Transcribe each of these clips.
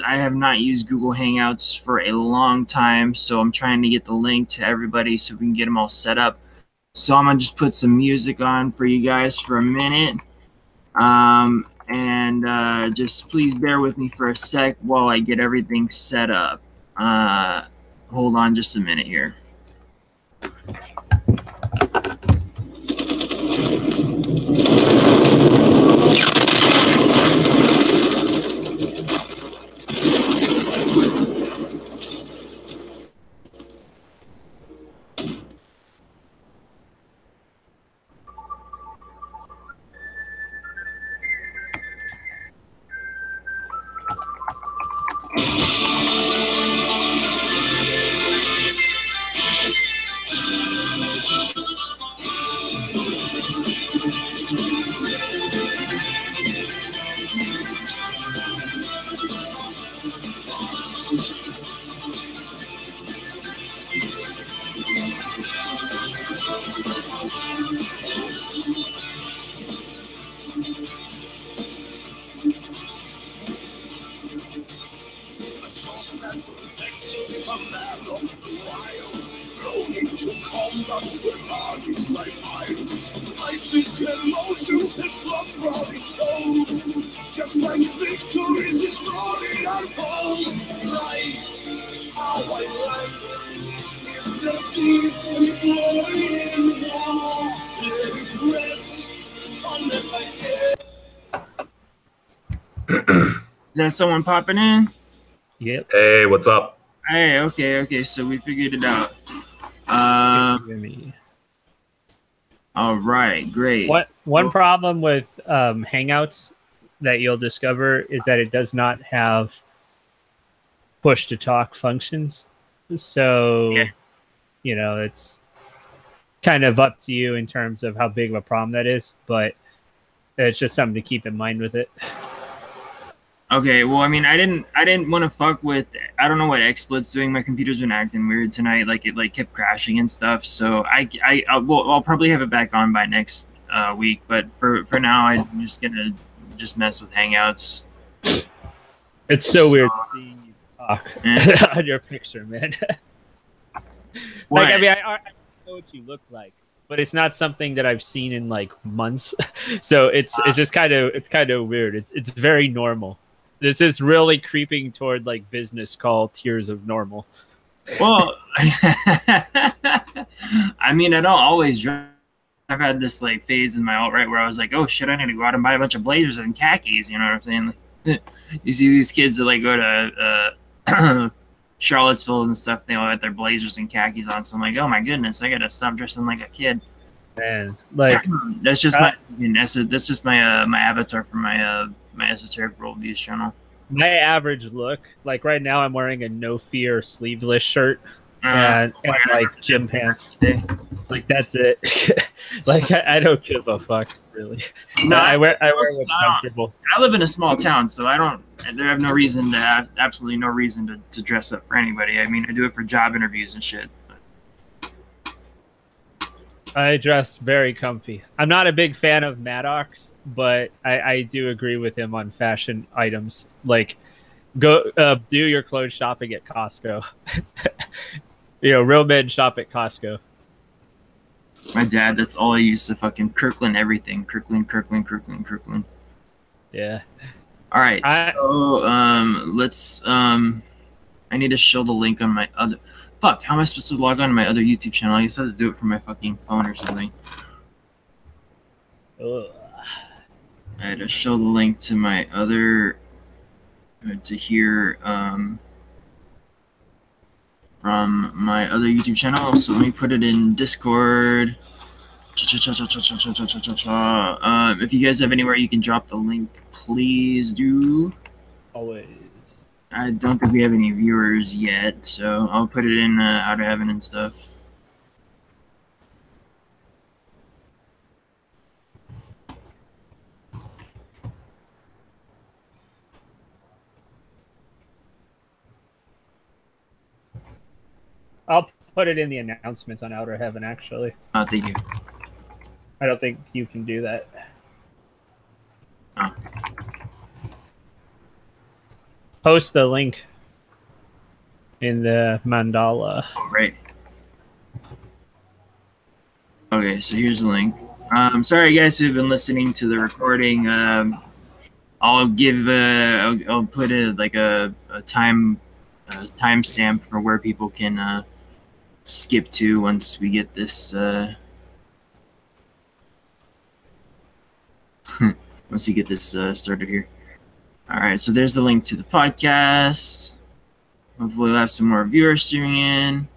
I have not used Google Hangouts for a long time, so I'm trying to get the link to everybody so we can get them all set up. So I'm gonna just put some music on for you guys for a minute. And just please bear with me for a sec while I get everything set up. Hold on just a minute here. Emotions, his blood's running cold. Just like his victories, his story unfolds. Right, how I like in the deep and glory in war. Let it rest on my head. Is that someone popping in? Yep. Hey, what's up? Hey, okay, so we figured it out. All right, great. One problem with Hangouts that you'll discover is that it does not have push to talk functions. So, yeah. You know, it's kind of up to you in terms of how big of a problem that is, but it's just something to keep in mind with it. Okay, well, I mean, I didn't want to fuck with. I don't know what XSplit's doing. My computer's been acting weird tonight. Like it kept crashing and stuff. So I'll probably have it back on by next week. But for now, I'm just gonna mess with Hangouts. It's so weird seeing you talk on your picture, man. Like, I mean, I know what you look like, but it's not something that I've seen in like months. So it's just kind of weird. It's very normal. This is really creeping toward like business call tiers of normal. Well, I mean, I don't always drive. I've had this like phase in my alt-right where I was like, oh shit, I need to go out and buy a bunch of blazers and khakis. You know what I'm saying? Like, you see these kids that like go to Charlottesville and stuff, they all got their blazers and khakis on. So I'm like, oh my goodness, I gotta stop dressing like a kid. Man, like that's just my my avatar for my esoteric worldviews channel. My average look, like right now, I'm wearing a no fear sleeveless shirt and like gym pants. Like that's it. Like I don't give a fuck really. No, I wear what's comfortable. I live in a small town, so I have no reason to have absolutely no reason to dress up for anybody. I mean, I do it for job interviews and shit. I dress very comfy. I'm not a big fan of Maddox, but I do agree with him on fashion items. Like, go do your clothes shopping at Costco. You know, real men shop at Costco. My dad, that's all he used to fucking Kirkland everything. Kirkland. Yeah. All right. So let's I need to show the link on my other. Fuck, how am I supposed to log on to my other YouTube channel? I guess I have to do it from my fucking phone or something. Ugh. I had to show the link to my other, to here, from my other YouTube channel. So let me put it in Discord. If you guys have anywhere you can drop the link, please do. Always. I don't think we have any viewers yet, so I'll put it in Out of Heaven and stuff. I'll put it in the announcements on Outer Heaven, actually. Oh, thank you. I don't think you can do that. Oh. post the link in the mandala. Oh, right. Okay, so here's the link. Sorry guys who've been listening to the recording. I'll give I'll put like a timestamp for where people can skip to once we get this once you get this started here. All right, so there's the link to the podcast. Hopefully we'll have some more viewers streaming in.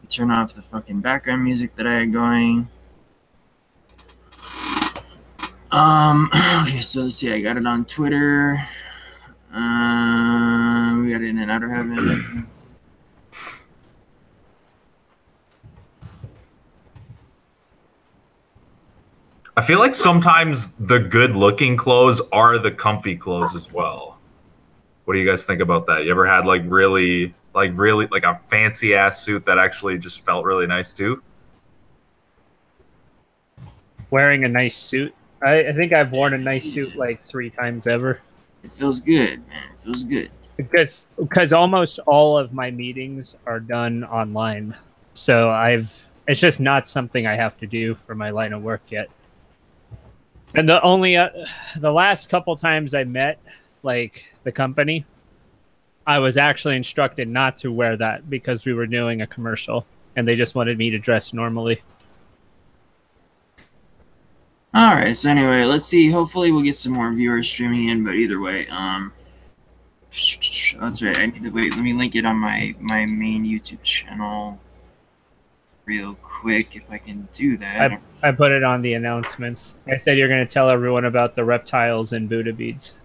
Turn off the fucking background music that I had going. Okay, so let's see. I got it on Twitter. We got it in Outer Heaven. I feel like sometimes the good-looking clothes are the comfy clothes as well. What do you guys think about that? You ever had like really like a fancy ass suit that actually just felt really nice too? Wearing a nice suit. I think I've worn a nice suit like 3 times ever. It feels good, man. It feels good. Because almost all of my meetings are done online. So it's just not something I have to do for my line of work yet. And the last couple times I met like the company, I was actually instructed not to wear that because we were doing a commercial and they just wanted me to dress normally. All right, so anyway, let's see. Hopefully we'll get some more viewers streaming in, but either way, that's right. I need to wait. Let me link it on my main YouTube channel real quick if I can do that. I put it on the announcements. I said you're going to tell everyone about the reptiles and Buddha beads.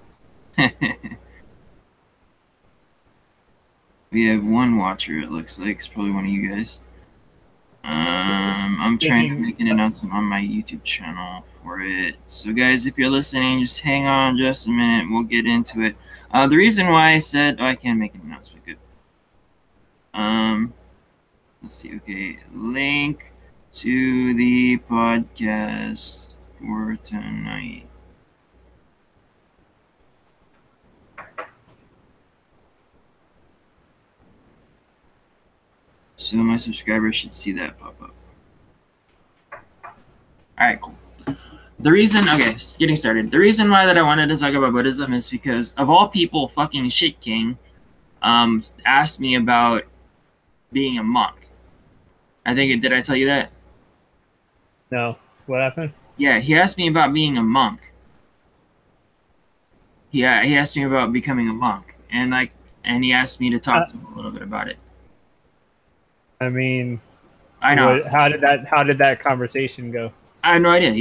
We have one watcher, it looks like. It's probably one of you guys. I'm trying to make an announcement on my YouTube channel for it. So guys, if you're listening, just hang on just a minute. We'll get into it. The reason why I said... Oh, I can't make an announcement. Good. Let's see. Okay. Link to the podcast for tonight. So my subscribers should see that pop up. Alright, cool. The reason, okay, getting started. The reason why that I wanted to talk about Buddhism is because, of all people, fucking Shit King asked me about being a monk. I think, did I tell you that? No. What happened? Yeah, he asked me about being a monk. Yeah, he asked me about becoming a monk. And he asked me to talk to him a little bit about it. I mean, I know. How did that conversation go? I have no idea.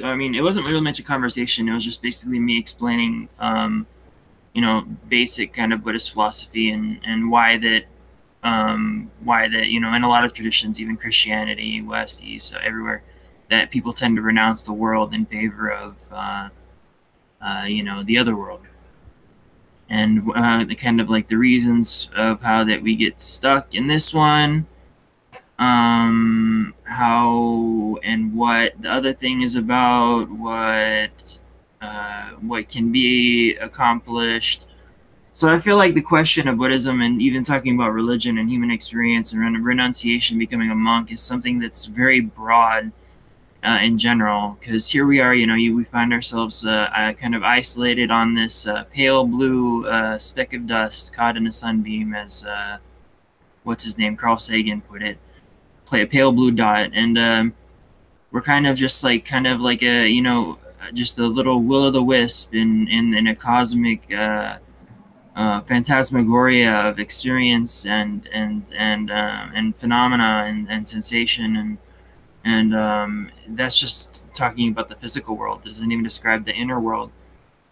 I mean, it wasn't really much a conversation. It was just basically me explaining, you know, basic kind of Buddhist philosophy and why that, you know, in a lot of traditions, even Christianity, West, East, everywhere, that people tend to renounce the world in favor of, you know, the other world. And the kind of like the reasons of how that we get stuck in this one, how and what the other thing is about, what can be accomplished. So I feel like the question of Buddhism and even talking about religion and human experience and renunciation, becoming a monk, is something that's very broad in general, because here we are, you know, we find ourselves kind of isolated on this pale blue speck of dust caught in a sunbeam, as what's his name, Carl Sagan put it, play a pale blue dot, and we're kind of like a, you know, just a little will-o'-the-wisp in a cosmic phantasmagoria of experience and phenomena and sensation, and that's just talking about the physical world. It doesn't even describe the inner world.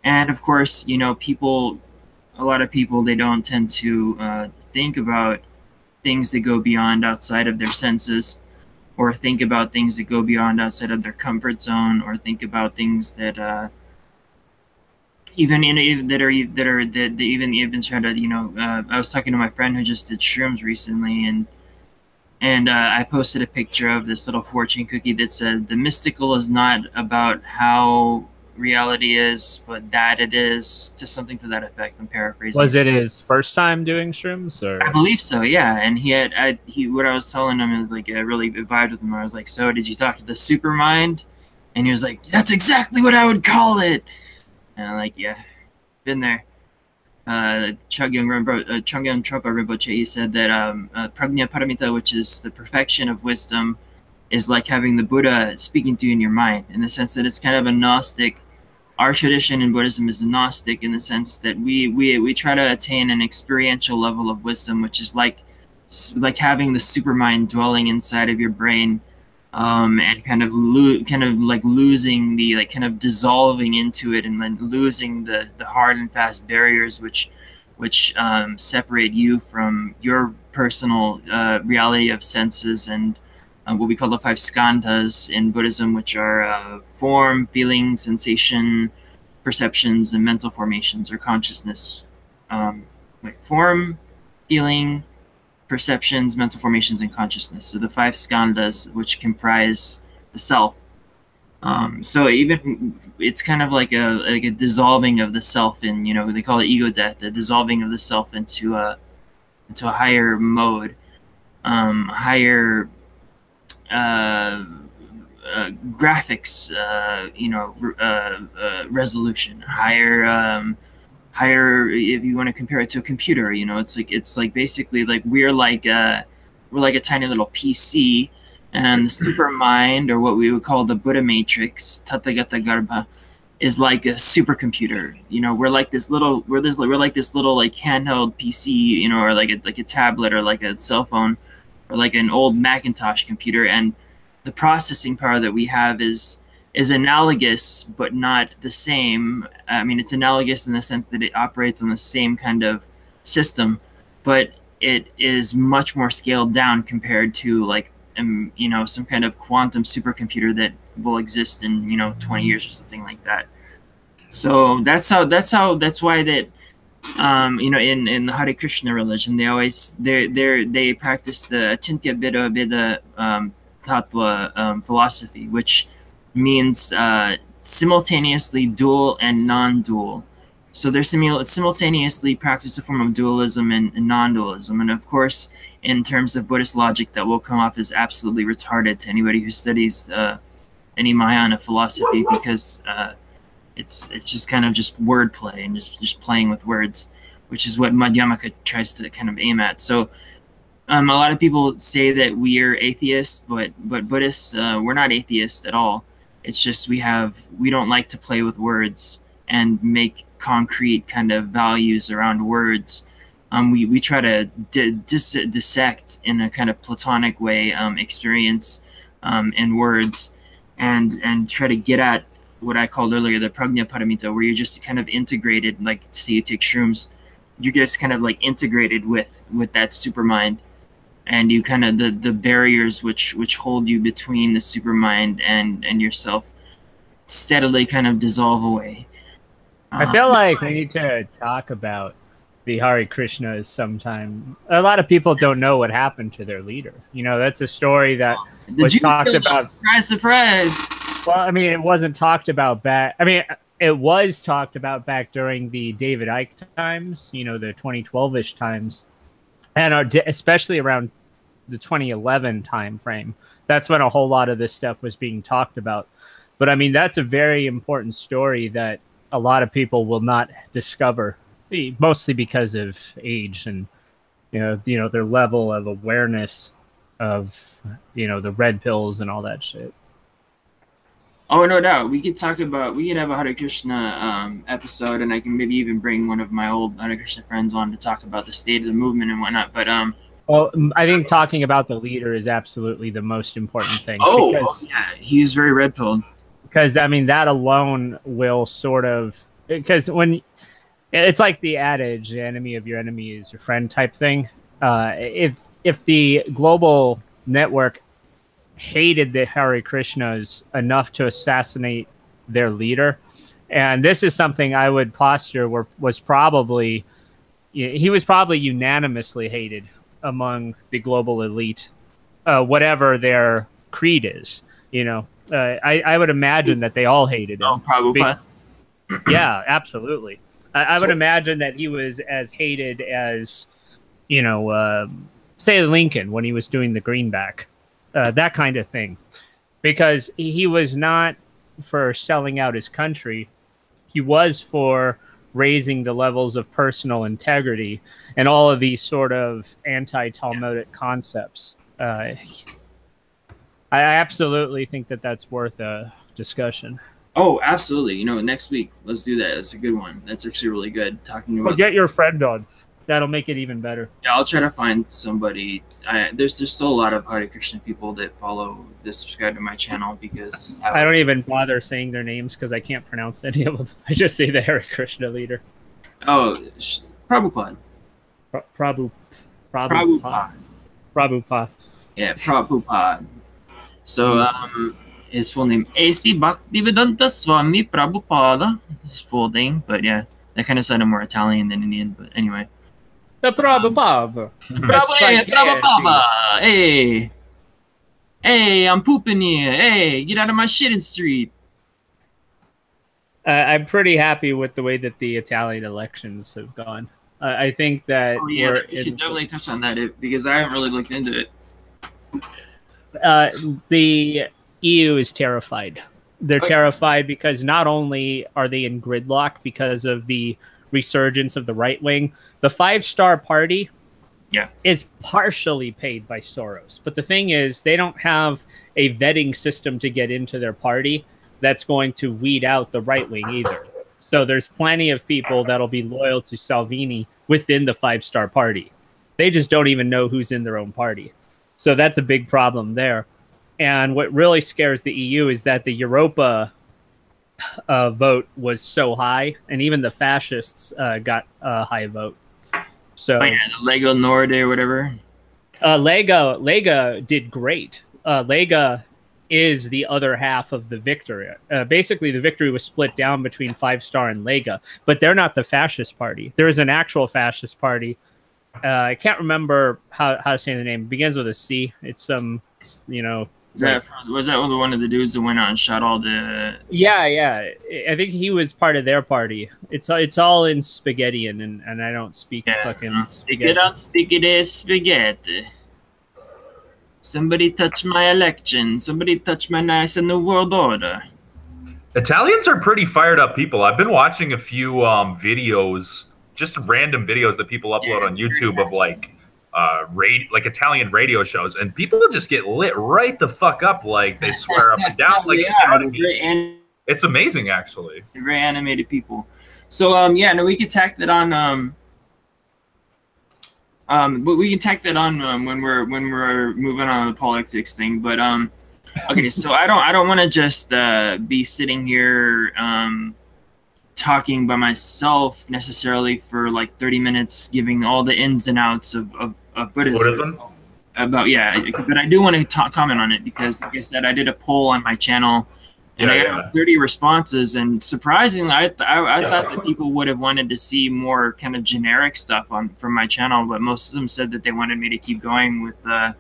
And of course, you know, a lot of people, they don't tend to think about things that go beyond outside of their senses, or think about things that go beyond outside of their comfort zone, or think about things that even try to, you know, I was talking to my friend who just did shrooms recently, and I posted a picture of this little fortune cookie that said, "The mystical is not about how reality is, but that it is, to something to that effect. I'm paraphrasing. Was it his first time doing shrooms, or? I believe so, yeah. And what I was telling him is like, I really vibed with him. I was like, so did you talk to the supermind? And he was like, that's exactly what I would call it. And I'm like, yeah, been there. Chogyam Trungpa Rinpoche, he said that prajna paramita, which is the perfection of wisdom, is like having the Buddha speaking to you in your mind, in the sense that it's kind of a Gnostic. Our tradition in Buddhism is Gnostic in the sense that we try to attain an experiential level of wisdom, which is like having the supermind dwelling inside of your brain, and kind of like losing the, like, kind of dissolving into it, and then losing the hard and fast barriers which separate you from your personal reality of senses, and what we call the five skandhas in Buddhism, which are form, feeling, sensation, perceptions, and mental formations or consciousness. Form, feeling, perceptions, mental formations, and consciousness. So the five skandhas, which comprise the self. So even it's kind of like a dissolving of the self in, they call it ego death, the dissolving of the self into a higher mode, higher graphics, resolution, higher, if you want to compare it to a computer, it's like basically like we're like a tiny little PC, and the super mind, or what we would call the Buddha matrix, Tathagata Garbha, is like a supercomputer. We're like this little like handheld PC, or like a tablet, or like a cell phone, or like an old Macintosh computer, and the processing power that we have is analogous but not the same. I mean, it's analogous in the sense that it operates on the same kind of system, but it is much more scaled down compared to like some kind of quantum supercomputer that will exist in 20 years or something like that. So that's why that in the Hare Krishna religion, they practice the Achintya Bheda Tattva philosophy, which means simultaneously dual and non-dual. So they're simultaneously practice a form of dualism and non-dualism, and of course, in terms of Buddhist logic, that will come off as absolutely retarded to anybody who studies any Mahayana philosophy, because it's just kind of just wordplay and just playing with words, which is what Madhyamaka tries to kind of aim at. So a lot of people say that we are atheists, but Buddhists, we're not atheists at all. It's just we don't like to play with words and make concrete kind of values around words. We try to dissect in a kind of Platonic way experience in words, and try to get at what I called earlier the prajna paramita, where you're just kind of integrated, like say you take shrooms, you're just kind of like integrated with that supermind, and you kind of the barriers which hold you between the supermind and yourself steadily kind of dissolve away. I feel like we need to talk about the Hare Krishnas sometime. A lot of people don't know what happened to their leader. That's a story that was talked about. Surprise! Well, I mean, it wasn't talked about back. I mean, it was talked about back during the David Icke times, the 2012-ish times, and especially around the 2011 time frame. That's when a whole lot of this stuff was being talked about. But I mean, that's a very important story that a lot of people will not discover, mostly because of age and their level of awareness of the red pills and all that shit. Oh, no doubt. We could have a Hare Krishna episode, and I can maybe even bring one of my old Hare Krishna friends on to talk about the state of the movement and whatnot. But well, I think talking about the leader is absolutely the most important thing. Yeah, he's very red pilled. Because I mean, that alone will sort of, because when it's like the adage, the enemy of your enemy is your friend type thing. If the global network hated the Hare Krishnas enough to assassinate their leader, and this is something I would posture was probably unanimously hated among the global elite, whatever their creed is, I would imagine that they all hated him. Oh, Prabhupada. Yeah, absolutely. I would imagine that he was as hated as, you know, say Lincoln when he was doing the greenback, that kind of thing, because he was not for selling out his country. He was for raising the levels of personal integrity and all of these sort of anti-Talmudic concepts. I absolutely think that that's worth a discussion. Oh, absolutely. You know, next week, let's do that. That's a good one. That's actually really good. Talking about. Well, get your friend on. That'll make it even better. Yeah, I'll try to find somebody. There's still a lot of Hare Krishna people that subscribe to my channel because I don't even bother saying their names because I can't pronounce any of them. I just say the Hare Krishna leader. Oh, Prabhupada. Prabhupada. Yeah, Prabhupada. So, his full name, A.C. Bhaktivedanta Swami Prabhupada. His full name, but yeah, that kind of sounded more Italian than Indian. But anyway. The Prabhupada. Prabhupada. Hey. Hey, I'm pooping here. Hey, get out of my shitting street. I'm pretty happy with the way that the Italian elections have gone. I think that we should definitely touch on that because I haven't really looked into it. The EU is terrified. They're terrified because not only are they in gridlock because of the resurgence of the right wing, the 5-Star Party is partially paid by Soros. But the thing is, they don't have a vetting system to get into their party that's going to weed out the right wing either. So there's plenty of people that'll be loyal to Salvini within the 5-Star Party. They just don't even know who's in their own party. So that's a big problem there. And what really scares the EU is that the Europa vote was so high, and even the fascists got a high vote. So the Lega Nord or whatever. Lega did great. Lega is the other half of the victory. Basically, the victory was split down between 5-Star and Lega, but they're not the fascist party. There is an actual fascist party. I can't remember how to say the name. It begins with a C. It's some, Was that one of the dudes that went out and shot all the? Yeah. I think he was part of their party. It's all in Spaghettian, and I don't speak fucking spaghetti. I don't speak it as spaghetti. Somebody touch my election. Somebody touch my nice and the world order. Italians are pretty fired up people. I've been watching a few videos, just random videos that people upload on YouTube of like Italian radio shows, and people just get lit right the fuck up. Like they swear up and down. Like it's amazing, actually. They're very animated people. So we could tack that on. But we can tack that on when we're moving on the politics thing. But okay, so I don't want to just be sitting here talking by myself necessarily for like 30 minutes, giving all the ins and outs of Buddhism. But I do want to comment on it because, like I said, I did a poll on my channel. And I got 30 responses, and surprisingly, I thought that people would have wanted to see more kind of generic stuff from my channel, but most of them said that they wanted me to keep going with the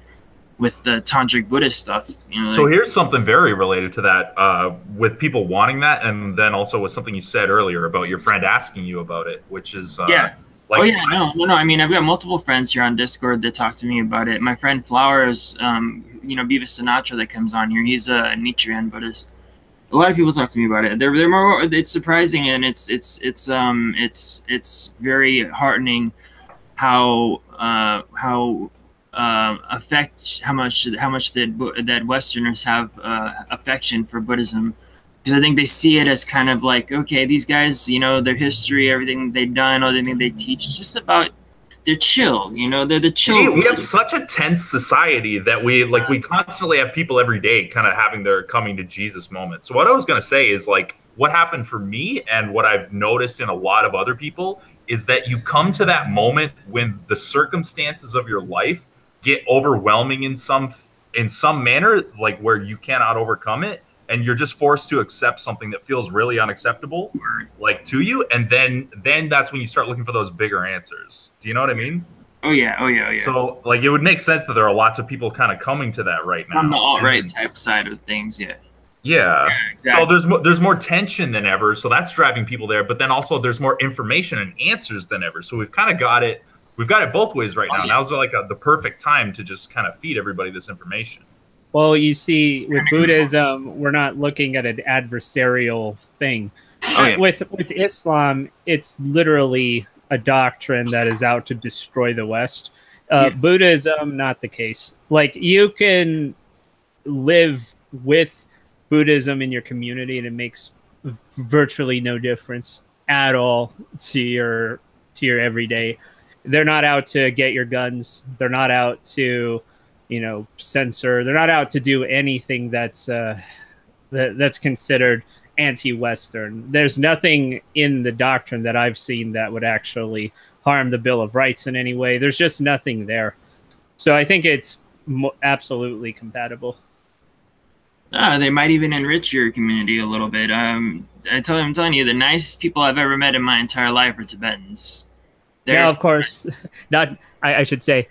tantric Buddhist stuff. So here's something very related to that, with people wanting that, and then also with something you said earlier about your friend asking you about it, which is no. I mean, I've got multiple friends here on Discord that talk to me about it. My friend Flowers, Beavis Sinatra that comes on here, he's a Nichiren Buddhist. A lot of people talk to me about it. They're more. It's surprising, and it's very heartening how much that Westerners have affection for Buddhism, because I think they see it as kind of like, okay, these guys, their history, everything they've done, everything they teach, is just about. They're chill, they're the chill. We have such a tense society that we constantly have people every day kind of having their coming to Jesus moment. So what I was going to say is like what happened for me and what I've noticed in a lot of other people is that you come to that moment when the circumstances of your life get overwhelming in some manner, like where you cannot overcome it. And you're just forced to accept something that feels really unacceptable, like to you, and then that's when you start looking for those bigger answers. Do you know what I mean? Oh yeah. So like it would make sense that there are lots of people kind of coming to that right now. On the alt-right type side of things, yeah. Yeah. exactly. So there's more tension than ever. So that's driving people there. But then also there's more information and answers than ever. So we've kind of got it. We've got it both ways right Oh, now. yeah. Now's like the perfect time to just kind of feed everybody this information. Well, you see, with Buddhism, we're not looking at an adversarial thing. Oh, yeah. With Islam, it's literally a doctrine that is out to destroy the West. Buddhism, not the case. Like, you can live with Buddhism in your community, and it makes virtually no difference at all to your everyday. They're not out to get your guns. They're not out to, censor. They're not out to do anything that's considered anti-Western. There's nothing in the doctrine that I've seen that would actually harm the Bill of Rights in any way. There's just nothing there. So I think it's absolutely compatible. They might even enrich your community a little bit. I'm telling you, the nicest people I've ever met in my entire life are Tibetans. Now, of course, I should say,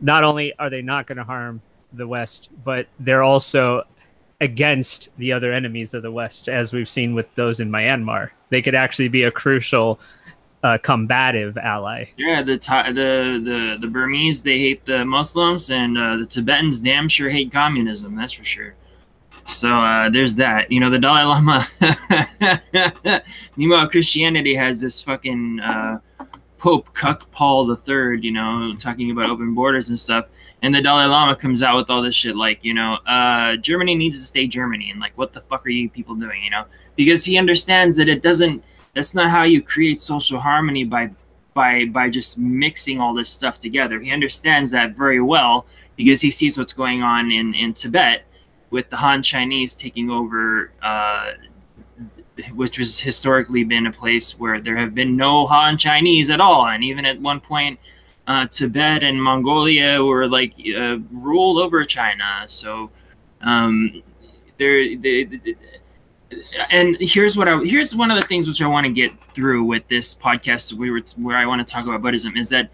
not only are they not going to harm the West, but they're also against the other enemies of the West, as we've seen with those in Myanmar. They could actually be a crucial combative ally. Yeah, the Burmese, they hate the Muslims, and the Tibetans damn sure hate communism. That's for sure. So there's that. The Dalai Lama. Meanwhile, Christianity has this fucking Pope Cuck Paul III, talking about open borders and stuff. And the Dalai Lama comes out with all this shit like, Germany needs to stay Germany. And like, what the fuck are you people doing, Because he understands that that's not how you create social harmony by just mixing all this stuff together. He understands that very well because he sees what's going on in Tibet with the Han Chinese taking over, which has historically been a place where there have been no Han Chinese at all. And even at one point, Tibet and Mongolia were like ruled over China. So and here's one of the things which I want to get through with this podcast where I want to talk about Buddhism is that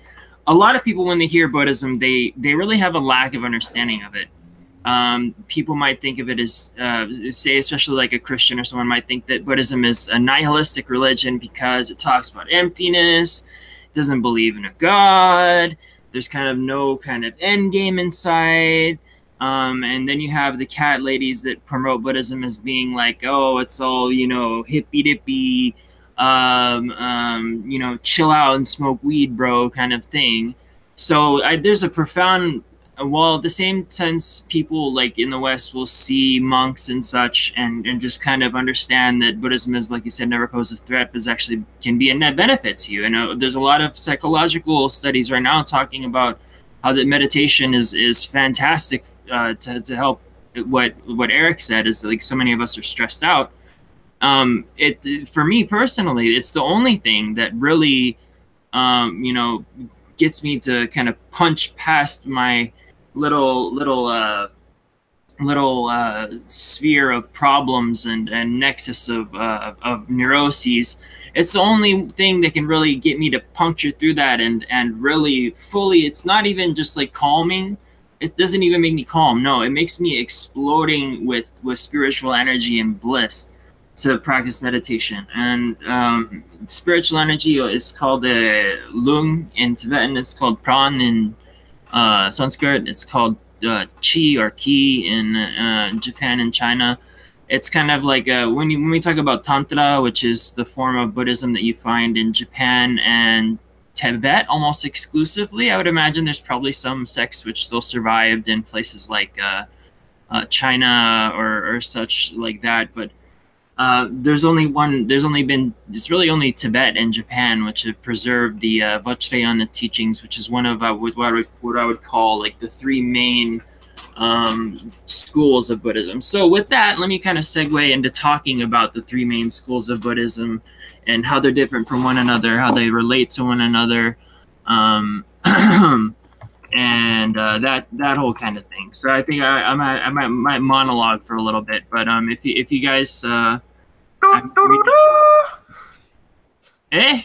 a lot of people, when they hear Buddhism, they really have a lack of understanding of it. People might think of it as, say, especially like a Christian or someone might think that Buddhism is a nihilistic religion because it talks about emptiness, doesn't believe in a God, there's kind of no kind of end game inside. And then you have the cat ladies that promote Buddhism as being like, oh, it's all, hippy dippy, chill out and smoke weed, bro, kind of thing. So there's a profound, well, at the same sense, people like in the West will see monks and such and just kind of understand that Buddhism is, like you said, never pose a threat, but actually can be a net benefit to you. And there's a lot of psychological studies right now talking about how that meditation is fantastic to help. What Eric said is like so many of us are stressed out. For me personally, it's the only thing that really, gets me to kind of punch past my little sphere of problems and nexus of neuroses. It's the only thing that can really get me to puncture through that and really fully. It's not even just like calming. It doesn't even make me calm. No, it makes me exploding with spiritual energy and bliss to practice meditation. And spiritual energy is called lung in Tibetan. It's called pran in Sanskrit. It's called chi or ki in Japan and China. It's kind of like when we talk about Tantra, which is the form of Buddhism that you find in Japan and Tibet almost exclusively. I would imagine there's probably some sects which still survived in places like China or such like that. But it's really only Tibet and Japan which have preserved the Vajrayana teachings, which is one of what I would call like the three main schools of Buddhism. So with that, let me kind of segue into talking about the three main schools of Buddhism and how they're different from one another, how they relate to one another, and that whole kind of thing. So I think I might monologue for a little bit, but if you guys eh?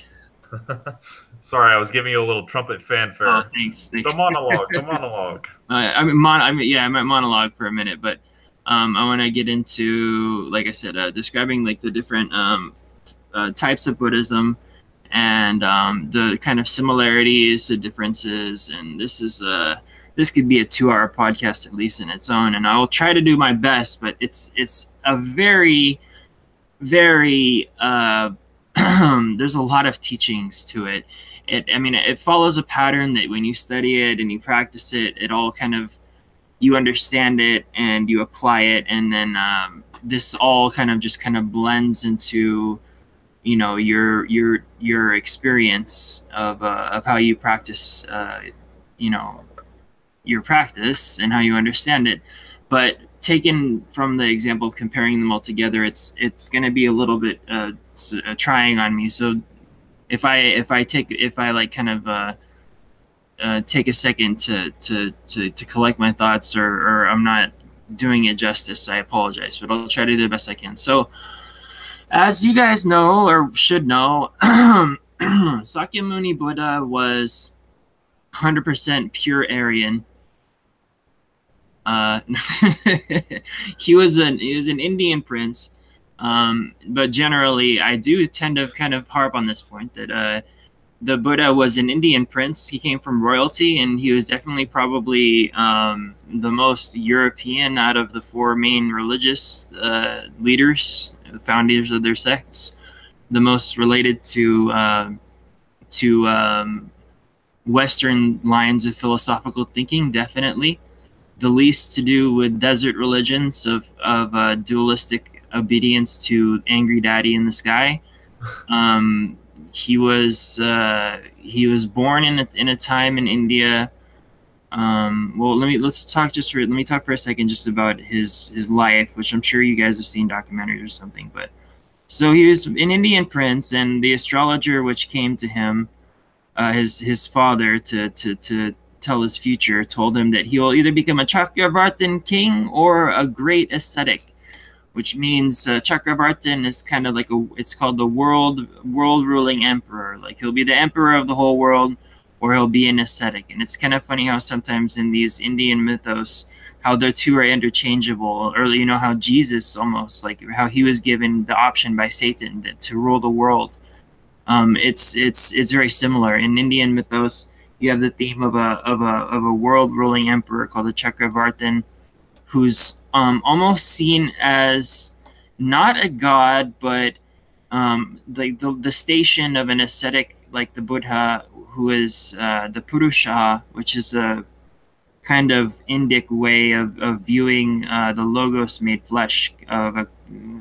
Sorry, I was giving you a little trumpet fanfare. Oh, thanks. The monologue. I might monologue for a minute, but I want to get into, like I said, describing like the different types of Buddhism and the kind of similarities, the differences, and this could be a 2-hour podcast at least in its own, and I will try to do my best, but it's a very very there's a lot of teachings to it. I mean, it follows a pattern that when you study it and you practice it, it all kind of, you understand it and you apply it, and then this all kind of just kind of blends into, you know, your experience of how you practice, you know, your practice and how you understand it. But taken from the example of comparing them all together, it's going to be a little bit trying on me. So if I like kind of take a second to collect my thoughts, or I'm not doing it justice, I apologize, but I'll try to do the best I can. So as you guys know or should know, Sakyamuni Buddha was 100% pure Aryan. He was an Indian prince, but generally I do tend to kind of harp on this point that the Buddha was an Indian prince. He came from royalty, and he was definitely probably the most European out of the 4 main religious leaders, the founders of their sects, the most related to Western lines of philosophical thinking, definitely. The least to do with desert religions of dualistic obedience to angry daddy in the sky. He was born in a time in India. Well, let me talk for a second just about his life, which I'm sure you guys have seen documentaries or something. But so he was an Indian prince, and the astrologer which came to him, his father, to tell his future, told him that he will either become a Chakravartin king or a great ascetic, which means Chakravartin is kind of like it's called the world ruling emperor. Like he'll be the emperor of the whole world, or he'll be an ascetic. And it's kind of funny how sometimes in these Indian mythos, how the two are interchangeable. Or you know how Jesus, almost like how he was given the option by Satan to rule the world. It's very similar in Indian mythos. You have the theme of a world ruling emperor called the Chakravartin, who's almost seen as not a god, but the station of an ascetic like the Buddha, who is the Purusha, which is a kind of Indic way of viewing the Logos made flesh of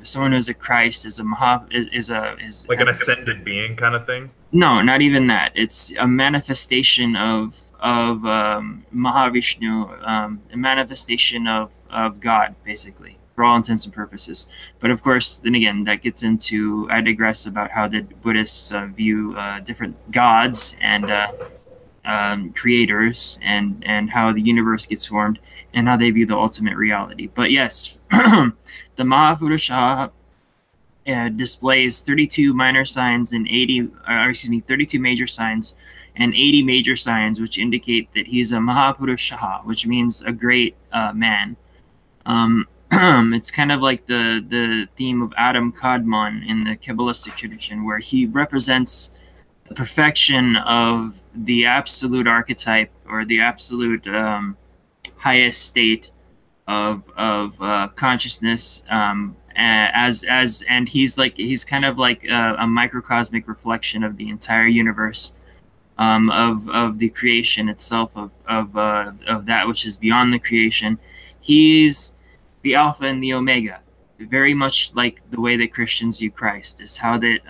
someone who's a Christ, is like an ascended being kind of thing. No, not even that. It's a manifestation of Mahavishnu, a manifestation of God, basically, for all intents and purposes. But of course, then again, that gets into, I digress about how the Buddhists view different gods and creators, and how the universe gets formed, and how they view the ultimate reality. But yes, the Mahapurusha displays 32 minor signs and 32 major signs and 80 major signs, which indicate that he's a Mahapurusha, which means a great man. It's kind of like the theme of Adam Kadmon in the Kabbalistic tradition, where he represents the perfection of the absolute archetype, or the absolute highest state of consciousness, and he's kind of like a microcosmic reflection of the entire universe, of the creation itself, of that which is beyond the creation. He's the Alpha and the Omega, very much like the way that Christians view Christ, is how that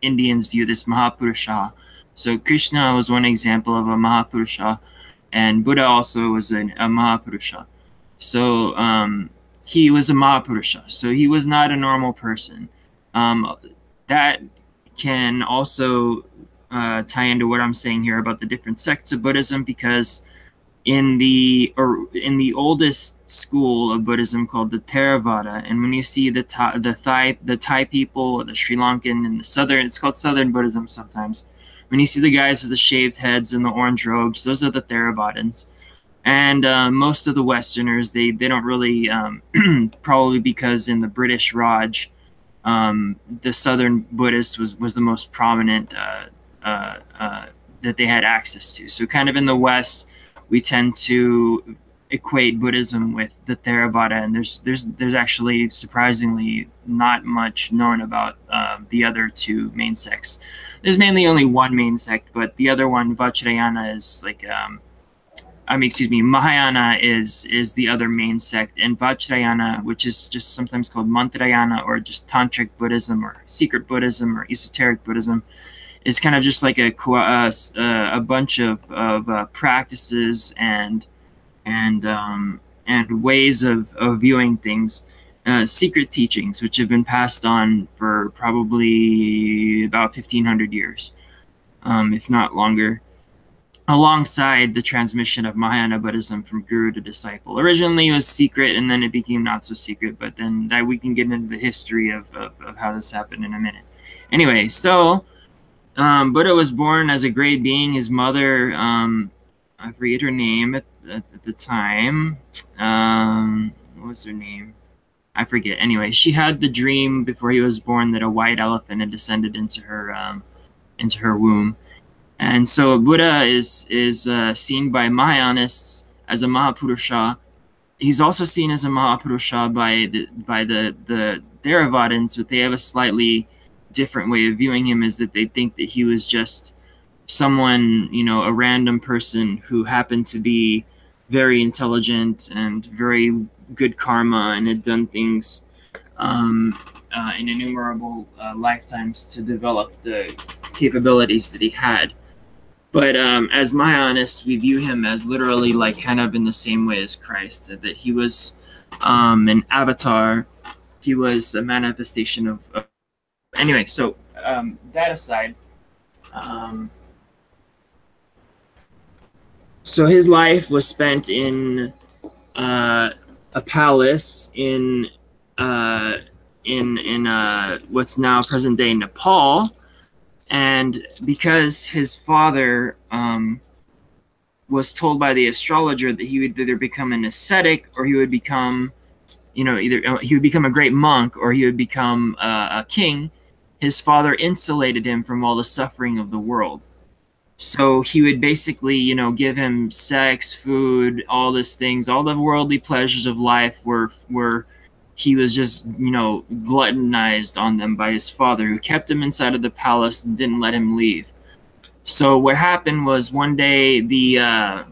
Indians view this Mahapurusha. So Krishna was one example of a Mahapurusha, and Buddha also was a Mahapurusha. So he was a Mahapurusha. So he was not a normal person. That can also tie into what I'm saying here about the different sects of Buddhism, because in the oldest school of Buddhism, called the Theravada, and when you see the Thai people, the Sri Lankan, and the Southern, it's called Southern Buddhism sometimes. When you see the guys with the shaved heads and the orange robes, those are the Theravadins. And most of the Westerners, they don't really, probably because in the British Raj, the Southern Buddhist was the most prominent that they had access to. So kind of in the West, we tend to equate Buddhism with the Theravada, and there's actually surprisingly not much known about the other two main sects. There's mainly only one main sect, but the other one, Vajrayana, is like excuse me, Mahayana is the other main sect, and Vajrayana, which is just sometimes called Mantrayana or just Tantric Buddhism or secret Buddhism or esoteric Buddhism, is kind of just like a bunch of practices and ways of viewing things, secret teachings, which have been passed on for probably about 1,500 years, if not longer, alongside the transmission of Mahayana Buddhism from guru to disciple. Originally, it was secret, and then it became not so secret. But then that we can get into the history of how this happened in a minute. Anyway, so Buddha was born as a great being. His mother, I forget her name at the time. What was her name? I forget. Anyway, she had the dream before he was born that a white elephant had descended into her womb. And so Buddha is seen by Mahayanists as a Mahapurusha. He's also seen as a Mahapurusha by the Theravadins, but they have a slightly different way of viewing him, is that they think that he was just someone, a random person who happened to be very intelligent and very good karma and had done things in innumerable lifetimes to develop the capabilities that he had. But as Mahayanists, we view him as literally like kind of in the same way as Christ, that he was an avatar. He was a manifestation of anyway, so that aside, so his life was spent in a palace in what's now present day Nepal. And because his father was told by the astrologer that he would either become an ascetic or he would become, either he would become a great monk or he would become a king, his father insulated him from all the suffering of the world. So he would basically, give him sex, food, all these things, all the worldly pleasures of life were he was just, gluttonized on them by his father, who kept him inside of the palace and didn't let him leave. So what happened was one day one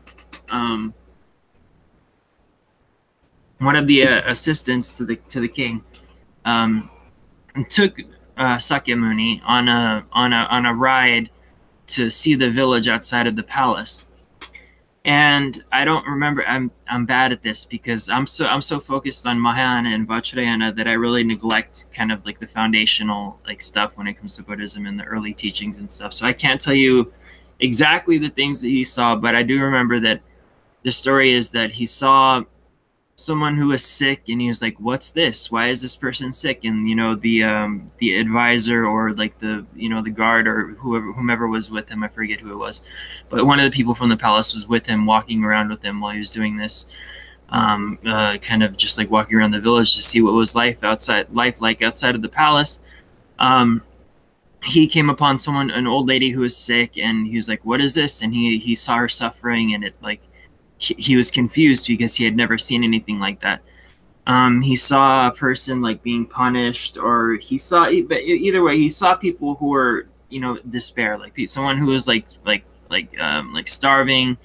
of the assistants to the king took Sakyamuni on a ride to see the village outside of the palace. And I don't remember. I'm bad at this because I'm so focused on Mahayana and Vajrayana that I really neglect kind of like the foundational stuff when it comes to Buddhism and the early teachings and stuff. So I can't tell you exactly the things that he saw, but I do remember that the story is that he saw someone who was sick, and he was like, "What's this? Why is this person sick?" And the advisor or the guard or whomever was with him, I forget who it was, but one of the people from the palace was with him, walking around with him while he was doing this, kind of just like walking around the village to see what was life like outside of the palace. He came upon an old lady who was sick, and he was like, "What is this?" And he saw her suffering, and he was confused because he had never seen anything like that. He saw a person being punished, or but either way, he saw people who were, despair, someone who was like starving,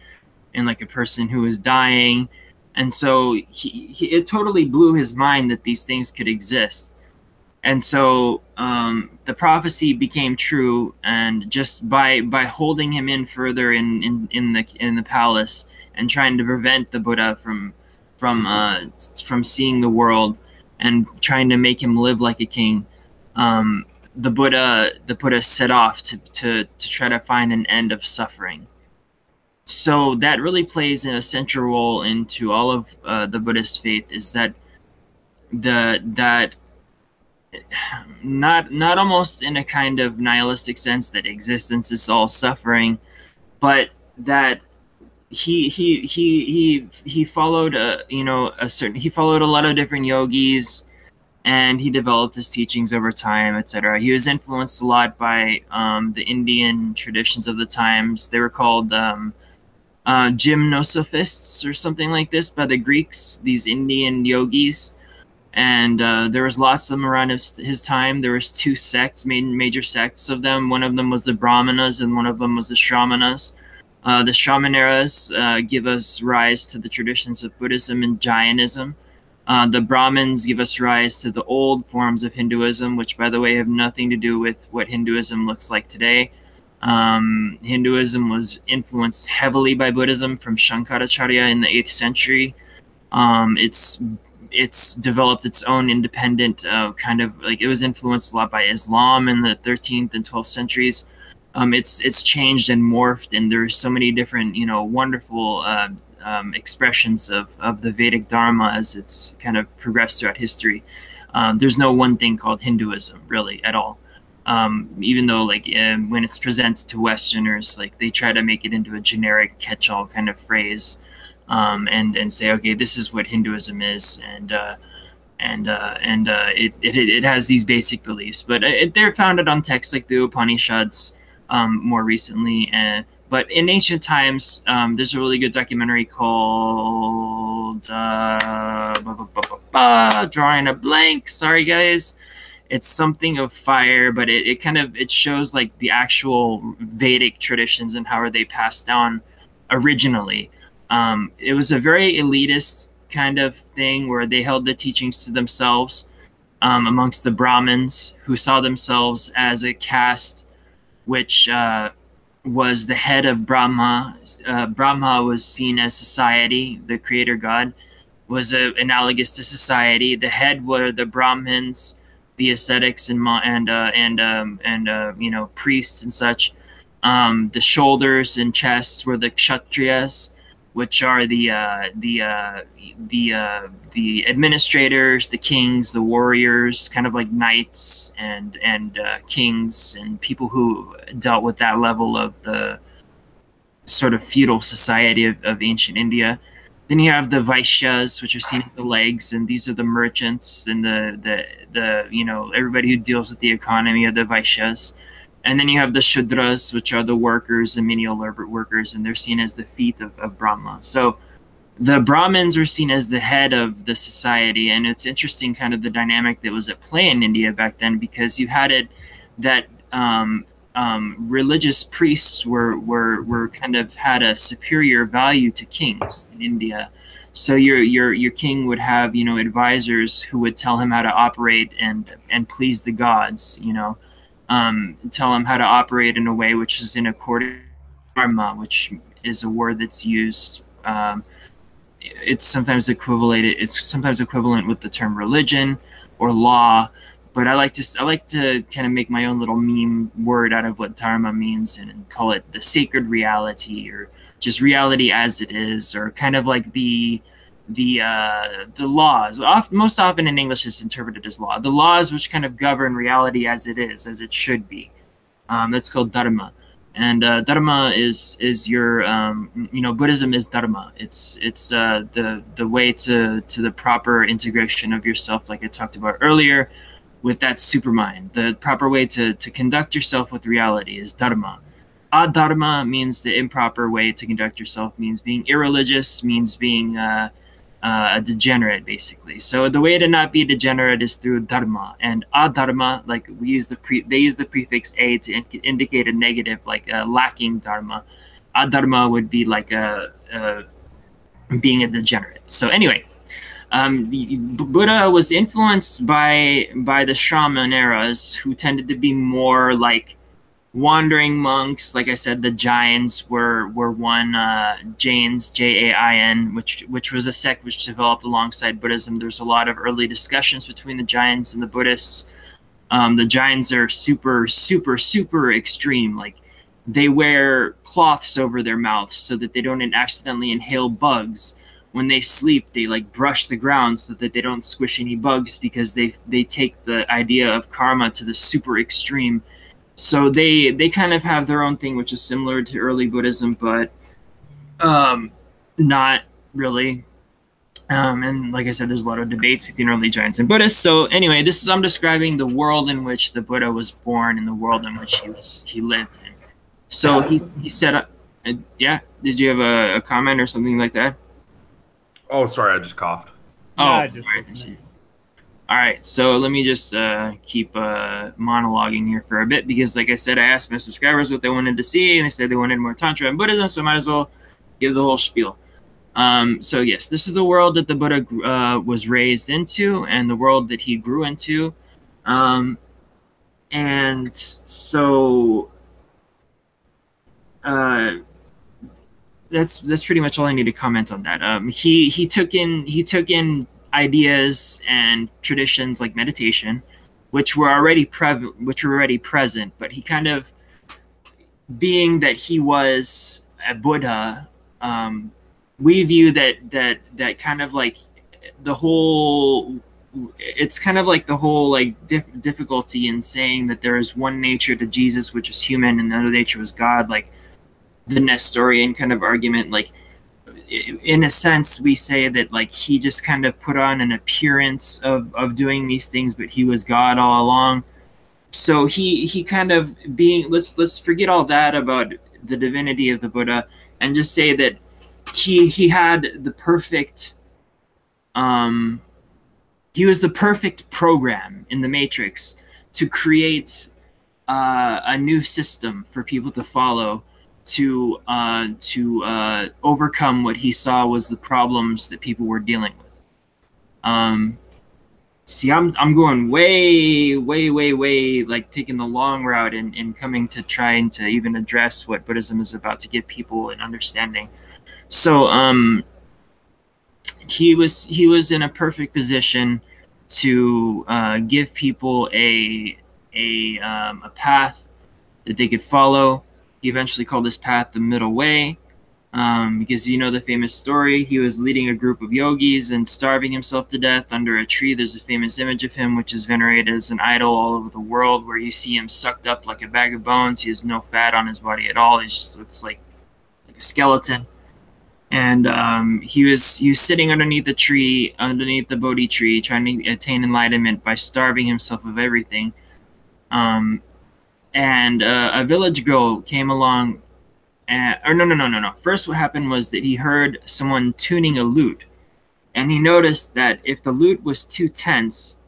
and like a person who was dying. And so it totally blew his mind that these things could exist. And so the prophecy became true, and just by holding him in further in the palace and trying to prevent the Buddha from seeing the world and trying to make him live like a king, the Buddha set off to try to find an end of suffering. So that really plays in a central role into all of the Buddhist faith, is that not almost in a kind of nihilistic sense that existence is all suffering, but that he followed he followed a lot of different yogis, and he developed his teachings over time, etc. He was influenced a lot by the Indian traditions of the times. They were called gymnosophists or something like this by the Greeks, these Indian yogis. And there was lots of them around his time. There was two sects, major sects of them. One of them was the Brahmanas, and one of them was the Shamanas. The Shamaneras give us rise to the traditions of Buddhism and Jainism. The Brahmins give us rise to the old forms of Hinduism, which, by the way, have nothing to do with what Hinduism looks like today. Hinduism was influenced heavily by Buddhism from Shankaracharya in the 8th century. It's developed its own independent kind of like, it was influenced a lot by Islam in the 13th and 12th centuries. It's changed and morphed, and there's so many different wonderful expressions of the Vedic Dharma as it's kind of progressed throughout history. There's no one thing called Hinduism really at all. Even though when it's presented to Westerners, like they try to make it into a generic catch-all kind of phrase, and say, okay, this is what Hinduism is, and it has these basic beliefs, but they're founded on texts like the Upanishads more recently. But in ancient times, there's a really good documentary called drawing a blank. Sorry, guys. It's something of fire, but it shows like the actual Vedic traditions and how are they passed down originally. It was a very elitist kind of thing where they held the teachings to themselves, amongst the Brahmins, who saw themselves as a caste which was the head of Brahma. Brahma was seen as society. The creator god was analogous to society. The head were the Brahmins, the ascetics, and priests and such. The shoulders and chest were the kshatriyas, which are the administrators, the kings, the warriors, kind of like knights and kings and people who dealt with that level of the sort of feudal society of ancient India. Then you have the Vaishyas, which are seen as the legs, and these are the merchants and the everybody who deals with the economy of the Vaishyas. And then you have the Shudras, which are the workers and menial labor workers, and they're seen as the feet of Brahma. So the Brahmins were seen as the head of the society, and it's interesting kind of the dynamic that was at play in India back then, because you had it that religious priests were kind of had a superior value to kings in India. So your king would have advisors who would tell him how to operate and please the gods, tell him how to operate in a way which is in accordance with dharma, which is a word that's used. It's sometimes equivalent with the term religion or law, but I like to kind of make my own little meme word out of what dharma means and call it the sacred reality, or just reality as it is, or kind of like the laws. Most often in English it's interpreted as law. The laws which kind of govern reality as it is, as it should be. That's called dharma. And dharma is your Buddhism is dharma. It's the way to the proper integration of yourself, like I talked about earlier, with that supermind. The proper way to conduct yourself with reality is dharma. Adharma means the improper way to conduct yourself, means being irreligious, means being a degenerate, basically. So the way to not be degenerate is through dharma. And adharma, like they use the prefix a to indicate a negative, like lacking dharma. Adharma would be like being a degenerate. So anyway, Buddha was influenced by the shaman eras, who tended to be more like wandering monks. Like I said, the Jains were one, Jains, Jain, which was a sect which developed alongside Buddhism. There's a lot of early discussions between the Jains and the Buddhists. The Jains are super, super, super extreme. Like they wear cloths over their mouths so that they don't accidentally inhale bugs. When they sleep, they like brush the ground so that they don't squish any bugs, because they take the idea of karma to the super extreme. So they kind of have their own thing, which is similar to early Buddhism, but Not really. And like I said, there's a lot of debates between early giants and Buddhists. So anyway, I'm describing the world in which the Buddha was born and the world in which he lived in. So he said, yeah. Did you have a comment or something like that? Oh, sorry, I just coughed. Oh, all right. So let me just keep monologuing here for a bit because, like I said, I asked my subscribers what they wanted to see, and they said they wanted more Tantra and Buddhism. So I might as well give the whole spiel. So yes, this is the world that the Buddha was raised into and the world that he grew into. And so that's pretty much all I need to comment on that. He took in ideas and traditions like meditation, which were already present, but he kind of, being that he was a Buddha, we view that kind of like the whole, it's kind of like the whole like difficulty in saying that there is one nature to Jesus, which was human, and another nature was God, like the Nestorian kind of argument. Like in a sense, we say that like he just kind of put on an appearance of doing these things, but he was God all along. So he kind of being, let's forget all that about the divinity of the Buddha and just say that he had the perfect he was the perfect program in the Matrix to create a new system for people to follow to overcome what he saw was the problems that people were dealing with. See, I'm going way, like taking the long route and coming to trying to even address what Buddhism is about to give people an understanding. So he was in a perfect position to give people a path that they could follow. He eventually called this path the middle way, because you know the famous story. He was leading a group of yogis and starving himself to death under a tree. There's a famous image of him which is venerated as an idol all over the world, where you see him sucked up like a bag of bones. He has no fat on his body at all. He just looks like a skeleton. And he was sitting underneath the tree, underneath the Bodhi tree, trying to attain enlightenment by starving himself of everything. And a village girl came along. No. First, what happened was that he heard someone tuning a lute, and he noticed that if the lute was too tense,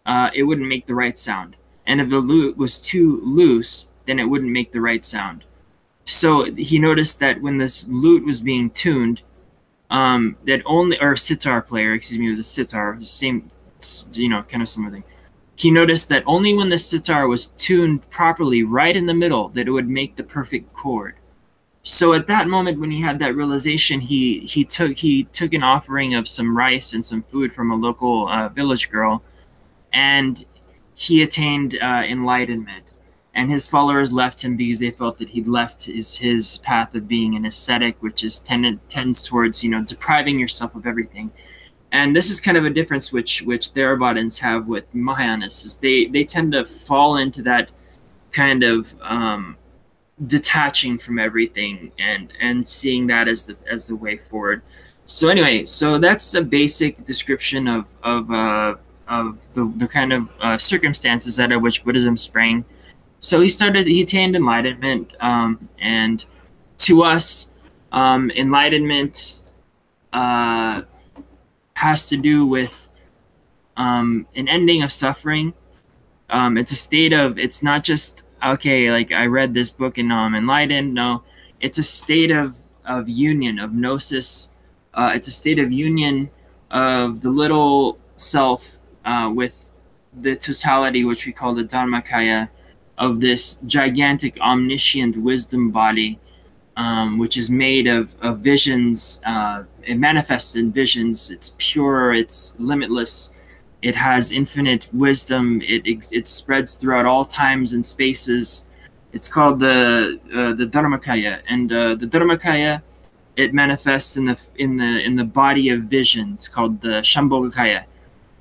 it wouldn't make the right sound, and if the lute was too loose, then it wouldn't make the right sound. So he noticed that when this lute was being tuned, that only, or sitar player, excuse me, it was a sitar, same, kind of similar thing. He noticed that only when the sitar was tuned properly, right in the middle, that it would make the perfect chord. So at that moment, when he had that realization, he took an offering of some rice and some food from a local village girl, and he attained enlightenment. And his followers left him because they felt that he'd left his path of being an ascetic, which is tends towards depriving yourself of everything. And this is kind of a difference which Theravadas have with Mahayanists, is they tend to fall into that kind of detaching from everything and seeing that as the way forward. So anyway, so that's a basic description of the kind of circumstances out of which Buddhism sprang. So he attained enlightenment, and to us, enlightenment has to do with an ending of suffering. It's a state of, it's not just, okay, like I read this book and now I'm enlightened. No, it's a state of union, of gnosis. It's a state of union of the little self with the totality, which we call the Dharmakaya, of this gigantic omniscient wisdom body, which is made of visions. It manifests in visions. It's pure. It's limitless. It has infinite wisdom. It spreads throughout all times and spaces. It's called the Dharmakaya, and the Dharmakaya, it manifests in the body of visions called the Shambhogakaya,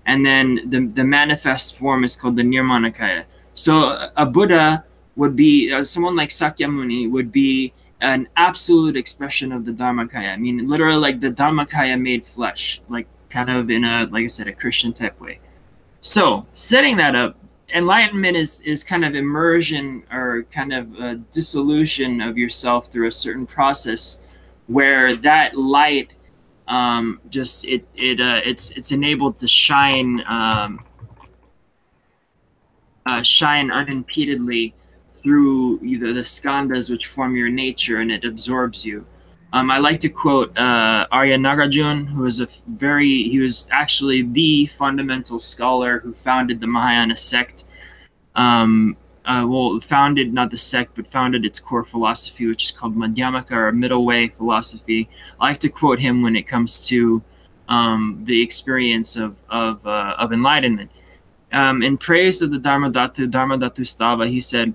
and then the manifest form is called the Nirmanakaya. So a Buddha would be, someone like Sakyamuni would be an absolute expression of the Dharmakaya. I mean, literally, like the Dharmakaya made flesh, like kind of in a, like I said, a Christian type way. So setting that up, enlightenment is kind of immersion or kind of a dissolution of yourself through a certain process where that light just it's enabled to shine shine unimpededly through either the skandhas which form your nature, and it absorbs you. I like to quote Arya Nagarjuna, who is he was actually the fundamental scholar who founded the Mahayana sect. Well, founded not the sect, but founded its core philosophy, which is called Madhyamaka, or middle way philosophy. I like to quote him when it comes to the experience of enlightenment. In praise of the Dharmadhatu Stava, he said,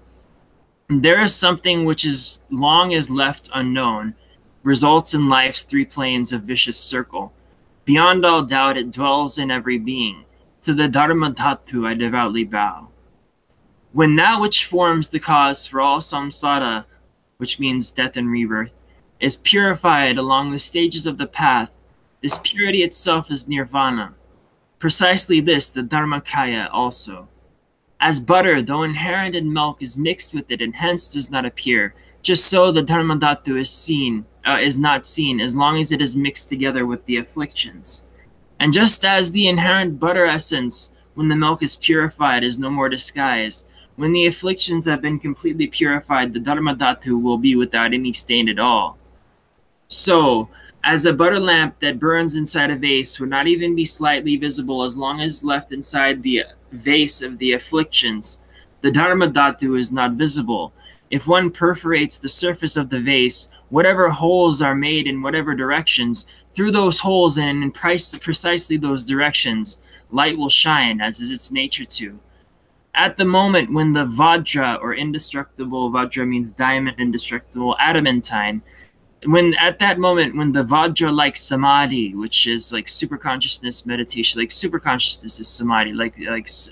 "There is something which as long as left unknown, results in life's three planes of vicious circle. Beyond all doubt, it dwells in every being. To the Dharmadhatu I devoutly bow. When that which forms the cause for all samsara, which means death and rebirth, is purified along the stages of the path, this purity itself is nirvana. Precisely this, the Dharmakaya also. As butter, though inherent in milk, is mixed with it and hence does not appear, just so the Dharmadhatu is not seen as long as it is mixed together with the afflictions. And just as the inherent butter essence, when the milk is purified, is no more disguised, when the afflictions have been completely purified, the Dharmadhatu will be without any stain at all. So, as a butter lamp that burns inside a vase would not even be slightly visible as long as left inside the vase of the afflictions, the Dharmadhatu is not visible. If one perforates the surface of the vase, whatever holes are made in whatever directions, through those holes and in precisely those directions, light will shine, as is its nature to. At the moment when the Vajra, or indestructible, Vajra means diamond, indestructible, adamantine, at that moment when the Vajra-like samadhi, which is like super consciousness meditation, like super consciousness is samadhi, like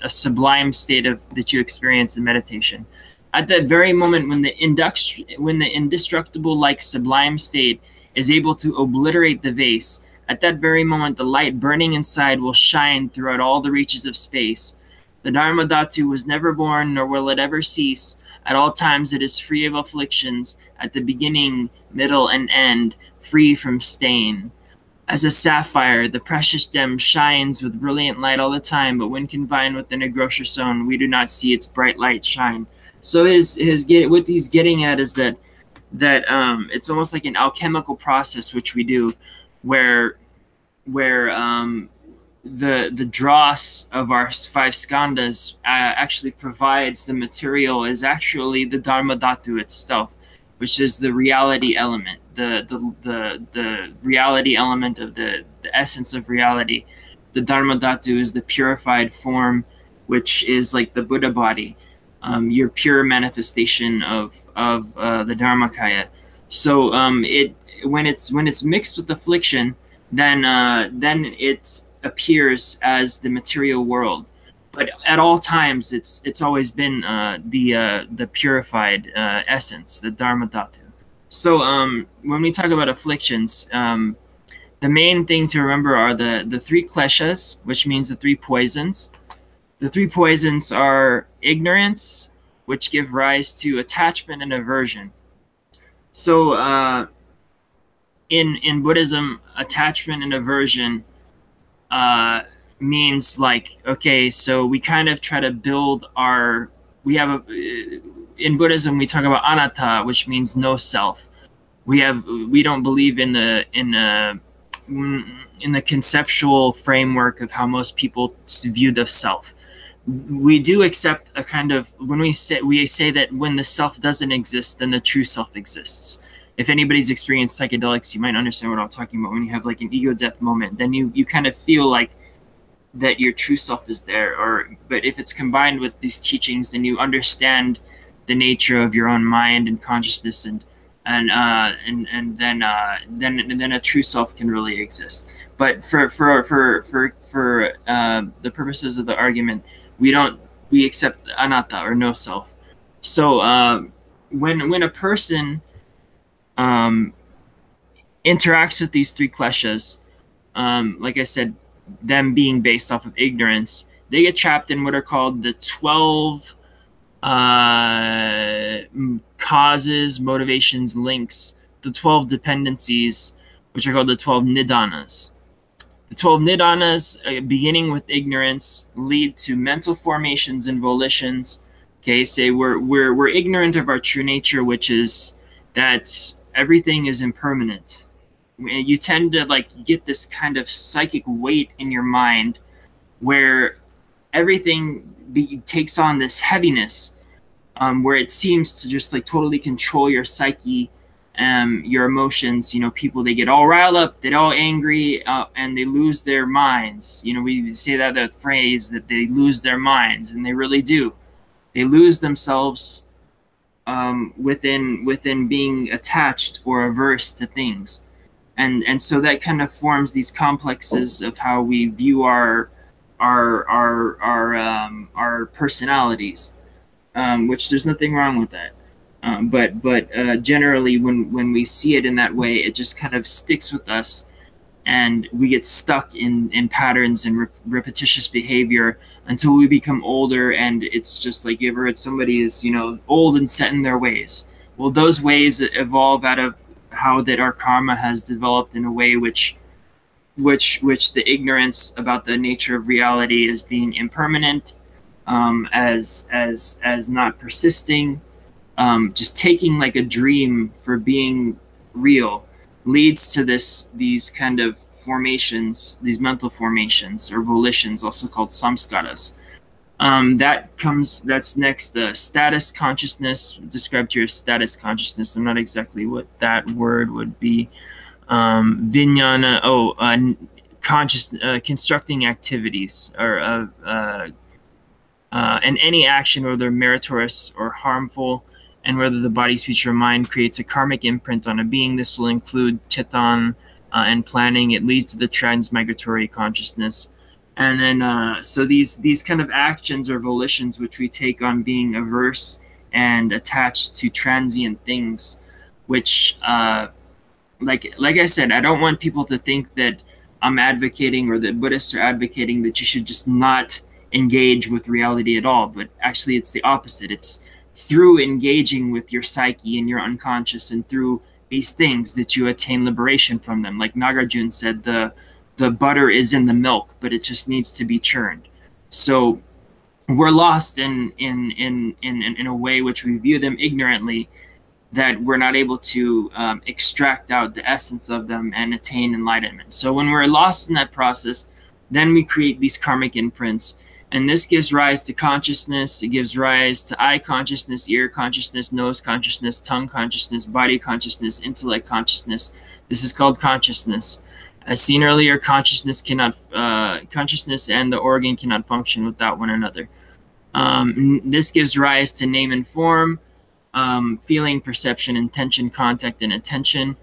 a sublime state of that you experience in meditation. At that very moment when the indestructible like sublime state is able to obliterate the vase, at that very moment the light burning inside will shine throughout all the reaches of space. The Dharmadhatu was never born, nor will it ever cease. At all times it is free of afflictions, at the beginning, middle, and end, free from stain. As a sapphire, the precious gem shines with brilliant light all the time, but when confined within a grocer's zone, we do not see its bright light shine." So what he's getting at is that it's almost like an alchemical process which we do, where the dross of our five skandhas actually provides the material is actually the Dharmadhatu itself, which is the reality element, the reality element of the essence of reality. The Dharmadhatu is the purified form, which is like the Buddha body, your pure manifestation of the Dharmakaya. So when it's mixed with affliction, then it appears as the material world. But at all times, it's always been the purified essence, the Dharmadhatu. So when we talk about afflictions, the main thing to remember are the three kleshas, which means the three poisons. The three poisons are ignorance, which give rise to attachment and aversion. So in Buddhism, attachment and aversion means like, okay, so we kind of try to build in Buddhism we talk about anatta, which means no self. We don't believe in the conceptual framework of how most people view the self. We do accept a kind of, when we say that when the self doesn't exist, then the true self exists. If anybody's experienced psychedelics, you might understand what I'm talking about. When you have like an ego death moment, then you kind of feel like that your true self is there. But if it's combined with these teachings, then you understand the nature of your own mind and consciousness, and then a true self can really exist. But for the purposes of the argument, we accept anatta, or no self. So when a person um, interacts with these three kleshas, like I said, them being based off of ignorance, they get trapped in what are called the 12 causes, motivations, links, the 12 dependencies, which are called the 12 nidanas. The 12 nidanas, beginning with ignorance, lead to mental formations and volitions. Okay, say we're ignorant of our true nature, which is that everything is impermanent. You tend to like get this kind of psychic weight in your mind where everything takes on this heaviness, where it seems to just like totally control your psyche, your emotions. You know, people, they get all riled up, they get all angry, and they lose their minds. You know, we say that phrase that they lose their minds, and they really do. They lose themselves within being attached or averse to things, and so that kind of forms these complexes of how we view our personalities, which there's nothing wrong with that. But generally, when we see it in that way, it just kind of sticks with us, and we get stuck in patterns and repetitious behavior until we become older. And it's just like, you ever heard somebody is, you know, old and set in their ways. Well, those ways evolve out of how that our karma has developed in a way which the ignorance about the nature of reality as being impermanent, as not persisting, just taking like a dream for being real, leads to these kind of formations, these mental formations or volitions, also called samskaras. That's next, status consciousness, described here as status consciousness. I'm not exactly what that word would be. Vijnana, constructing activities, or and any action, whether meritorious or harmful, and whether the body, speech, or mind creates a karmic imprint on a being. This will include chitan and planning. It leads to the transmigratory consciousness. And then, so these kind of actions or volitions which we take on being averse and attached to transient things, which, like I said, I don't want people to think that I'm advocating, or that Buddhists are advocating, that you should just not engage with reality at all. But actually, it's the opposite. It's through engaging with your psyche and your unconscious, and through these things, that you attain liberation from them. Like Nagarjuna said, the butter is in the milk, but it just needs to be churned. So we're lost in a way which we view them ignorantly, that we're not able to extract out the essence of them and attain enlightenment. So when we're lost in that process, then we create these karmic imprints, and this gives rise to consciousness. It gives rise to eye consciousness, ear consciousness, nose consciousness, tongue consciousness, body consciousness, intellect consciousness. This is called consciousness. As seen earlier, consciousness and the organ cannot function without one another. This gives rise to name and form, feeling, perception, intention, contact, and attention,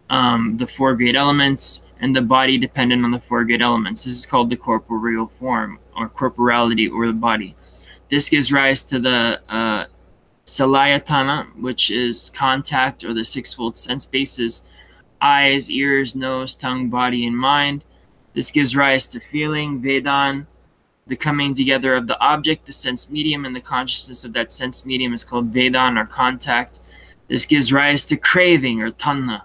the four great elements, and the body dependent on the four great elements. This is called the corporeal form, or corporality, or the body. This gives rise to the salayatana, which is contact, or the sixfold sense bases: eyes, ears, nose, tongue, body, and mind. This gives rise to feeling, Vedan. The coming together of the object, the sense medium, and the consciousness of that sense medium is called Vedan, or contact. This gives rise to craving, or tanha.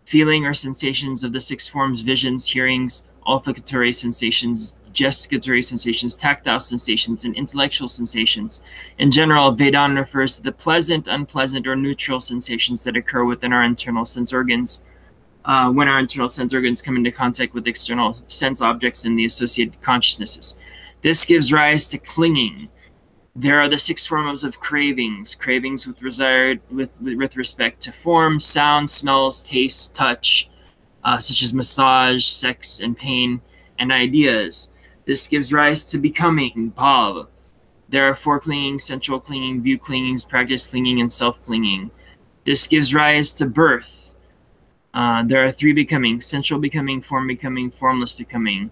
Feeling or sensations of the six forms: visions, hearings, olfactory sensations, gustatory sensations, tactile sensations, and intellectual sensations. In general, Vedan refers to the pleasant, unpleasant, or neutral sensations that occur within our internal sense organs. When our internal sense organs come into contact with external sense objects and the associated consciousnesses. This gives rise to clinging. There are the six forms of cravings. Cravings with respect to form, sound, smells, taste, touch, such as massage, sex, and pain, and ideas. This gives rise to becoming, bhav. There are four clingings: sensual clinging, view clingings, practice clinging, and self-clinging. This gives rise to birth. There are three becomings: sensual becoming, form becoming, formless becoming.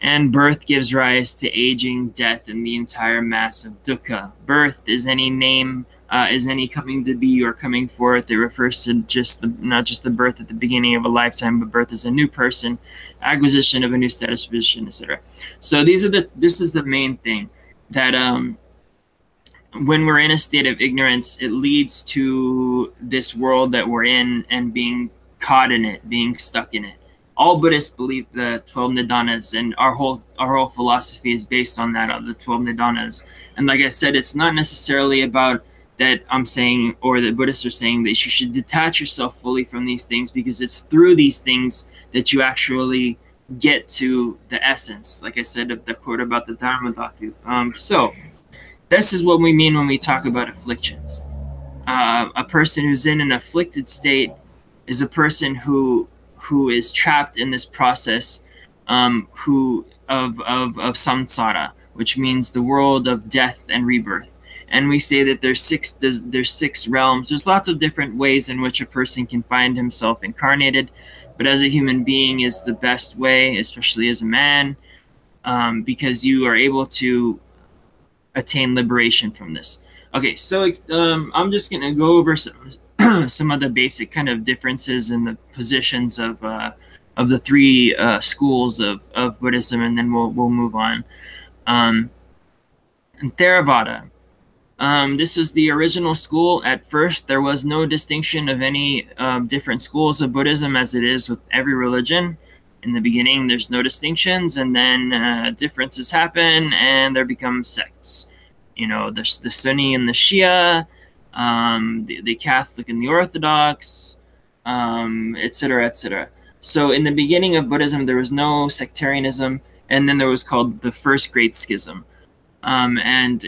And birth gives rise to aging, death, and the entire mass of dukkha. Birth is any name is any coming to be or coming forth. It refers to not just the birth at the beginning of a lifetime, but birth as a new person, acquisition of a new status, position, etc. So this is the main thing that when we're in a state of ignorance, it leads to this world that we're in and being caught in it, being stuck in it. All Buddhists believe the 12 nidanas, and our whole philosophy is based on that, on the 12 nidanas. And like I said, it's not necessarily about that I'm saying, or that Buddhists are saying, that you should detach yourself fully from these things, because it's through these things that you actually get to the essence, like I said, of the quote about the Dharma Dhatu. So this is what we mean when we talk about afflictions. A person who's in an afflicted state is a person who is trapped in this process, of samsara, which means the world of death and rebirth. And we say that there's six realms. There's lots of different ways in which a person can find himself incarnated, but as a human being is the best way, especially as a man, because you are able to attain liberation from this. Okay, so I'm just gonna go over some of the basic kind of differences in the positions of the three schools of Buddhism, and then we'll move on. And Theravada. This was the original school. At first, there was no distinction of any different schools of Buddhism, as it is with every religion. In the beginning, there's no distinctions, and then differences happen, and there become sects. You know, the Sunni and the Shia, the Catholic and the Orthodox, etc., etc. So in the beginning of Buddhism, there was no sectarianism, and then there was called the First Great Schism. And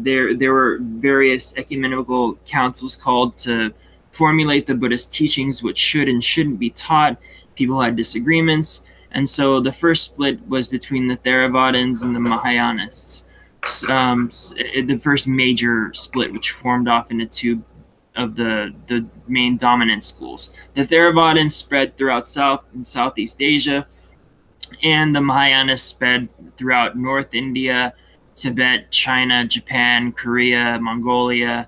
there were various ecumenical councils called to formulate the Buddhist teachings, which should and shouldn't be taught. People had disagreements, and so the first split was between the Theravadins and the Mahayanists. The first major split, which formed off into two of the main dominant schools. The Theravadins spread throughout South and Southeast Asia, and the Mahayanists spread throughout North India, Tibet, China, Japan, Korea, Mongolia,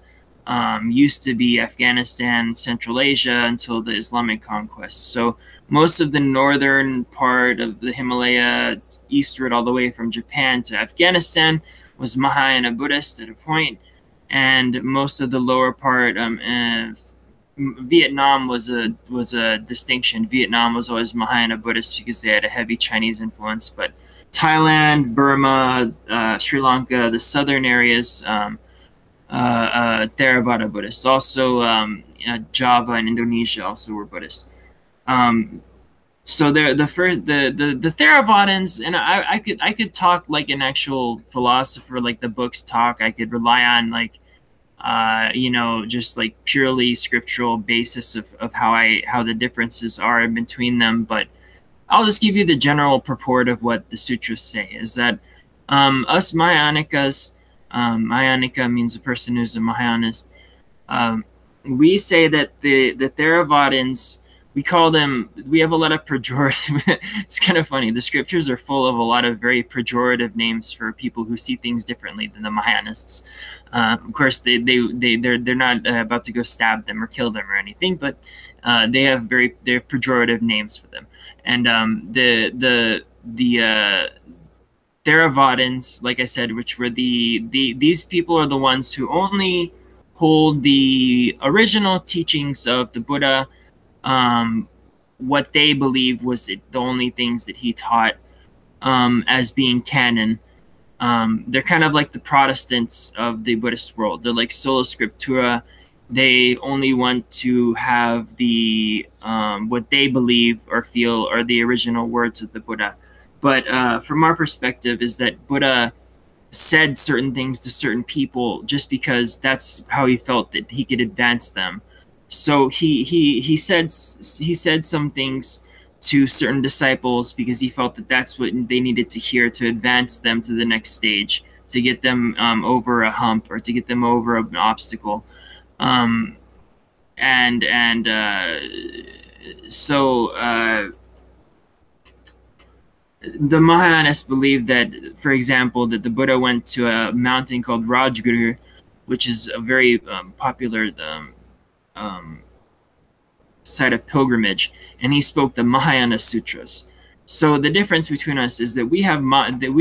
used to be Afghanistan, Central Asia, until the Islamic conquest. So most of the northern part of the Himalaya, eastward all the way from Japan to Afghanistan, was Mahayana Buddhist at a point, and most of the lower part, Vietnam was a distinction. Vietnam was always Mahayana Buddhist because they had a heavy Chinese influence, but Thailand, Burma, Sri Lanka, the southern areas, Theravada Buddhists. Also, Java and Indonesia also were Buddhists. So the Theravadins, and I could talk like an actual philosopher, like the books talk. I could rely on like just like purely scriptural basis of how the differences are in between them. But I'll just give you the general purport of what the sutras say. Is that us Mahayanikas, Mahayanika means a person who's a Mahayanist. We say that the Theravadins, we call them, we have a lot of pejorative, it's kind of funny. The scriptures are full of a lot of very pejorative names for people who see things differently than the Mahayanists. Of course, they're not about to go stab them or kill them or anything, but they have pejorative names for them. And the Theravadins, like I said, which were these people are the ones who only hold the original teachings of the Buddha, what they believe was the only things that he taught, as being canon. They're kind of like the Protestants of the Buddhist world. They're like sola scriptura. They only want to have the what they believe or feel are the original words of the Buddha. But from our perspective is that Buddha said certain things to certain people just because that's how he felt that he could advance them. So he said some things to certain disciples because he felt that that's what they needed to hear to advance them to the next stage, to get them over a hump or to get them over an obstacle. The Mahayanists believe that, for example, that the Buddha went to a mountain called Rajguru, which is a very popular site of pilgrimage, and he spoke the Mahayana Sutras. So the difference between us is that we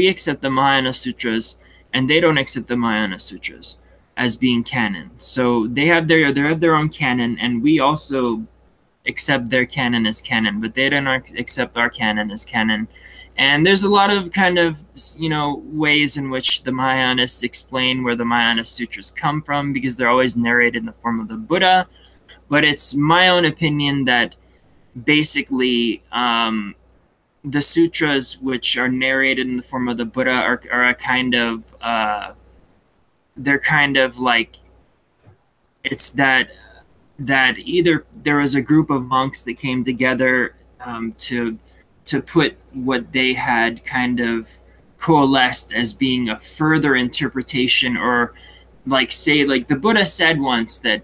accept the Mahayana Sutras, and they don't accept the Mahayana Sutras as being canon. So they have their own canon, and we also accept their canon as canon, but they don't accept our canon as canon. And there's a lot of kind of, ways in which the Mahayanists explain where the Mahayana Sutras come from, because they're always narrated in the form of the Buddha. But it's my own opinion that basically the sutras, which are narrated in the form of the Buddha, are a kind of, they're kind of like, it's that either there was a group of monks that came together to put what they had kind of coalesced as being a further interpretation, or like the Buddha said once that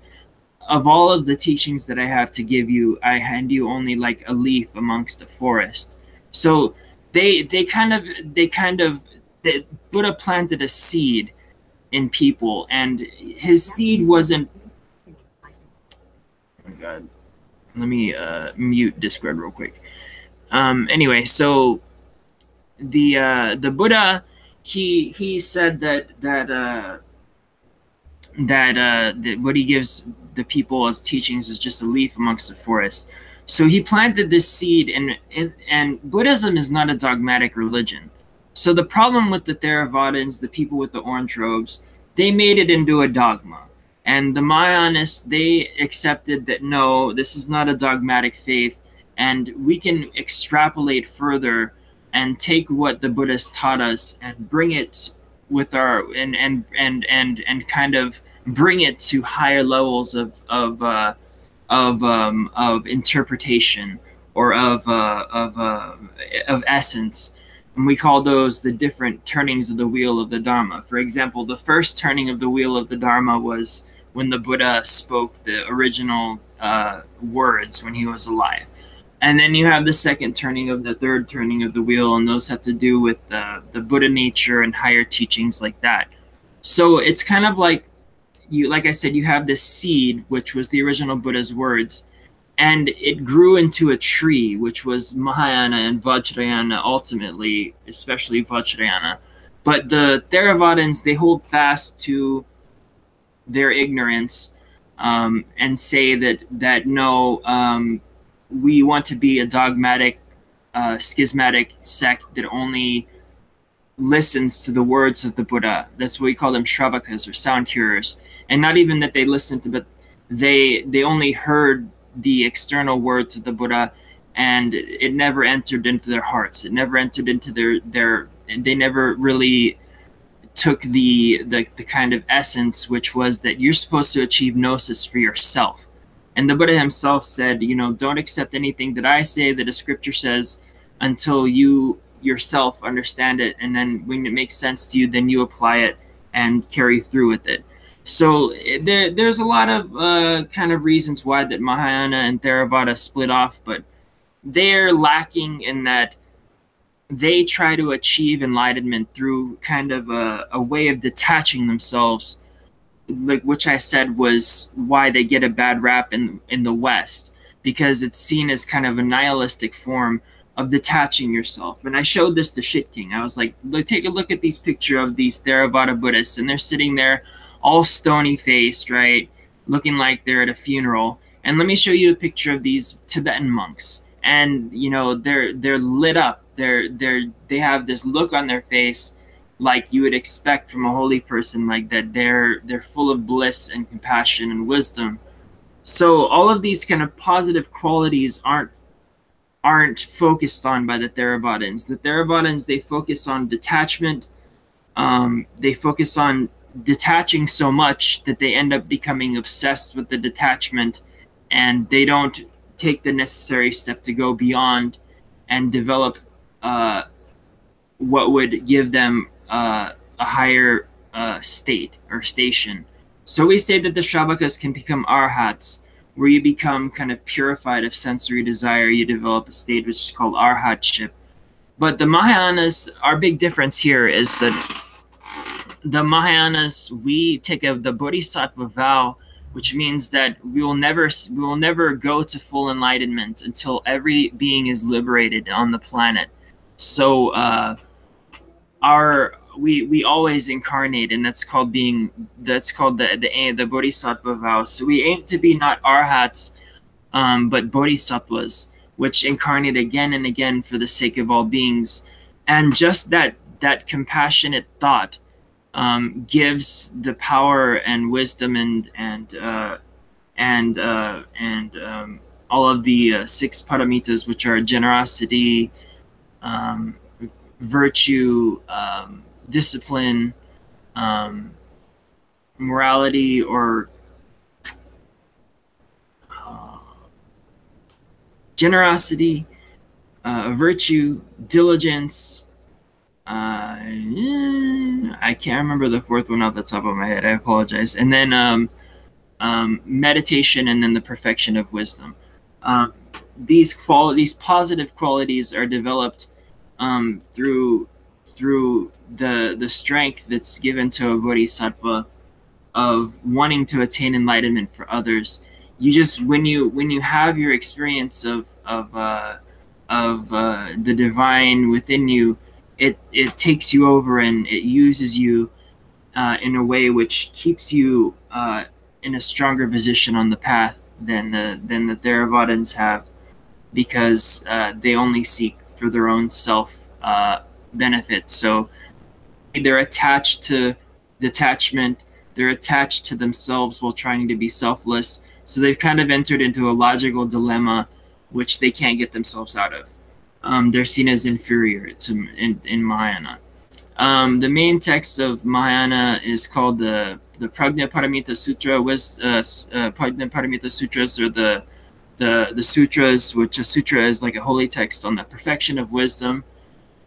of all of the teachings that I have to give you, I hand you only like a leaf amongst a forest. So the Buddha planted a seed in people, and his seed wasn't. Oh my God, let me mute Discord real quick. Anyway, so the Buddha, he said that what he gives the people as teachings is just a leaf amongst the forest. So he planted this seed, and Buddhism is not a dogmatic religion. So the problem with the Theravadins, the people with the orange robes, they made it into a dogma. And the Mahayanists, they accepted that no, this is not a dogmatic faith, and we can extrapolate further and take what the Buddhists taught us and bring it with our and kind of bring it to higher levels of interpretation, or of essence. And we call those the different turnings of the wheel of the Dharma. For example, the first turning of the wheel of the Dharma was when the Buddha spoke the original words when he was alive. And then you have the second turning of the third turning of the wheel, and those have to do with the Buddha nature and higher teachings like that. So it's kind of like, like I said, you have this seed, which was the original Buddha's words, and it grew into a tree, which was Mahayana and Vajrayana ultimately, especially Vajrayana. But the Theravadins, they hold fast to their ignorance and say that no, we want to be a dogmatic, schismatic sect that only listens to the words of the Buddha. That's what we call them, Shravakas, or sound hearers. And not even that they listened to, but they only heard the external words of the Buddha, and it never entered into their hearts. It never entered into they never really took the kind of essence, which was that you're supposed to achieve gnosis for yourself. And the Buddha himself said, don't accept anything that I say, that a scripture says, until you yourself understand it. And then when it makes sense to you, then you apply it and carry through with it. So there's a lot of kind of reasons why that Mahayana and Theravada split off, but they're lacking in that they try to achieve enlightenment through kind of a way of detaching themselves, like which I said was why they get a bad rap in the West, because it's seen as kind of a nihilistic form of detaching yourself. And I showed this to Shit King. I was like, take a look at these picture of these Theravada Buddhists, and they're sitting there all stony faced, right, looking like they're at a funeral. And let me show you a picture of these Tibetan monks, and they're lit up. They have this look on their face like you would expect from a holy person, like that they're full of bliss and compassion and wisdom. So all of these kind of positive qualities aren't focused on by the Theravadins. The Theravadins, they focus on detachment. They focus on detaching so much that they end up becoming obsessed with the detachment, and they don't take the necessary step to go beyond and develop what would give them a higher state or station. So we say that the Shravakas can become arhats, where you become kind of purified of sensory desire. You develop a state which is called arhatship. But the Mahayanas, our big difference here is that the Mahayanas, we take the Bodhisattva vow, which means that we will never go to full enlightenment until every being is liberated on the planet. So we always incarnate, and that's called the Bodhisattva vow. So we aim to be not arhats, but bodhisattvas, which incarnate again and again for the sake of all beings. And just that compassionate thought gives the power and wisdom and all of the six paramitas, which are generosity, virtue, discipline, morality, or generosity, virtue, diligence. I can't remember the fourth one off the top of my head. I apologize. And then meditation, and then the perfection of wisdom. These positive qualities are developed through the strength that's given to a bodhisattva of wanting to attain enlightenment for others. You just when you have your experience of the divine within you, it takes you over and it uses you in a way which keeps you in a stronger position on the path than the Theravadins have, because they only seek for their own self benefit. So they're attached to detachment, they're attached to themselves while trying to be selfless. So they've kind of entered into a logical dilemma which they can't get themselves out of. They're seen as inferior in Mahayana. The main text of Mahayana is called the Prajnaparamita Sutra. Prajnaparamita Sutras are the sutras, which a sutra is like a holy text on the perfection of wisdom.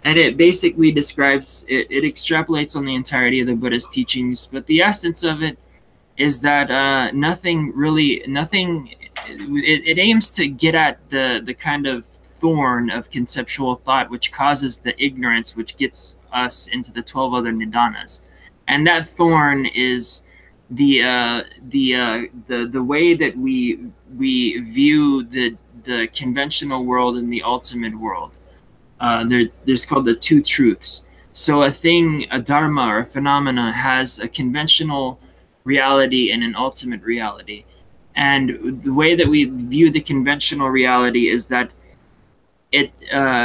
And it basically describes, it extrapolates on the entirety of the Buddha's teachings, but the essence of it is that it aims to get at the kind of thorn of conceptual thought which causes the ignorance which gets us into the 12 other nidanas. And that thorn is the way that we view the conventional world and the ultimate world. There's called the two truths. So a thing, a dharma or a phenomena, has a conventional reality and an ultimate reality. And the way that we view the conventional reality is that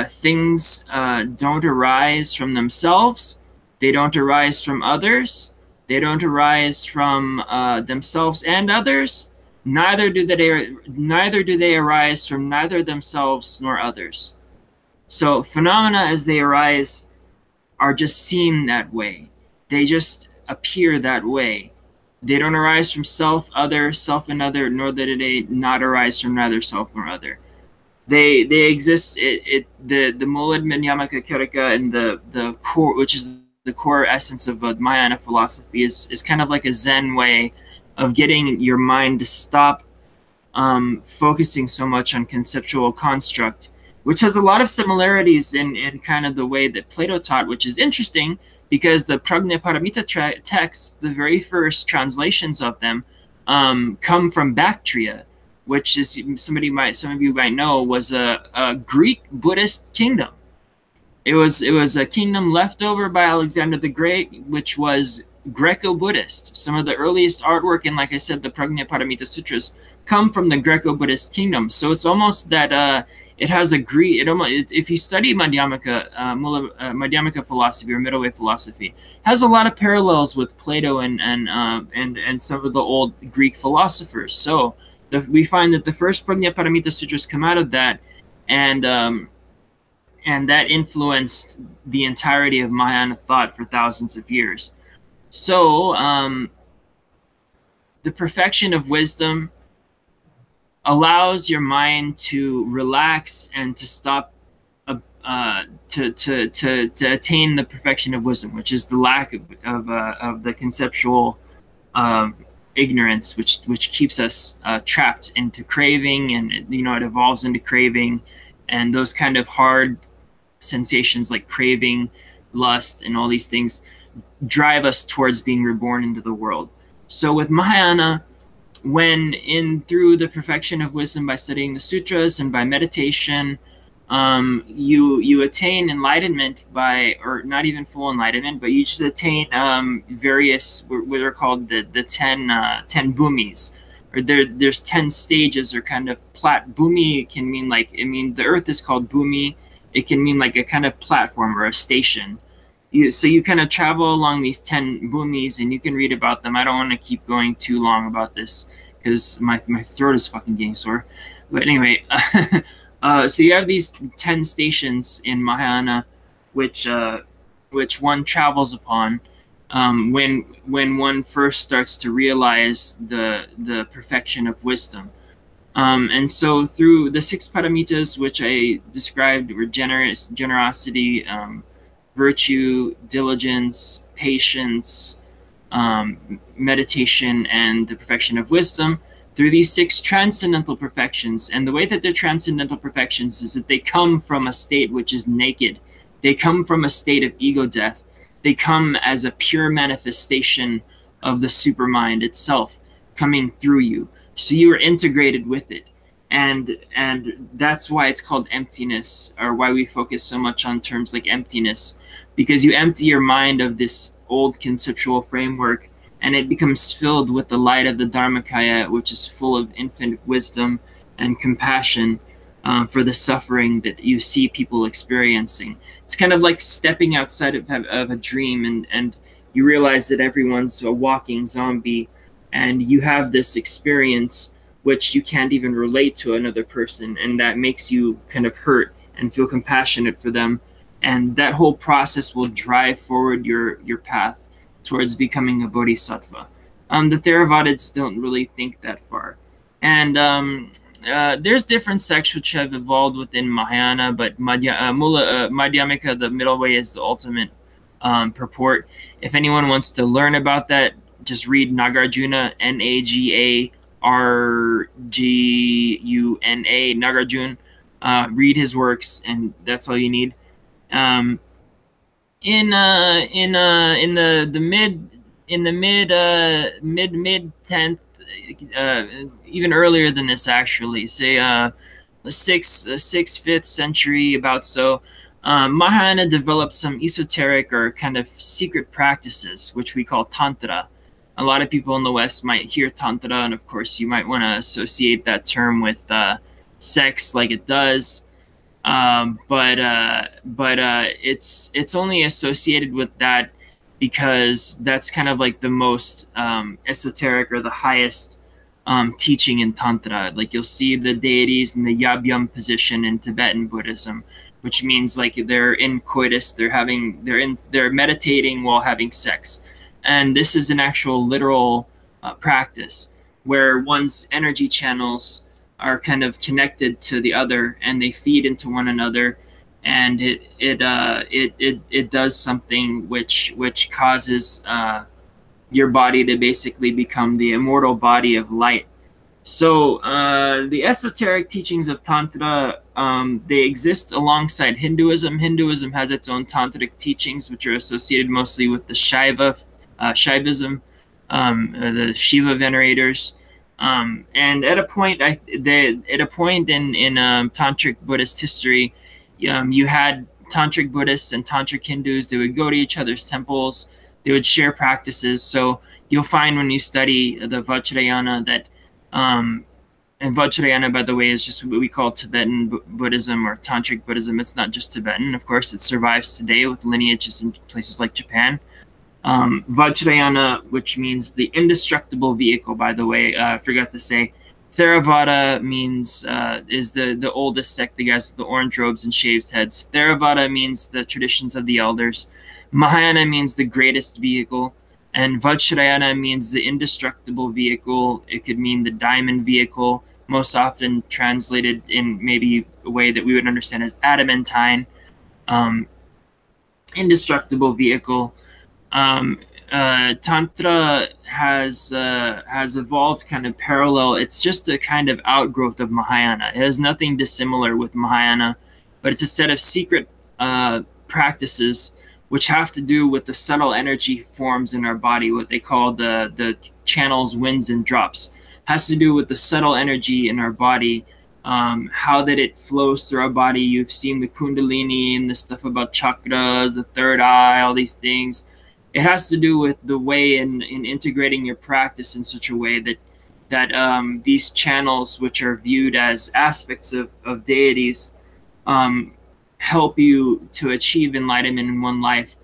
things don't arise from themselves, they don't arise from others, they don't arise from themselves and others, neither do they arise from neither themselves nor others. So phenomena as they arise are just seen that way. They just appear that way. They don't arise from self, other, self and other, nor do they not arise from neither self nor other. They exist. The Mulad Niyamaka Karika and the core, which is the core essence of Mahayana philosophy, is kind of like a Zen way of getting your mind to stop focusing so much on conceptual construct, which has a lot of similarities in kind of the way that Plato taught, which is interesting because the Prajnaparamita texts, the very first translations of them, come from Bactria, which is some of you might know was a Greek Buddhist kingdom. It was a kingdom left over by Alexander the Great, which was Greco-Buddhist. Some of the earliest artwork, and like I said, the Prajnaparamita Sutras come from the Greco-Buddhist kingdom. So it's almost that it has a Greek. If you study Madhyamaka philosophy or middle way philosophy, it has a lot of parallels with Plato and some of the old Greek philosophers. So we find that the first Prajnaparamita Sutras come out of that, and that influenced the entirety of Mahayana thought for thousands of years. So the perfection of wisdom allows your mind to relax and to stop to attain the perfection of wisdom, which is the lack of the conceptual ignorance, which keeps us trapped into craving, and it evolves into craving, and those kind of hard sensations like craving, lust, and all these things. drive us towards being reborn into the world. So with Mahayana, when through the perfection of wisdom by studying the sutras and by meditation, you attain enlightenment by, or not even full enlightenment, but you just attain various what are called the 10 bhumis, or there's 10 stages, or kind of bhumi can mean like, the earth is called bhumi. It can mean like a kind of platform or a station. So you kind of travel along these 10 bhumis, and you can read about them. I don't want to keep going too long about this because my throat is fucking getting sore. But anyway, so you have these 10 stations in Mahayana, which one travels upon when one first starts to realize the perfection of wisdom. And so through the 6 paramitas, which I described, were generosity, virtue, diligence, patience, meditation, and the perfection of wisdom, through these 6 transcendental perfections. And the way that they're transcendental perfections is that they come from a state which is naked. They come from a state of ego death. They come as a pure manifestation of the supermind itself coming through you. So you are integrated with it. And that's why it's called emptiness, or why we focus so much on terms like emptiness, because you empty your mind of this old conceptual framework, and it becomes filled with the light of the Dharmakaya, which is full of infinite wisdom and compassion for the suffering that you see people experiencing. It's kind of like stepping outside of a dream, and you realize that everyone's a walking zombie, and you have this experience which you can't even relate to another person, and that makes you kind of hurt and feel compassionate for them. And that whole process will drive forward your path towards becoming a bodhisattva. The Theravadids don't really think that far. And there's different sects which have evolved within Mahayana, but Madhyamika, the middle way, is the ultimate purport. If anyone wants to learn about that, just read Nagarjuna, Nagarjuna, Nagarjuna. Read his works, and that's all you need. In the mid 10th, even earlier than this, actually, say the 5th century, about so, Mahayana developed some esoteric or kind of secret practices, which we call tantra. A lot of people in the West might hear tantra, and of course you might want to associate that term with sex, like it does. But it's only associated with that because that's kind of like the most esoteric, or the highest teaching in tantra. Like, you'll see the deities in the Yabyum position in Tibetan Buddhism, which means like they're in coitus, they're meditating while having sex. And this is an actual literal practice where one's energy channels are kind of connected to the other, and they feed into one another, and it does something which causes your body to basically become the immortal body of light. So the esoteric teachings of Tantra, they exist alongside Hinduism. Hinduism has its own tantric teachings, which are associated mostly with the Shaivism, the Shiva venerators. And at a point, in tantric Buddhist history, you had tantric Buddhists and tantric Hindus. They would go to each other's temples. They would share practices. So you'll find when you study the Vajrayana that, and Vajrayana, by the way, is just what we call Tibetan Buddhism or tantric Buddhism. It's not just Tibetan. Of course, it survives today with lineages in places like Japan. Vajrayana, which means the indestructible vehicle, by the way, I forgot to say. Theravada means, is the oldest sect, the guys with the orange robes and shaved heads. Theravada means the traditions of the elders. Mahayana means the greatest vehicle. And Vajrayana means the indestructible vehicle. It could mean the diamond vehicle, most often translated in maybe a way that we would understand as adamantine. Indestructible vehicle. Tantra has evolved kind of parallel. It's just a kind of outgrowth of Mahayana. It has nothing dissimilar with Mahayana, but it's a set of secret practices which have to do with the subtle energy forms in our body, what they call the channels, winds, and drops. Has to do with the subtle energy in our body, how that it flows through our body. You've seen the Kundalini and the stuff about chakras, the third eye, all these things. It has to do with the way in integrating your practice in such a way that these channels, which are viewed as aspects of deities, help you to achieve enlightenment in one life,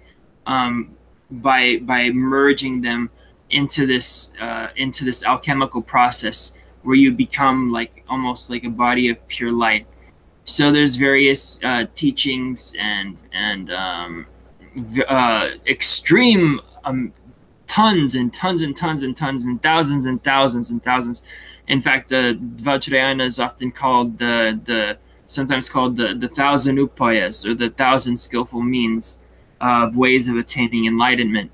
by merging them into this alchemical process where you become like almost like a body of pure light. So there's various teachings and extreme tons and tons and tons and tons and thousands and thousands and thousands. In fact, Vajrayana is often called sometimes called the thousand upayas, or the thousand skillful means of ways of attaining enlightenment,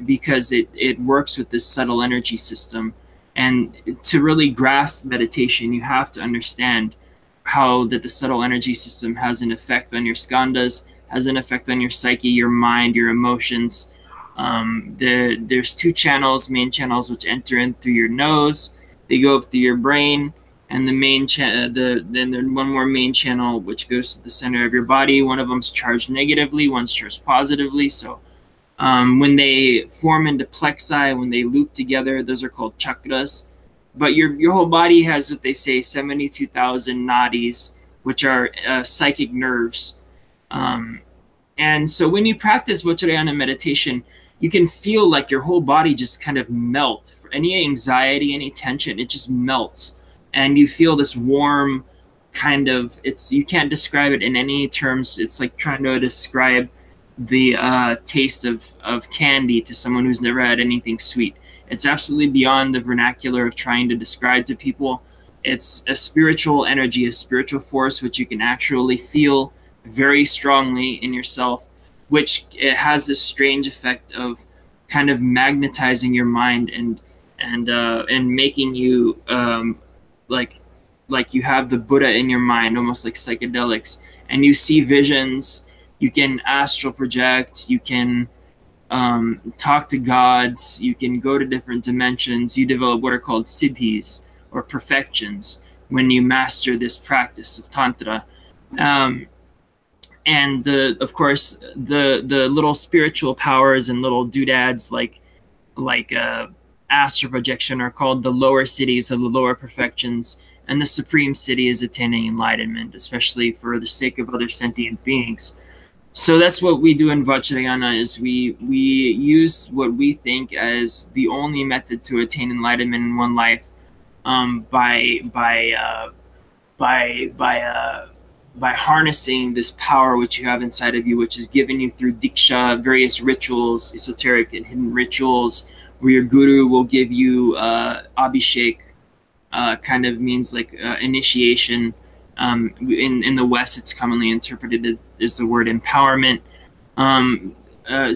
because it works with this subtle energy system. And to really grasp meditation, you have to understand how that the subtle energy system has an effect on your skandhas, has an effect on your psyche, your mind, your emotions. There's two channels, main channels, which enter in through your nose. They go up through your brain, and the main then there's one more main channel which goes to the center of your body. One of them's charged negatively, one's charged positively. So when they form into plexi, when they loop together, those are called chakras. But your whole body has what they say 72,000 nadis, which are psychic nerves. And so when you practice Vajrayana meditation, you can feel like your whole body just kind of melt. For any anxiety, any tension, it just melts. And you feel this warm kind of, you can't describe it in any terms. It's like trying to describe the taste of candy to someone who's never had anything sweet. It's absolutely beyond the vernacular of trying to describe to people. It's a spiritual energy, a spiritual force, which you can actually feel very strongly in yourself, which it has this strange effect of kind of magnetizing your mind and making you like you have the Buddha in your mind, almost like psychedelics, and you see visions. You can astral project. You can talk to gods. You can go to different dimensions. You develop what are called siddhis, or perfections, when you master this practice of tantra. And of course the little spiritual powers and little doodads like astral projection are called the lower cities of the lower perfections, and the supreme city is attaining enlightenment, especially for the sake of other sentient beings. So that's what we do in Vajrayana, is we use what we think as the only method to attain enlightenment in one life, by harnessing this power which you have inside of you, which is given you through diksha, various rituals, esoteric and hidden rituals, where your guru will give you abhishek, kind of means like initiation. In the West, it's commonly interpreted as the word empowerment.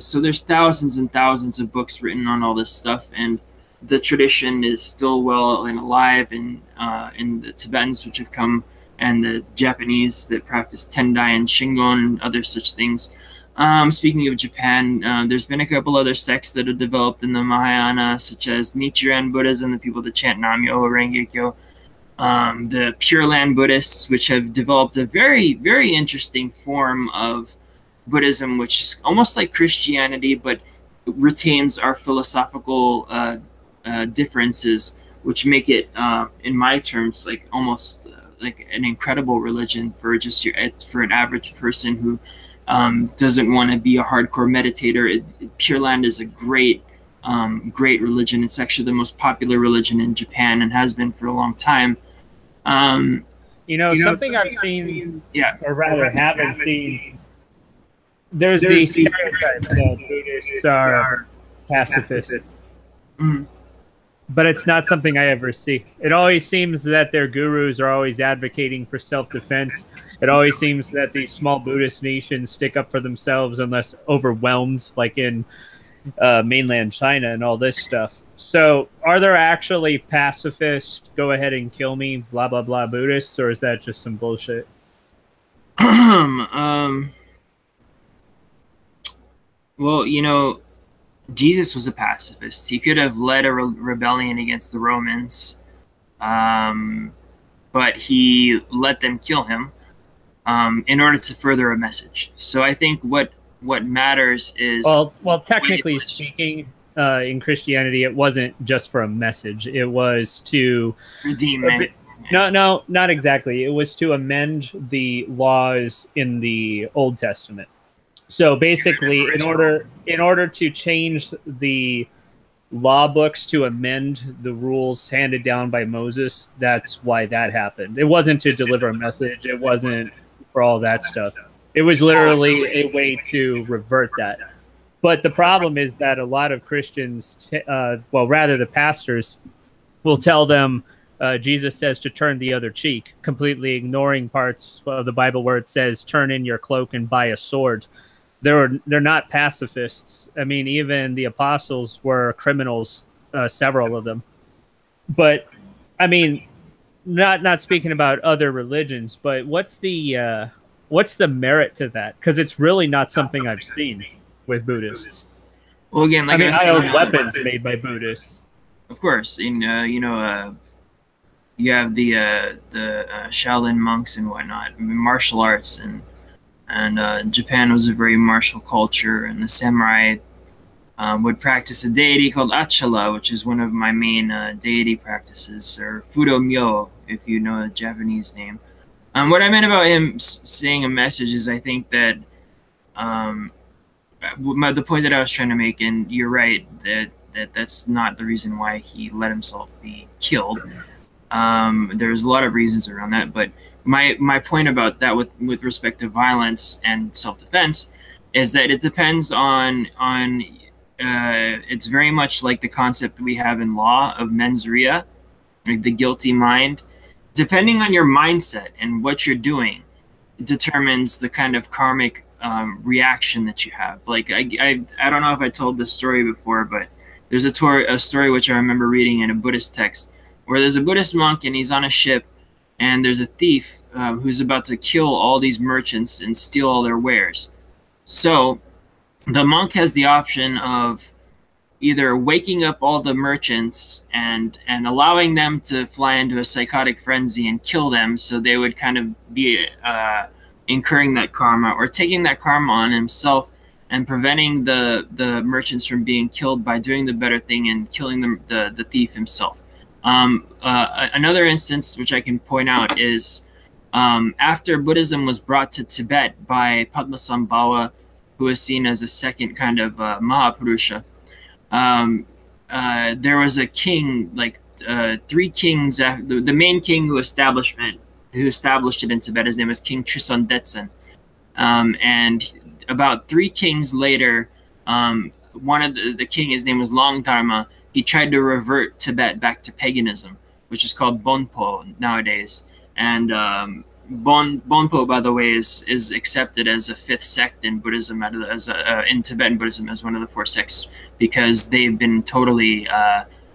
So there's thousands and thousands of books written on all this stuff, and the tradition is still well and alive in the Tibetans, which have come, and the Japanese that practice Tendai and Shingon and other such things. Speaking of Japan, there's been a couple other sects that have developed in the Mahayana, such as Nichiren Buddhism, the people that chant Nam-myoho Renge-kyo. The Pure Land Buddhists, which have developed a very, very interesting form of Buddhism, which is almost like Christianity, but retains our philosophical differences, which make it, in my terms, like almost like an incredido religion for just for an average person who doesn't want to be a hardcore meditator. Pure Land is a great religion. It's actually the most popular religion in Japan and has been for a long time. Something I've seen, or rather haven't seen, there's the stereotype that Buddhists are pacifists. Mm. But it's not something I ever see. It always seems that their gurus are always advocating for self-defense. It always seems that these small Buddhist nations stick up for themselves unless overwhelmed, like in mainland China and all this stuff. So are there actually pacifist, go ahead and kill me, blah, blah, blah Buddhists, or is that just some bullshit? Well, Jesus was a pacifist. He could have led a rebellion against the Romans, um, but he let them kill him in order to further a message. So I think what matters is well, technically speaking, in Christianity, it wasn't just for a message. It was to redeem man. No, not exactly. It was to amend the laws in the Old Testament. So basically, in order to change the law books to amend the rules handed down by Moses, that's why that happened. It wasn't to deliver a message. It wasn't for all that stuff. It was literally a way to revert that. But the problem is that a lot of Christians, well, rather the pastors, will tell them Jesus says to turn the other cheek, completely ignoring parts of the Bible where it says turn in your cloak and buy a sword. They're not pacifists. I mean, even the apostles were criminals, several of them. But I mean, not speaking about other religions, but what's the merit to that? Because it's really not something I've seen with Buddhists. Well, again, like I own weapons made by Buddhists. Of course, you have the Shaolin monks and whatnot, I mean, martial arts, and Japan was a very martial culture, and the samurai would practice a deity called Achala, which is one of my main deity practices, or Fudo Myo, if you know the Japanese name. What I meant about him saying a message is I think that the point that I was trying to make, and you're right, that's not the reason why he let himself be killed. There's a lot of reasons around that, but my point about that with respect to violence and self-defense is that it depends on it's very much like the concept we have in law of mens rea, like the guilty mind. Depending on your mindset and what you're doing determines the kind of karmic reaction that you have. Like I don't know if I told this story before, but there's a story which I remember reading in a Buddhist text where there's a Buddhist monk and he's on a ship and there's a thief who's about to kill all these merchants and steal all their wares. So the monk has the option of either waking up all the merchants and allowing them to fly into a psychotic frenzy and kill them, so they would kind of be incurring that karma, or taking that karma on himself and preventing the merchants from being killed by doing the better thing and killing the thief himself. Another instance which I can point out is after Buddhism was brought to Tibet by Padmasambhava, who is seen as a second kind of Mahapurusha. There was a king, like three kings. The main king who established it in Tibet, his name was King Trisan Detsen. And about 3 kings later, one of the king, his name was Long Dharma. He tried to revert Tibet back to paganism, which is called Bonpo nowadays. And Bonpo, by the way, is accepted as a 5th sect in Buddhism, in Tibetan Buddhism, as one of the 4 sects, because they've been totally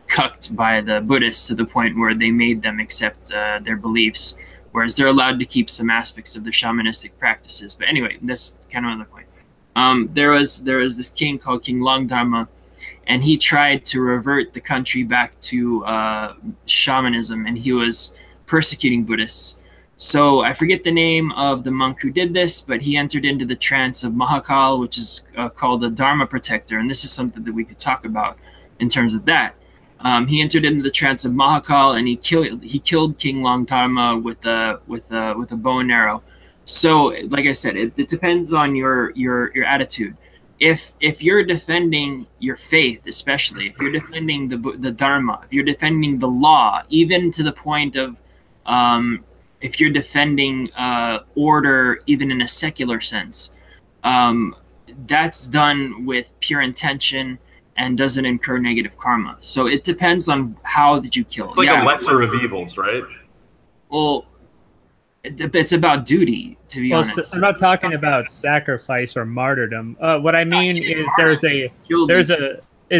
cucked by the Buddhists to the point where they made them accept their beliefs, whereas they're allowed to keep some aspects of their shamanistic practices. But anyway, that's kind of another point. There was this king called King Long Dharma, and he tried to revert the country back to shamanism, and he was persecuting Buddhists. So I forget the name of the monk who did this, but he entered into the trance of Mahakal, which is called the Dharma protector, and this is something that we could talk about in terms of that. He entered into the trance of Mahakal, and he killed King Long Dharma with a bow and arrow. So, like I said, it depends on your attitude. If you're defending your faith, especially if you're defending the Dharma, if you're defending the law, even to the point of if you're defending order, even in a secular sense, that's done with pure intention and doesn't incur negative karma. So it depends on how did you kill. It's like a lesser of evils, right? Well, it's about duty, to be honest. So I'm not talking about sacrifice or martyrdom. What I mean is there's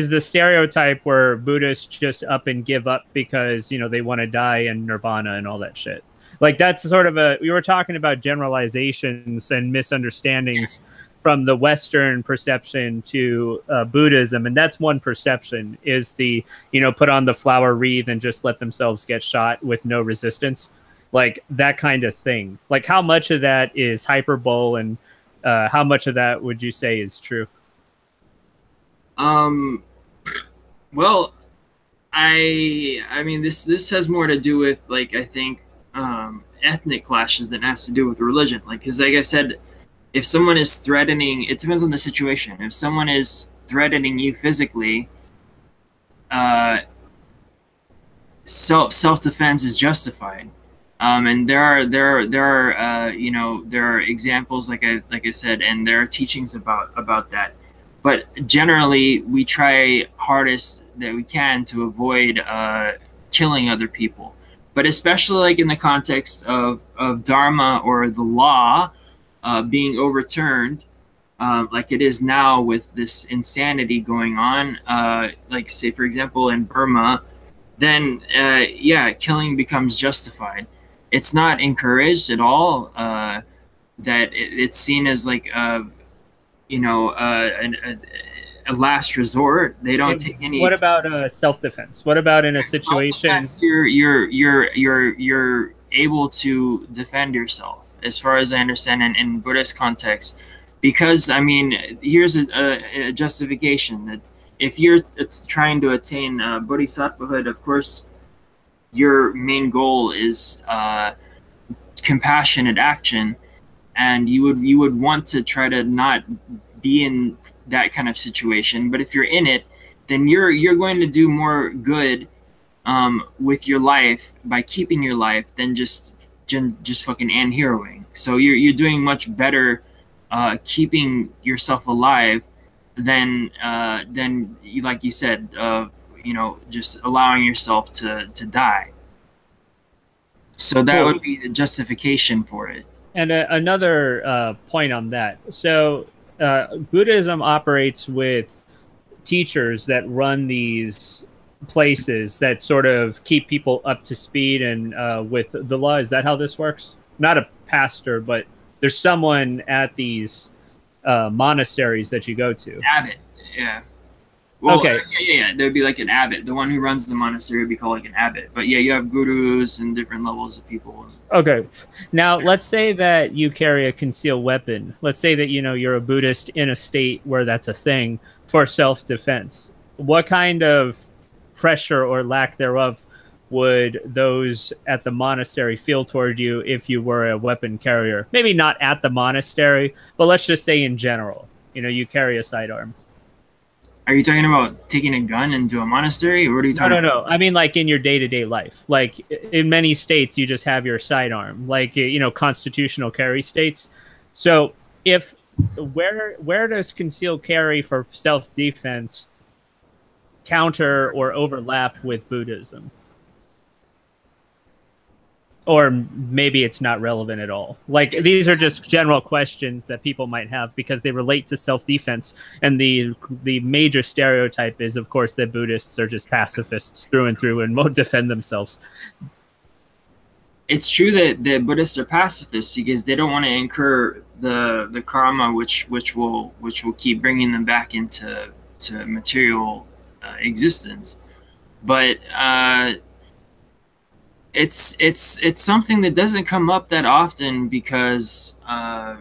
the stereotype where Buddhists just up and give up because they want to die in nirvana and all that shit. Like that's sort of we were talking about generalizations and misunderstandings from the Western perception to Buddhism, and that's one perception, is the, put on the flower wreath and just let themselves get shot with no resistance, like that kind of thing. Like, how much of that is hyperbole, and how much of that would you say is true? Well, I mean, this has more to do with, like, I think ethnic clashes than it has to do with religion. Like, because like I said, if someone is threatening, it depends on the situation. If someone is threatening you physically, self-defense is justified. And there are examples, like I said, and there are teachings about that. But generally, we try hardest that we can to avoid killing other people. But especially like in the context of Dharma or the law being overturned, like it is now with this insanity going on, like say, for example, in Burma, then yeah, killing becomes justified. It's not encouraged at all. That it's seen as like a last resort. They don't take any. What about self-defense? What about in a situation you're able to defend yourself, as far as I understand, in Buddhist context? Because I mean, here's a justification that if you're trying to attain bodhisattvahood, of course, your main goal is compassionate action, and you would want to try to not be in that kind of situation. But if you're in it, then you're going to do more good with your life by keeping your life than just fucking anheroing. So you're doing much better keeping yourself alive than like you said, just allowing yourself to die. So that would be the justification for it. And another point on that. So Buddhism operates with teachers that run these places that sort of keep people up to speed and with the law. Is that how this works? Not a pastor, but there's someone at these monasteries that you go to. Abbot, yeah. Well, okay. Yeah. There'd be like an abbot. The one who runs the monastery would be called like an abbot. But yeah, you have gurus and different levels of people. Okay. Now, let's say that you carry a concealed weapon. Let's say that, you're a Buddhist in a state where that's a thing for self-defense. What kind of pressure or lack thereof would those at the monastery feel toward you if you were a weapon carrier? Maybe not at the monastery, but let's just say in general, you carry a sidearm. Are you talking about taking a gun into a monastery? Or what are you talking about? No. I mean, like in your day-to-day life. Like in many states, you just have your sidearm, like, constitutional carry states. So where does concealed carry for self-defense counter or overlap with Buddhism? Or maybe it's not relevant at all. Like, these are just general questions that people might have because they relate to self-defense. And the major stereotype is, of course, that Buddhists are just pacifists through and through and won't defend themselves. It's true that the Buddhists are pacifists because they don't want to incur the karma which will keep bringing them back into material existence. But it's something that doesn't come up that often because I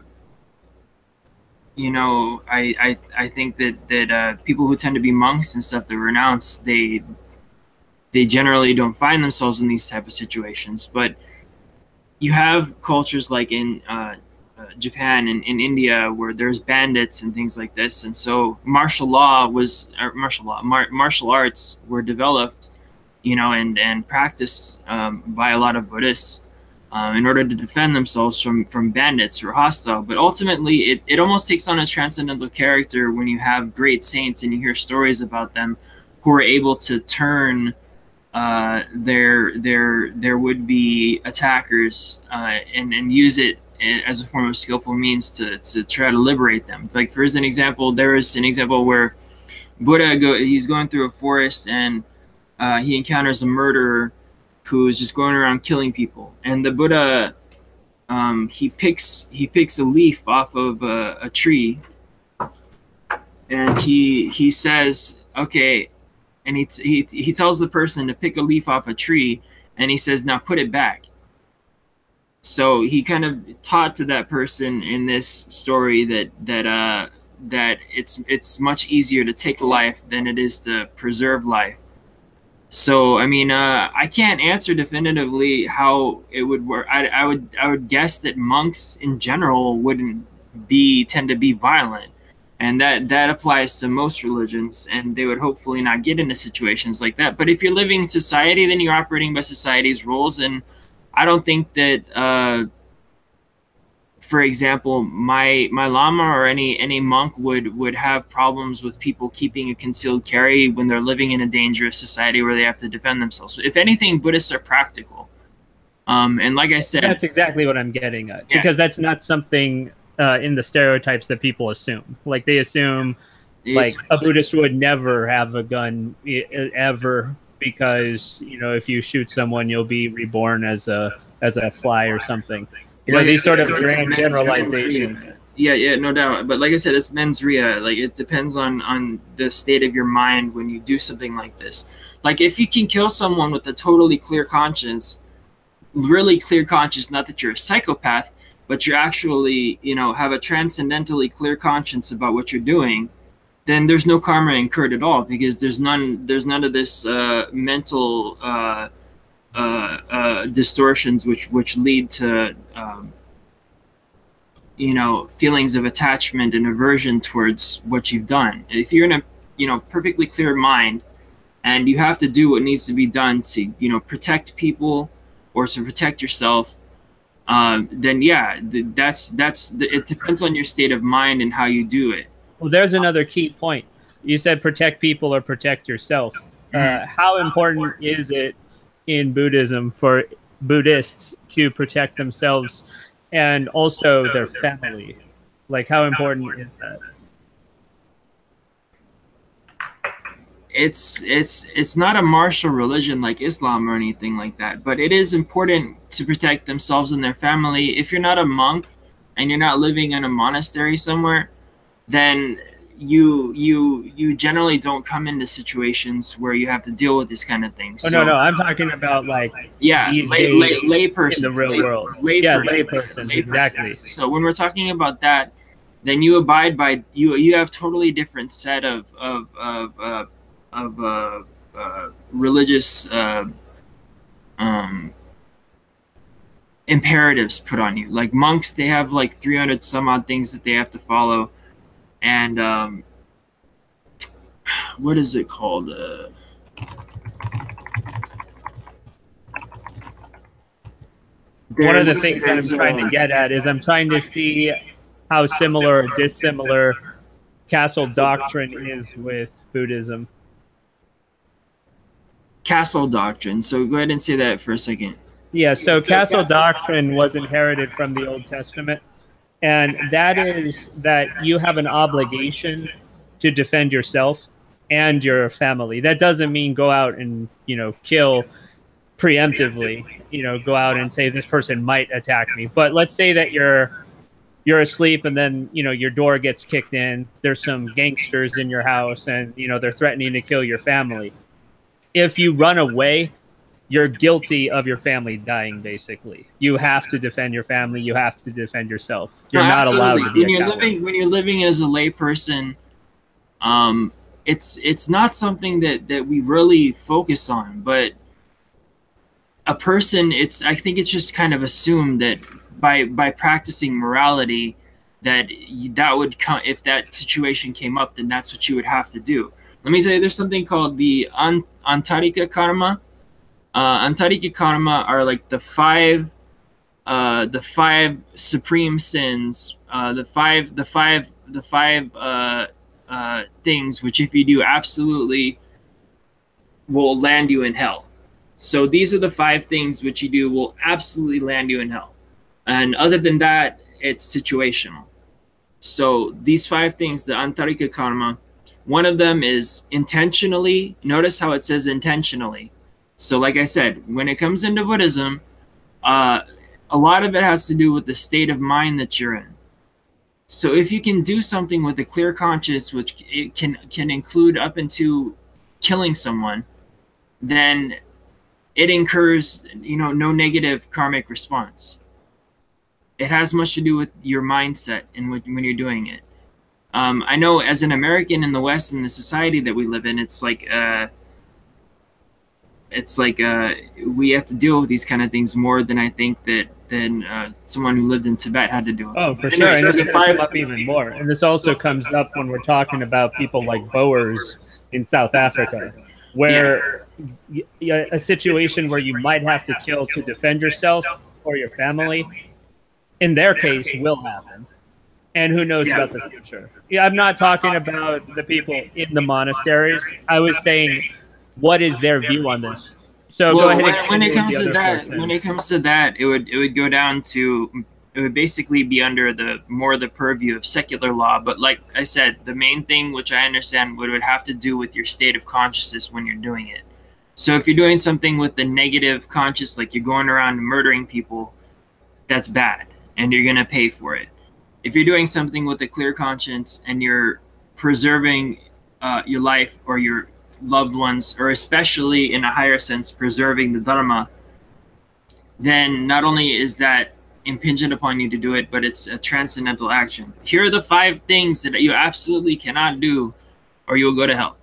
think that people who tend to be monks and stuff that renounce, they generally don't find themselves in these type of situations. But you have cultures like in Japan and in India where there's bandits and things like this, and so martial arts were developed, and practiced by a lot of Buddhists in order to defend themselves from bandits who are hostile. But ultimately, it almost takes on a transcendental character when you have great saints and you hear stories about them who are able to turn their would-be attackers and use it as a form of skillful means to try to liberate them. Like, for an example, there is an example where Buddha he's going through a forest and he encounters a murderer who's just going around killing people, and the Buddha he picks a leaf off of a tree, and he says, okay, and he tells the person to pick a leaf off a tree, and he says, now put it back. So he kind of taught to that person in this story that it's much easier to take life than it is to preserve life. So I mean, I can't answer definitively how it would work. I would guess that monks in general wouldn't tend to be violent, and that applies to most religions, and they would hopefully not get into situations like that. But if you're living in society, then you're operating by society's rules, and I don't think that for example, my lama or any monk would have problems with people keeping a concealed carry when they're living in a dangerous society where they have to defend themselves. If anything, Buddhists are practical. And like I said, that's exactly what I'm getting at, because that's not something in the stereotypes that people assume. Like they assume like a Buddhist would never have a gun ever, because if you shoot someone, you'll be reborn as a fly or something. These sort of grand generalizations. Yeah, no doubt. But like I said, it's mens rea. Like it depends on the state of your mind when you do something like this. Like if you can kill someone with a totally clear conscience, really clear conscience, not that you're a psychopath, but you're actually, have a transcendentally clear conscience about what you're doing, then there's no karma incurred at all, because there's none of this mental distortions which lead to feelings of attachment and aversion towards what you've done. If you're in a perfectly clear mind and you have to do what needs to be done to protect people or to protect yourself, then yeah, it depends on your state of mind and how you do it. Well, there's another key point. You said protect people or protect yourself. How important is it in Buddhism for Buddhists to protect themselves and also their family? Like, how important is that? It's not a martial religion like Islam or anything like that, but it is important to protect themselves and their family. If you're not a monk and you're not living in a monastery somewhere, then you generally don't come into situations where you have to deal with this kind of thing. No, I'm talking about like lay person in the real world. Lay persons, exactly. So when we're talking about that, then you abide by you have totally different set of religious imperatives put on you. Like monks, they have like 300 some odd things that they have to follow. And what is it called? One of the things that I'm trying to get at is I'm trying to see how similar or dissimilar castle doctrine is with Buddhism. Castle doctrine. So go ahead and say that for a second. Yeah, so castle doctrine was inherited from the Old Testament. And that is that you have an obligation to defend yourself and your family. That doesn't mean go out and, kill preemptively, go out and say this person might attack me. But let's say that you're asleep and then, your door gets kicked in. There's some gangsters in your house and, they're threatening to kill your family. If you run away, you're guilty of your family dying, basically. You have to defend your family. You have to defend yourself. You're not allowed to be when you're living as a lay person, it's not something that we really focus on. But a person, I think it's just kind of assumed that by practicing morality, that would come, if that situation came up, then that's what you would have to do. Let me tell you, there's something called the Antarika karma. Antarika karma are like the five supreme sins, the five things which, if you do, absolutely will land you in hell. So these are the 5 things which you do will absolutely land you in hell, and other than that, it's situational. So these 5 things, the Antarika karma, one of them is intentionally. Notice how it says intentionally. So like I said, when it comes into Buddhism, a lot of it has to do with the state of mind that you're in. So if you can do something with a clear conscience, which it can include up into killing someone, then it incurs, no negative karmic response. It has much to do with your mindset and when you're doing it. I know as an American in the West, in the society that we live in, it's like we have to deal with these kind of things more than I think than someone who lived in Tibet had to do it. Oh, for sure. And it can come up even more. And this also comes up when we're talking about people like Boers in South Africa, where a situation where you might have to kill to defend yourself or your family, in their case, will happen. And who knows about the future? Yeah, I'm not talking about the people in the monasteries. I was saying, what is their view on this? So go ahead. When it comes to that, it would go down to, it would basically be under the purview of secular law. But like I said, the main thing which I understand would have to do with your state of consciousness when you're doing it. So if you're doing something with the negative conscious, like you're going around murdering people, that's bad, and you're gonna pay for it. If you're doing something with a clear conscience and you're preserving your life or your loved ones, or especially in a higher sense, preserving the Dharma, then not only is that impingent upon you to do it, but it's a transcendental action. Here are the 5 things that you absolutely cannot do or you'll go to hell.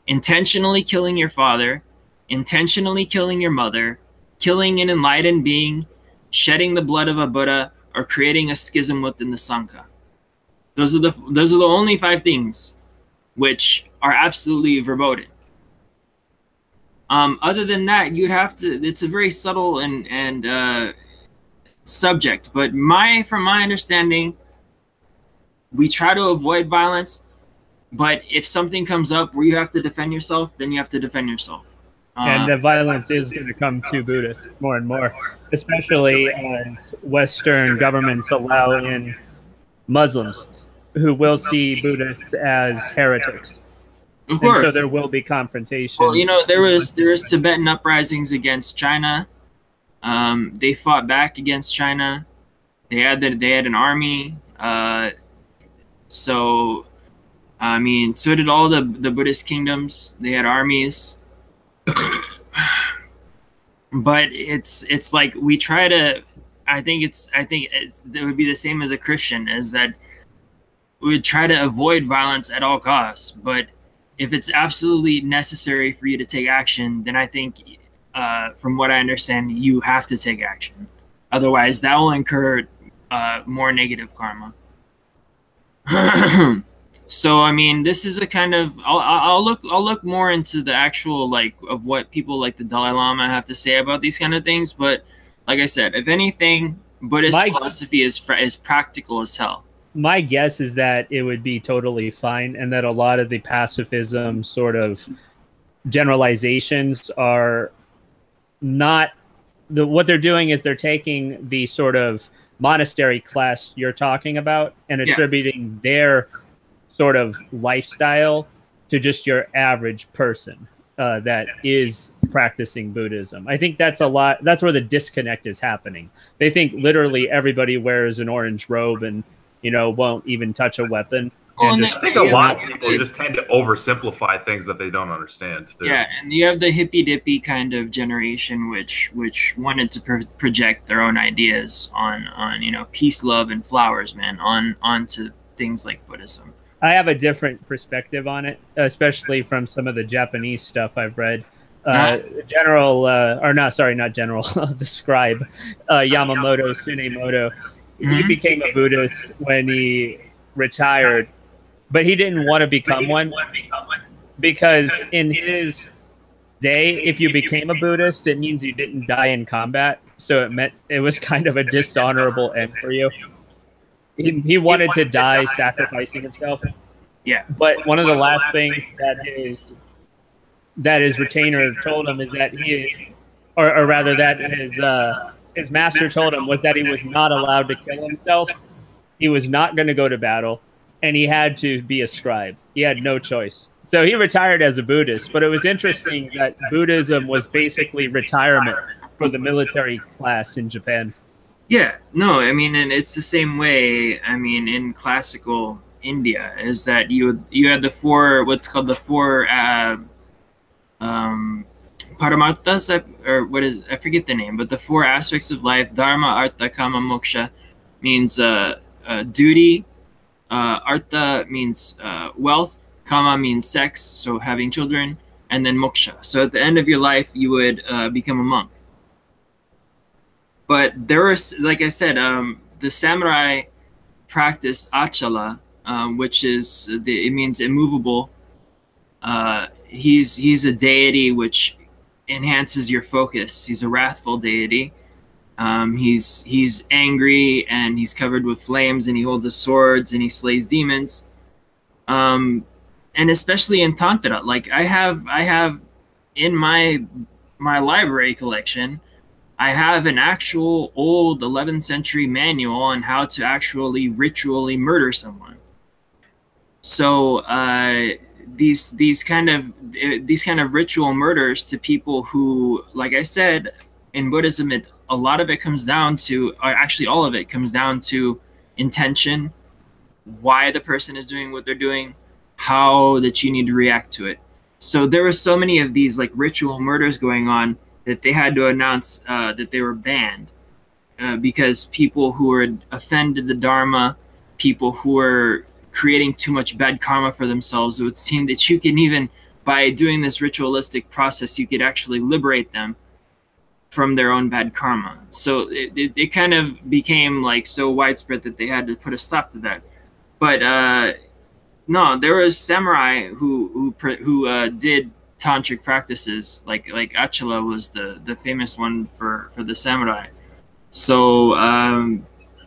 Intentionally killing your father, intentionally killing your mother, killing an enlightened being, shedding the blood of a Buddha, or creating a schism within the Sangha. Those are the only 5 things which are absolutely verboten. Other than that, you'd have to. It's a very subtle and subject. But from my understanding, we try to avoid violence. But if something comes up where you have to defend yourself, then you have to defend yourself. And the violence is going to come to Buddhists more and more, especially as Western governments allow in Muslims who will see Buddhists as heretics. Of course. And so there will be confrontations. Well, there was Tibetan uprisings against China. They fought back against China. They had an army. So did all the Buddhist kingdoms. They had armies. But it's like we try to. I think it would be the same as a Christian, is that we would try to avoid violence at all costs. But if it's absolutely necessary for you to take action, then I think, from what I understand, you have to take action. Otherwise, that will incur more negative karma. So I mean, this is a kind of I'll look more into the actual of what people like the Dalai Lama have to say about these kind of things. But like I said, if anything, Buddhist philosophy is practical as hell. My guess is that it would be totally fine, and that a lot of the pacifism sort of generalizations are not what they're doing is they're taking the sort of monastery class you're talking about and attributing their sort of lifestyle to just your average person that is practicing Buddhism. I think that's where the disconnect is happening. They think literally everybody wears an orange robe and won't even touch a weapon. I think a lot of people just tend to oversimplify things that they don't understand. Yeah, and you have the hippy-dippy kind of generation which wanted to project their own ideas on peace, love, and flowers, man, onto things like Buddhism. I have a different perspective on it, especially from some of the Japanese stuff I've read. The scribe, Yamamoto Tsunemoto, he became a Buddhist when he retired, but he didn't want to become one because in his day, if you became a Buddhist, it means you didn't die in combat. So it meant it was kind of a dishonorable end for you. He wanted to die sacrificing himself. Yeah. But one of the last things that his retainer told him is that his master told him was that he was not allowed to kill himself. He was not going to go to battle, and he had to be a scribe. He had no choice. So he retired as a Buddhist, but it was interesting that Buddhism was basically retirement for the military class in Japan. Yeah, no, I mean, and it's the same way. I mean, in classical India, is that you had the four, what's called the four um, paramarthas, or what is, I forget the name, but the four aspects of life: dharma, artha, kama, moksha, means duty. Artha means wealth. Kama means sex, so having children, and then moksha. So at the end of your life, you would become a monk. But there was, like I said, the samurai practice achala, which is it means immovable. He's a deity which enhances your focus. He's a wrathful deity. He's angry and he's covered with flames and he holds his swords and he slays demons. And especially in tantra, like I have in my library collection, I have an actual old 11th century manual on how to actually ritually murder someone. So these kind of ritual murders to people who, like I said, in Buddhism, a lot of it comes down to, or actually all of it comes down to intention, why the person is doing what they're doing, how that you need to react to it. So there were so many of these like ritual murders going on that they had to announce that they were banned because people who were offended the Dharma, people who were creating too much bad karma for themselves, it would seem that you can even, by doing this ritualistic process, you could actually liberate them from their own bad karma. So it kind of became like so widespread that they had to put a stop to that. But no, there was samurai who did tantric practices, like Achala was the famous one for the samurai. So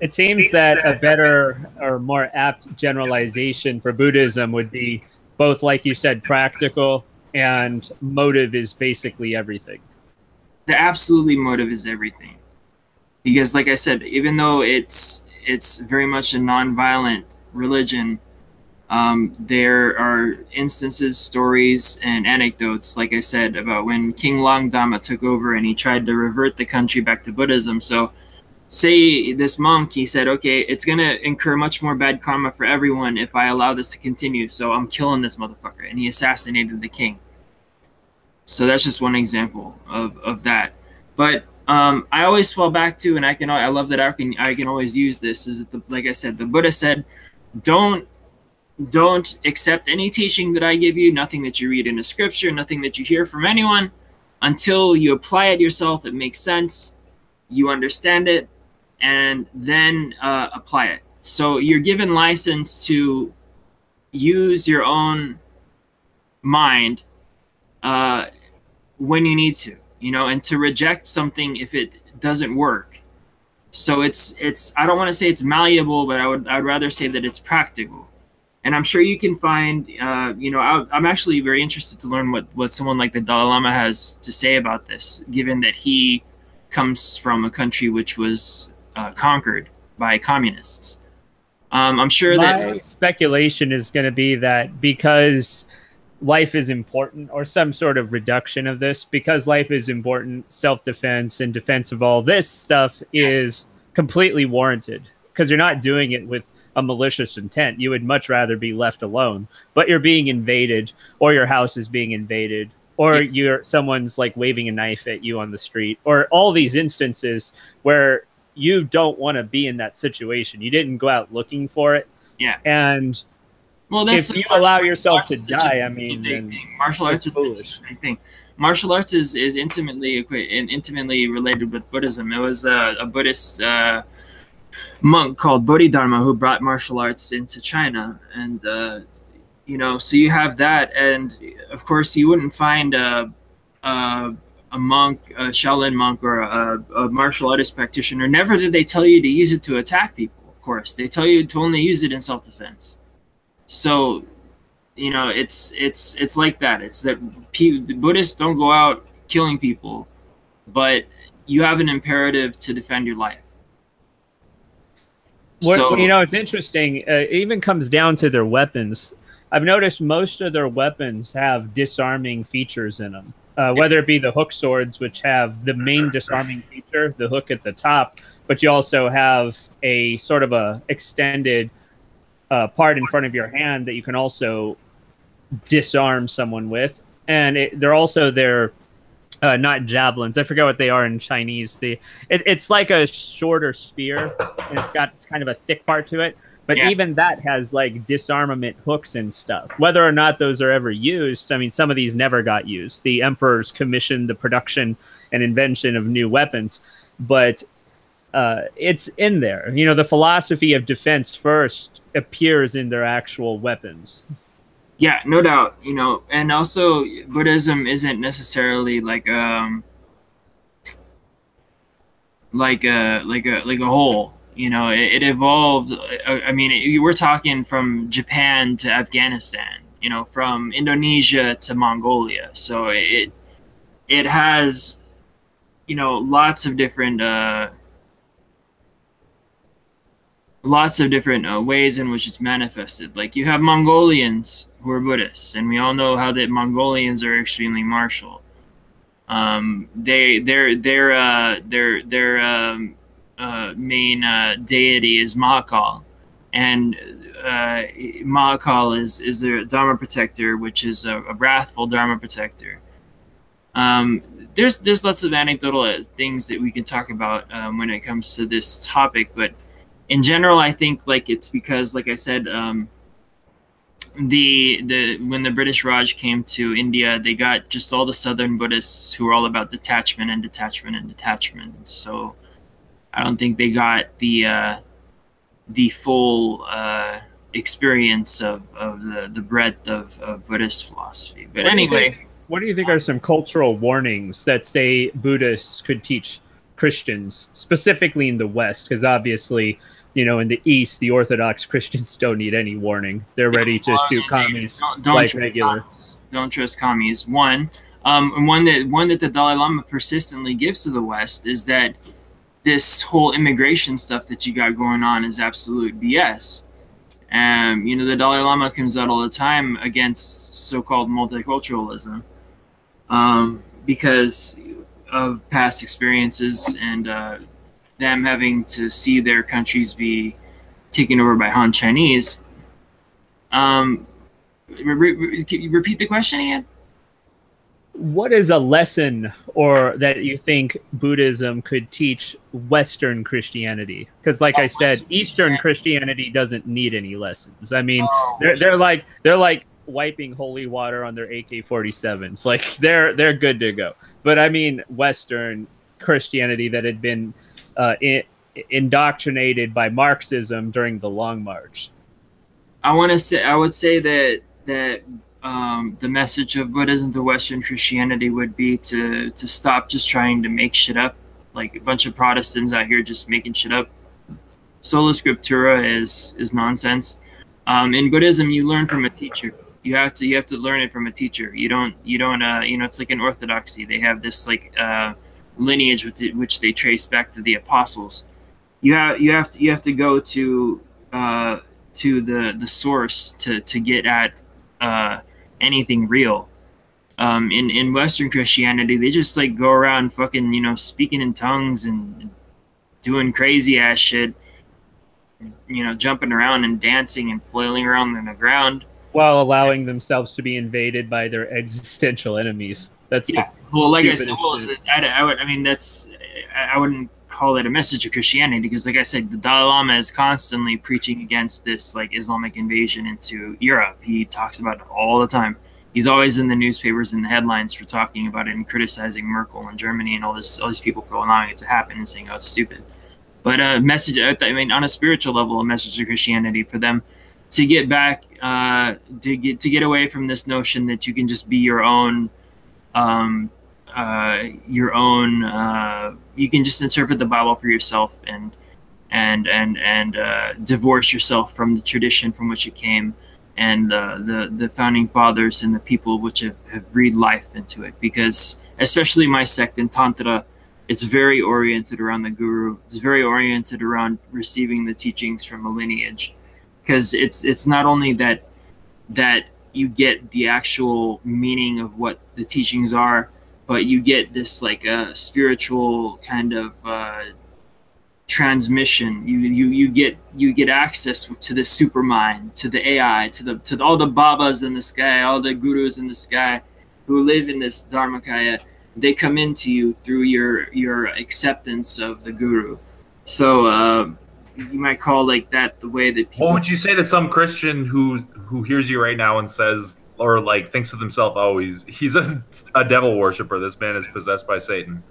It seems that a better or more apt generalization for Buddhism would be both, like you said, practical and motive is basically everything. the absolutely motive is everything, because like I said, even though it's very much a non-violent religion, there are instances, stories, and anecdotes, like I said, about when King Langdama took over and he tried to revert the country back to Buddhism. So say this monk, he said, okay, it's going to incur much more bad karma for everyone if I allow this to continue, so I'm killing this motherfucker. And he assassinated the king. So that's just one example of that. But I always fall back to, and I love that I can always use this, is that like I said, the Buddha said, don't accept any teaching that I give you, nothing that you read in a scripture, nothing that you hear from anyone, until you apply it yourself, it makes sense, you understand it, and then apply it. So you're given license to use your own mind when you need to, and to reject something if it doesn't work. So it's I don't want to say it's malleable, but I'd rather say that it's practical. And I'm sure you can find, I'm actually very interested to learn what someone like the Dalai Lama has to say about this, given that he comes from a country which was conquered by communists. I'm sure My speculation is going to be that because life is important, or some sort of reduction of this, because life is important, self-defense and defense of all this stuff is completely warranted, because you're not doing it with a malicious intent. You would much rather be left alone, but you're being invaded, or your house is being invaded, or someone's like waving a knife at you on the street, or all these instances where you don't want to be in that situation. You didn't go out looking for it. Yeah. And well, that's if you allow yourself to die, I mean, then martial arts is foolish. I think martial arts is intimately related with Buddhism. It was a Buddhist monk called Bodhidharma who brought martial arts into China, and so you have that, and of course you wouldn't find a monk, a Shaolin monk, or a martial artist practitioner. Never did they tell you to use it to attack people. Of course, they tell you to only use it in self-defense. So, it's like that. It's that Buddhists don't go out killing people, but you have an imperative to defend your life. It's interesting. It even comes down to their weapons. I've noticed most of their weapons have disarming features in them. Whether it be the hook swords, which have the main disarming feature, the hook at the top, but you also have a sort of a extended part in front of your hand that you can also disarm someone with. And they're not javelins. I forget what they are in Chinese. It's like a shorter spear, and it's got kind of a thick part to it. But even that has like disarmament hooks and stuff. Whether or not those are ever used, I mean, some of these never got used. The emperors commissioned the production and invention of new weapons, but it's in there. You know, the philosophy of defense first appears in their actual weapons. Yeah, no doubt. You know, and also Buddhism isn't necessarily like a whole. You know, it evolved. I mean, we're talking from Japan to Afghanistan. You know, from Indonesia to Mongolia. So it has, you know, lots of different ways in which it's manifested. Like you have Mongolians who are Buddhists, and we all know how the Mongolians are extremely martial. Their main deity is Mahakal, and Mahakal is their Dharma protector, which is a wrathful Dharma protector. There's lots of anecdotal things that we can talk about when it comes to this topic, but in general, I think like it's because, like I said, when the British Raj came to India, they got just all the Southern Buddhists who were all about detachment and detachment and detachment. So I don't think they got the full experience of the breadth of Buddhist philosophy. But anyway, what do you think are some cultural warnings that say Buddhists could teach Christians, specifically in the West? Because obviously, you know, in the East, the Orthodox Christians don't need any warning. They're ready to shoot commies like regular. Don't trust commies. One that the Dalai Lama persistently gives to the West is that this whole immigration stuff that you got going on is absolute BS. You know, the Dalai Lama comes out all the time against so-called multiculturalism because of past experiences and them having to see their countries be taken over by Han Chinese. Can you repeat the question again? What is a lesson or that you think Buddhism could teach Western Christianity? Because like I said, Eastern Christianity doesn't need any lessons. I mean, they're like wiping holy water on their AK-47s. Like they're good to go. But I mean, Western Christianity that had been indoctrinated by Marxism during the Long March. I would say that the message of Buddhism to Western Christianity would be to stop just trying to make shit up, like a bunch of Protestants out here just making shit up. Sola Scriptura is nonsense. In Buddhism, you learn from a teacher. You have to learn it from a teacher. You don't you know, it's like in Orthodoxy. They have this like lineage which they trace back to the apostles. You have to go to the source to get at anything real. In Western Christianity, they just like go around fucking, you know, speaking in tongues and doing crazy ass shit, you know, jumping around and dancing and flailing around on the ground while allowing themselves to be invaded by their existential enemies. That's well, like I said, I wouldn't call it a message of Christianity because, like I said, the Dalai Lama is constantly preaching against this like Islamic invasion into Europe. He talks about it all the time. He's always in the newspapers and the headlines for talking about it and criticizing Merkel and Germany and all these people for allowing it to happen and saying, "Oh, it's stupid." But a message, I mean, on a spiritual level, a message of Christianity for them to get back, to get away from this notion that you can just be your own. You can just interpret the Bible for yourself and divorce yourself from the tradition from which it came and the founding fathers and the people which have breathed life into it. Because especially my sect in Tantra, it's very oriented around the guru. It's very oriented around receiving the teachings from a lineage, because it's not only that you get the actual meaning of what the teachings are, but you get this like a spiritual kind of transmission. You get access to the supermind, to the AI, to all the babas in the sky, all the gurus in the sky who live in this dharmakaya. They come into you through your acceptance of the guru. So you might call like that the way that people. What would you say to some Christian who hears you right now and says, or like thinks to themselves, "Oh, he's a devil worshiper. This man is possessed by Satan."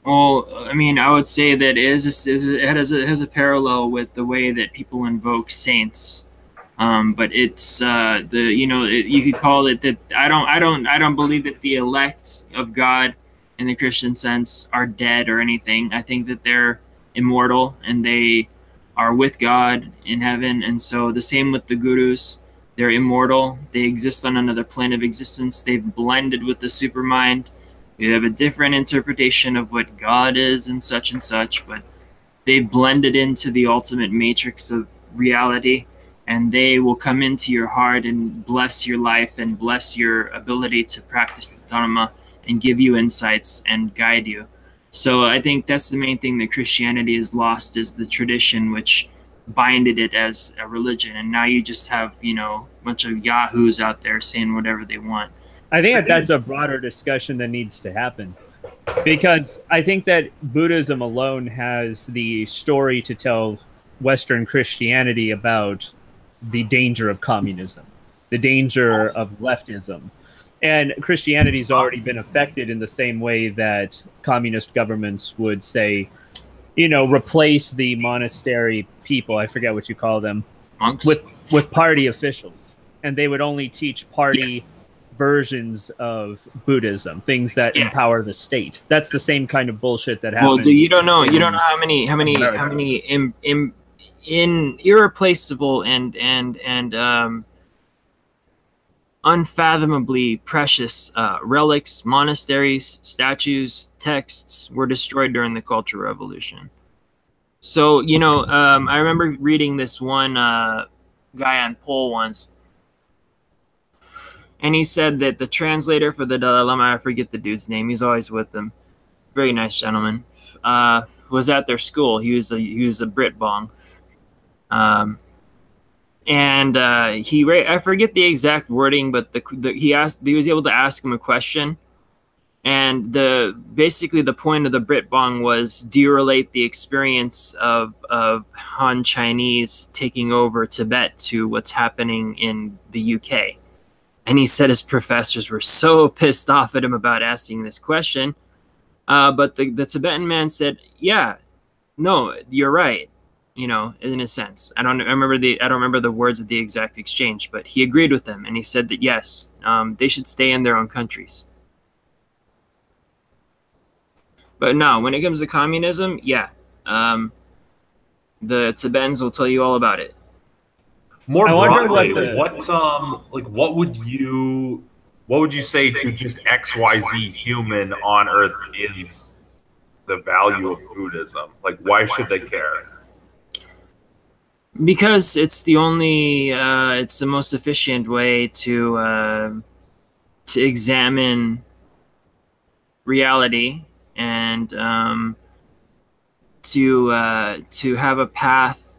Well, I mean, I would say that it has a parallel with the way that people invoke saints, but it's you could call it that. I don't believe that the elect of God, in the Christian sense, are dead or anything. I think that they're immortal and they are with God in heaven, and so the same with the gurus. They're immortal. They exist on another plane of existence. They've blended with the supermind. We have a different interpretation of what God is and such, but they blended into the ultimate matrix of reality, and they will come into your heart and bless your life and bless your ability to practice the Dharma and give you insights and guide you. So I think that's the main thing that Christianity has lost, is the tradition which binded it as a religion, and now you just have a bunch of yahoos out there saying whatever they want. I think that's a broader discussion that needs to happen, because I think that Buddhism alone has the story to tell Western Christianity about the danger of communism, the danger of leftism. And Christianity's already been affected in the same way that communist governments would say, replace the monastery people, I forget what you call them, Monks? with party officials. And they would only teach party versions of Buddhism, things that empower the state. That's the same kind of bullshit that happens. Well, you don't know how many irreplaceable and unfathomably precious relics, monasteries, statues, texts were destroyed during the Cultural Revolution. So I remember reading this one guy on Poll once. And he said that the translator for the Dalai Lama, I forget the dude's name, he's always with them, very nice gentleman, was at their school. He was a Brit Bong. I forget the exact wording, but he was able to ask him a question. And basically the point of the Brit Bong was, do you relate the experience of Han Chinese taking over Tibet to what's happening in the UK? And he said his professors were so pissed off at him about asking this question. But the Tibetan man said, yeah, no, you're right, in a sense. I don't remember the words of the exact exchange, but he agreed with them. And he said that, yes, they should stay in their own countries. But no, when it comes to communism, yeah, the Tibetans will tell you all about it. More broadly, what would you say to just XYZ human on Earth is the value of Buddhism? Like, why should they care? Because it's the most efficient way to examine reality and to have a path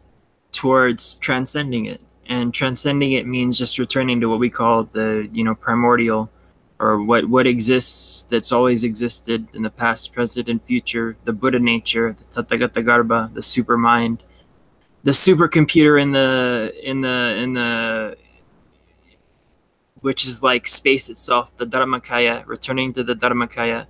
towards transcending it. And transcending it means just returning to what we call the, primordial, or what exists, that's always existed in the past, present, and future, the Buddha nature, the Tathagata Garbha, the supermind, the supercomputer in the which is like space itself, the Dharmakaya, returning to the Dharmakaya.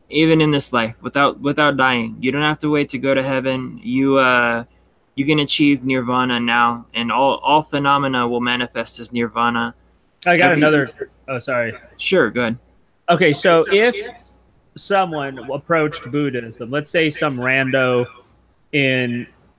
Even in this life, without dying. You don't have to wait to go to heaven. You can achieve nirvana now, and all phenomena will manifest as nirvana. I got another. Oh, sorry. Sure, go ahead. Okay, so if someone approached Buddhism, let's say some rando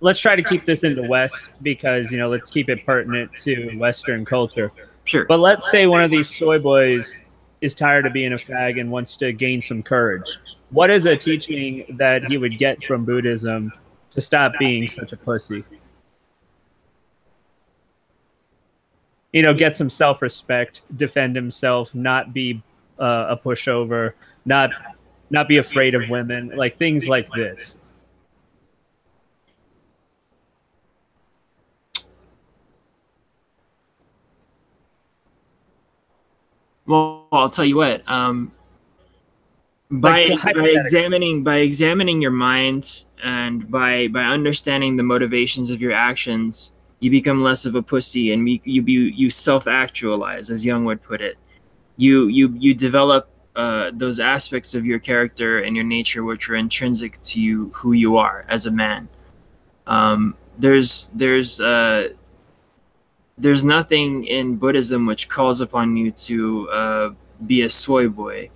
let's try to keep this in the West because, let's keep it pertinent to Western culture. Sure. But let's say one of these soy boys is tired of being a fag and wants to gain some courage. What is a teaching that he would get from Buddhism to stop being such a pussy? Get some self-respect, defend himself, not be a pushover, not be afraid of women, like things like this. Well, I'll tell you what. Like By examining your mind and by understanding the motivations of your actions, you become less of a pussy, and you self actualize, as Jung would put it. You develop those aspects of your character and your nature which are intrinsic to you, who you are as a man. There's nothing in Buddhism which calls upon you to be a soy boy.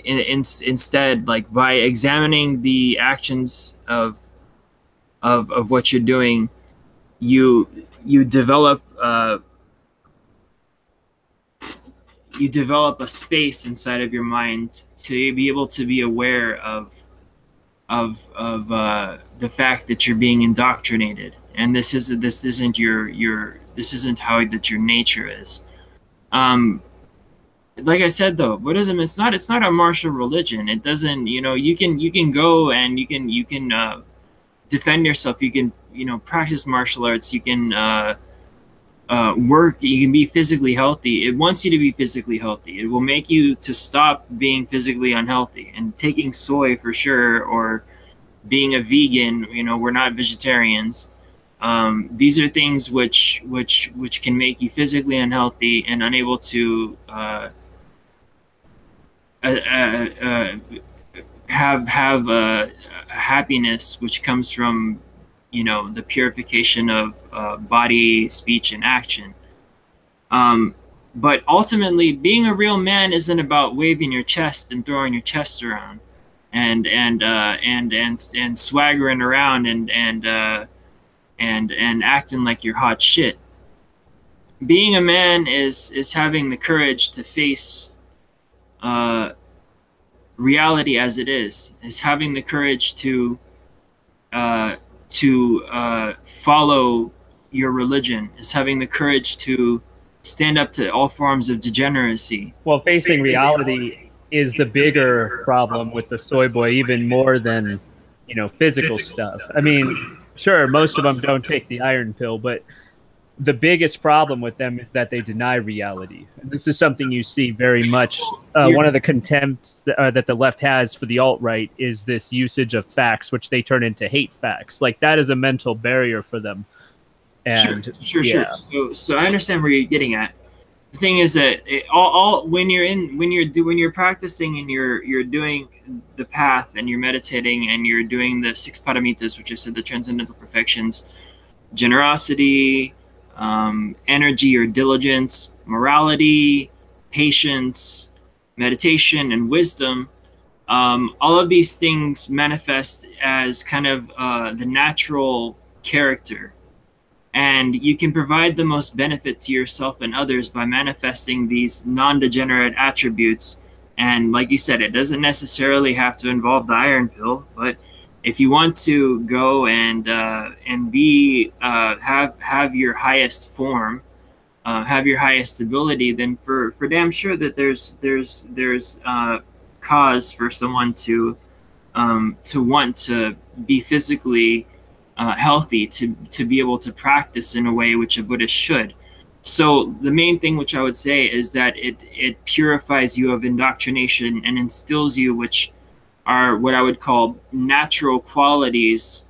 Instead, like by examining the actions of what you're doing, you you develop you develop a space inside of your mind to be able to be aware of the fact that you're being indoctrinated, and this isn't how that your nature is. Um, like I said, though, Buddhism, it's not a martial religion. It doesn't, you can go and you can defend yourself. You can, practice martial arts. You can work. You can be physically healthy. It wants you to be physically healthy. It will make you to stop being physically unhealthy. And taking soy for sure, or being a vegan, we're not vegetarians. These are things which can make you physically unhealthy and unable to uh, uh, have happiness, which comes from the purification of body, speech, and action. But ultimately, being a real man isn't about waving your chest and throwing your chest around, and swaggering around and acting like you're hot shit. Being a man is having the courage to face reality as it is having the courage to follow your religion, is having the courage to stand up to all forms of degeneracy. Well, facing reality is the bigger problem with the soy boy, even more than, physical stuff. I mean, sure, most of them don't take the iron pill, but the biggest problem with them is that they deny reality. And this is something you see very much. One of the contempts that the left has for the alt-right is this usage of facts, which they turn into hate facts. Like, that is a mental barrier for them. And sure. So I understand where you're getting at. The thing is that when you're practicing and you're doing the path and you're meditating and you're doing the six paramitas, which I said, the transcendental perfections, generosity, energy or diligence, morality, patience, meditation, and wisdom. All of these things manifest as kind of the natural character. And you can provide the most benefit to yourself and others by manifesting these non-degenerate attributes. And like you said, it doesn't necessarily have to involve the iron pill, but if you want to go and be have your highest form, have your highest ability, then for damn sure that there's cause for someone to want to be physically healthy, to be able to practice in a way which a Buddhist should. So the main thing which I would say is that it purifies you of indoctrination and instills you, which are what I would call natural qualities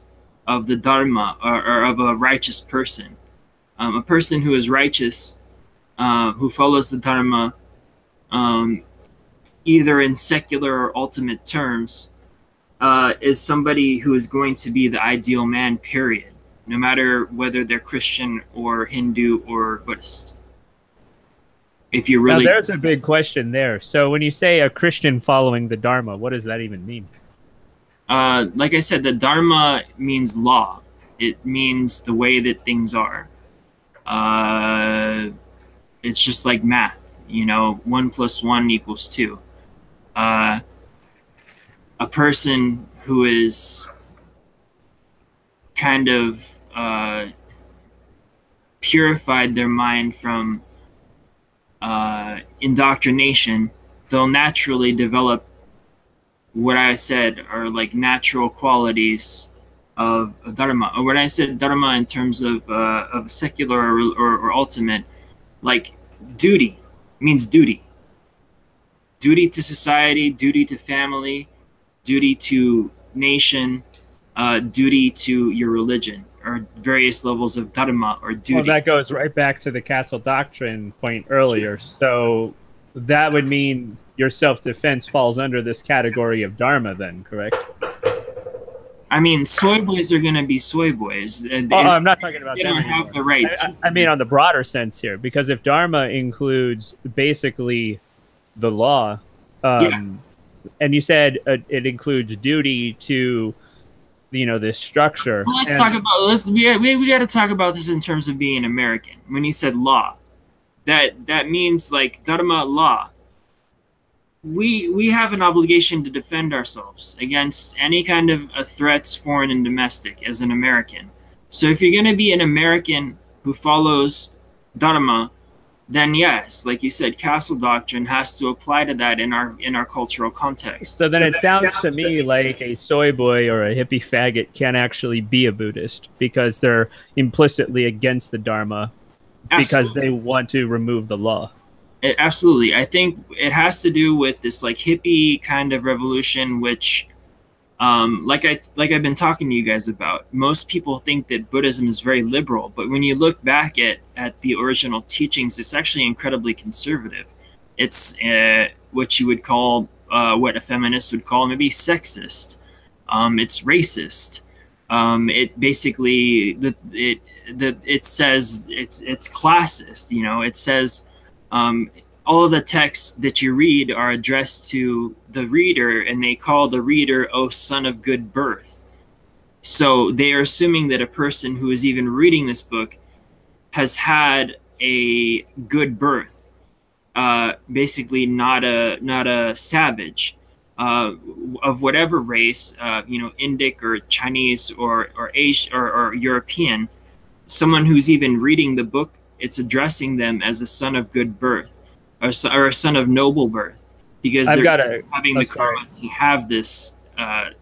of the Dharma, or of a righteous person. A person who is righteous, who follows the Dharma, either in secular or ultimate terms, is somebody who is going to be the ideal man, period, no matter whether they're Christian or Hindu or Buddhist. If you really... Now, there's a big question there. So when you say a Christian following the Dharma, what does that even mean? Like I said, the Dharma means law. It means the way that things are. It's just like math, 1 + 1 = 2. A person who is kind of purified their mind from indoctrination, they'll naturally develop what I said are like natural qualities of Dharma. Or when I said Dharma in terms of secular or ultimate, like duty. It means duty. Duty to society, duty to family, duty to nation, duty to your religion, or various levels of dharma or duty. Well, that goes right back to the castle doctrine point earlier. So that would mean your self-defense falls under this category of dharma then, correct? I mean, soy boys are going to be soy boys. I'm not talking about they them don't anymore. have the right. I mean, on the broader sense here, because if dharma includes basically the law, and you said it includes duty to, this structure. Well, let's talk about we got to talk about this in terms of being American. When you said law, that means like dharma, law. We have an obligation to defend ourselves against any kind of threats, foreign and domestic, as an American. So if you're going to be an American who follows dharma, then yes, like you said, castle doctrine has to apply to that in our cultural context. So then it sounds to me like a soy boy or a hippie faggot can't actually be a Buddhist because they're implicitly against the dharma because they want to remove the law. Absolutely. I think it has to do with this like hippie kind of revolution, which, like I've been talking to you guys about, most people think that Buddhism is very liberal, but when you look back at the original teachings, it's actually incredibly conservative. It's what you would call, what a feminist would call maybe sexist. It's racist. It basically, it says it's classist. It says, all of the texts that you read are addressed to the reader, and they call the reader, "O son of good birth." So they are assuming that a person who is even reading this book has had a good birth, basically not a savage, of whatever race, Indic or Chinese or Asian or European. Someone who's even reading the book, it's addressing them as a son of good birth, or a son of noble birth, because they're having the karma to have this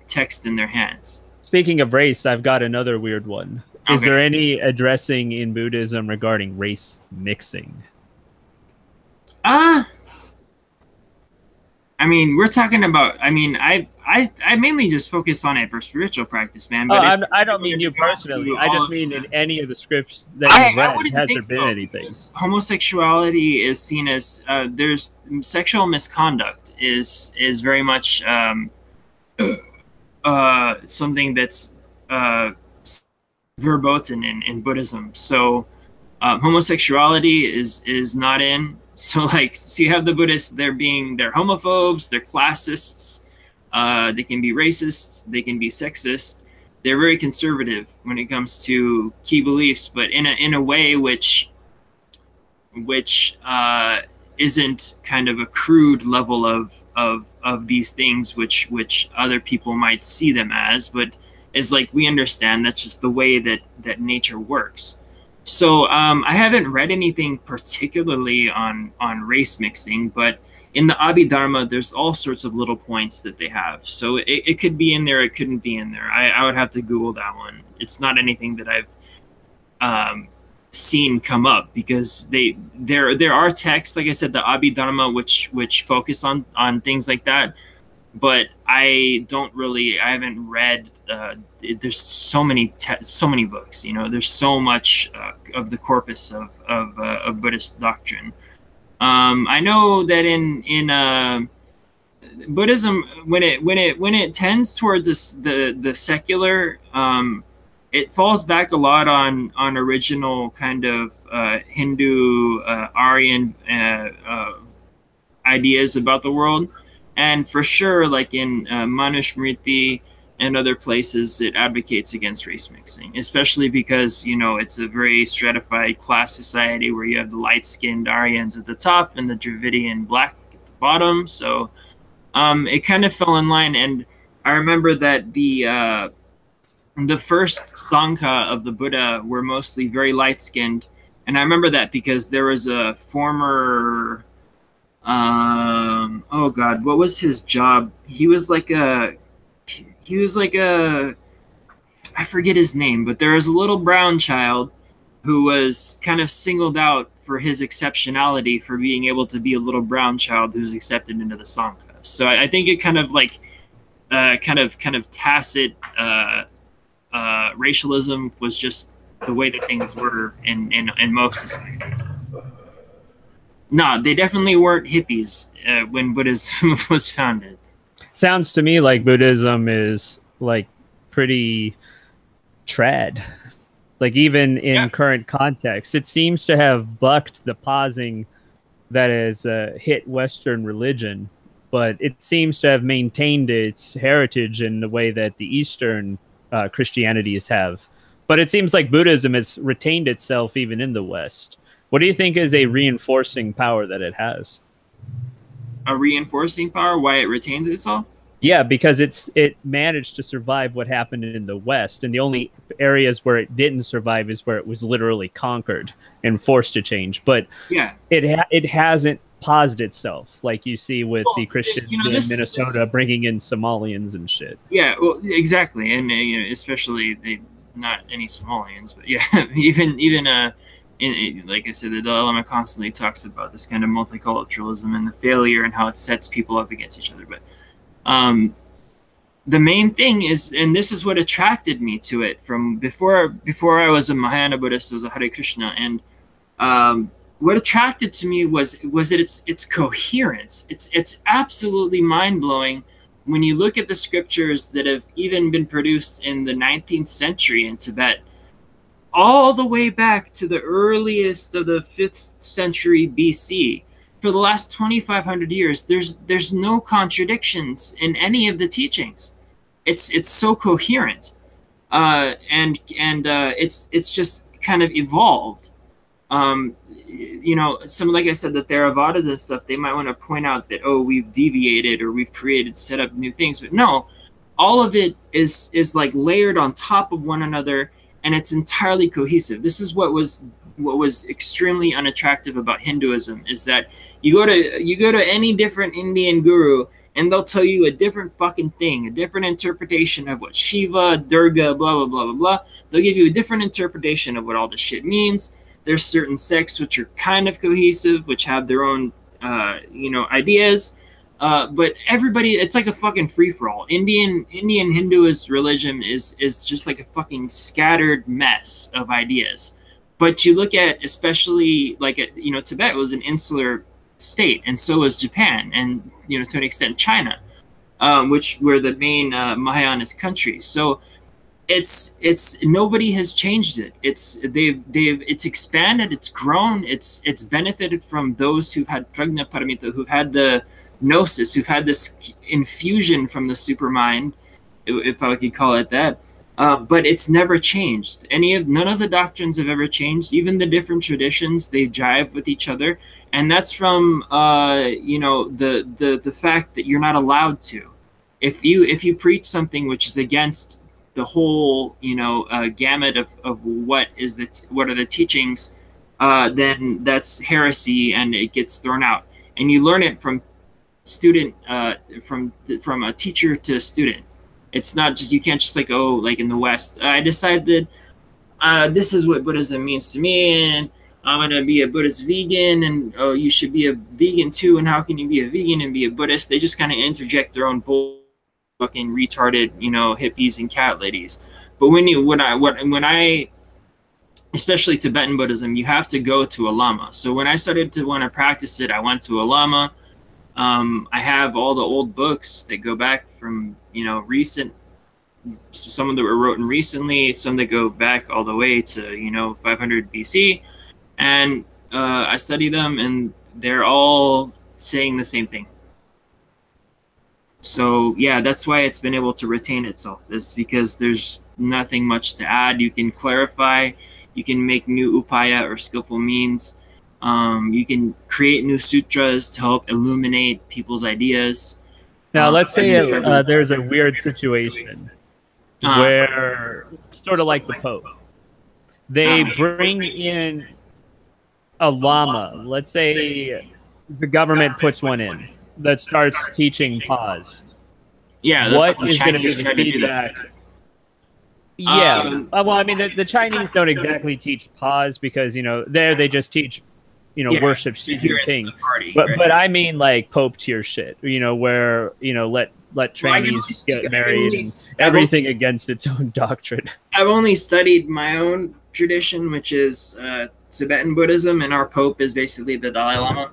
text in their hands. Speaking of race, I've got another weird one. Okay. Is there any addressing in Buddhism regarding race mixing? I mean, we're talking about. I mean, I mainly just focus on it for spiritual practice, man. But I don't mean you personally. I just mean in any of the scripts that you've read. Has there been anything? Homosexuality is seen as there's sexual misconduct is very much something that's verboten in Buddhism. So homosexuality is not in. So you have the Buddhists, they're homophobes, they're classists, they can be racist, they can be sexist. They're very conservative when it comes to key beliefs, but in a way which isn't kind of a crude level of these things which other people might see them as, but is like, we understand that's just the way that nature works. So I haven't read anything particularly on race mixing, but in the Abhidharma, there's all sorts of little points that they have. So it could be in there, it couldn't be in there. I would have to Google that one. It's not anything that I've seen come up, because there are texts, like I said, the Abhidharma, which focus on things like that. But I haven't read. There's so many books. There's so much of the corpus of Buddhist doctrine. I know that in Buddhism, when it tends towards the secular, it falls back a lot on original kind of Hindu Aryan ideas about the world. And for sure, like in Manusmriti and other places, it advocates against race mixing, especially because, it's a very stratified class society where you have the light-skinned Aryans at the top and the Dravidian black at the bottom. So it kind of fell in line. And I remember that the first Sangha of the Buddha were mostly very light-skinned. And I remember that because there was a former... oh God, what was his job? He was like a, I forget his name, but there was a little brown child who was kind of singled out for his exceptionality for being able to be a little brown child who's accepted into the Sangha. So I think it kind of like kind of tacit racialism was just the way that things were in most societies. No, they definitely weren't hippies when Buddhism was founded. Sounds to me like Buddhism is like pretty trad. Like even in current context, it seems to have bucked the pausing that has hit Western religion, but it seems to have maintained its heritage in the way that the Eastern Christianities have. But it seems like Buddhism has retained itself even in the West. What do you think is a reinforcing power that it has? A reinforcing power? Why it retains itself? Yeah, because it managed to survive what happened in the West, and the only areas where it didn't survive is where it was literally conquered and forced to change. But yeah, it hasn't paused itself like you see with the Christians in Minnesota bringing in Somalians and shit. Yeah, well, exactly, and especially not any Somalians, but yeah, even like I said, the Dalai Lama constantly talks about this kind of multiculturalism and the failure and how it sets people up against each other, but. The main thing is, and this is what attracted me to it from before I was a Mahayana Buddhist, I was a Hare Krishna, and what attracted to me was that its coherence. It's absolutely mind blowing when you look at the scriptures that have even been produced in the 19th century in Tibet, all the way back to the earliest of the 5th century BC. For the last 2,500 years, there's no contradictions in any of the teachings. It's so coherent, and it's just kind of evolved. Some, like I said, the Theravadas and stuff, they might want to point out that, oh, we've deviated or we've set up new things, but no, all of it is like layered on top of one another, and it's entirely cohesive. This is what was extremely unattractive about Hinduism, is that you go to any different Indian guru and they'll tell you a different fucking thing, a different interpretation of what Shiva, Durga, blah, blah, blah, blah, blah. They'll give you a different interpretation of what all this shit means. There's certain sects which are kind of cohesive, which have their own, ideas. But everybody, it's like a fucking free-for-all. Indian Hinduist religion is just like a fucking scattered mess of ideas. But you look at, especially Tibet was an insular state, and so was Japan, and to an extent China, which were the main Mahayanist countries. So it's nobody has changed it. It's expanded, it's grown, it's benefited from those who've had prajna paramita, who've had the gnosis, who've had this infusion from the supermind, if I could call it that. But it's never changed. None of the doctrines have ever changed. Even the different traditions, they jive with each other, and that's from the fact that you're not allowed to. If you preach something which is against the whole gamut of what are the teachings, then that's heresy and it gets thrown out. And you learn it from student from a teacher to a student. It's not just, you can't just like in the West, I decided this is what Buddhism means to me, and I'm gonna be a Buddhist vegan, and oh, you should be a vegan too, and how can you be a vegan and be a Buddhist? They just kind of interject their own bull fucking retarded hippies and cat ladies. But when I especially Tibetan Buddhism, you have to go to a lama. So when I started to want to practice it, I went to a lama. I have all the old books that go back from recent, some of them were written recently, some that go back all the way to 500 BC, and I study them, and they're all saying the same thing. So yeah, that's why it's been able to retain itself, is because there's nothing much to add. You can clarify, you can make new upaya or skillful means. You can create new sutras to help illuminate people's ideas. Now, let's say there's a weird situation where, sort of like the Pope, they bring in a lama. Let's say the government puts one in that starts teaching pause. Yeah, what is going to be the feedback? Yeah, well, I mean, the Chinese don't exactly teach pause because, there they just teach worship Xi adherence to Jinping. the party, But I mean like Pope tier shit, where let trannies get married and everything against its own doctrine. I've only studied my own tradition, which is Tibetan Buddhism, and our Pope is basically the Dalai Lama.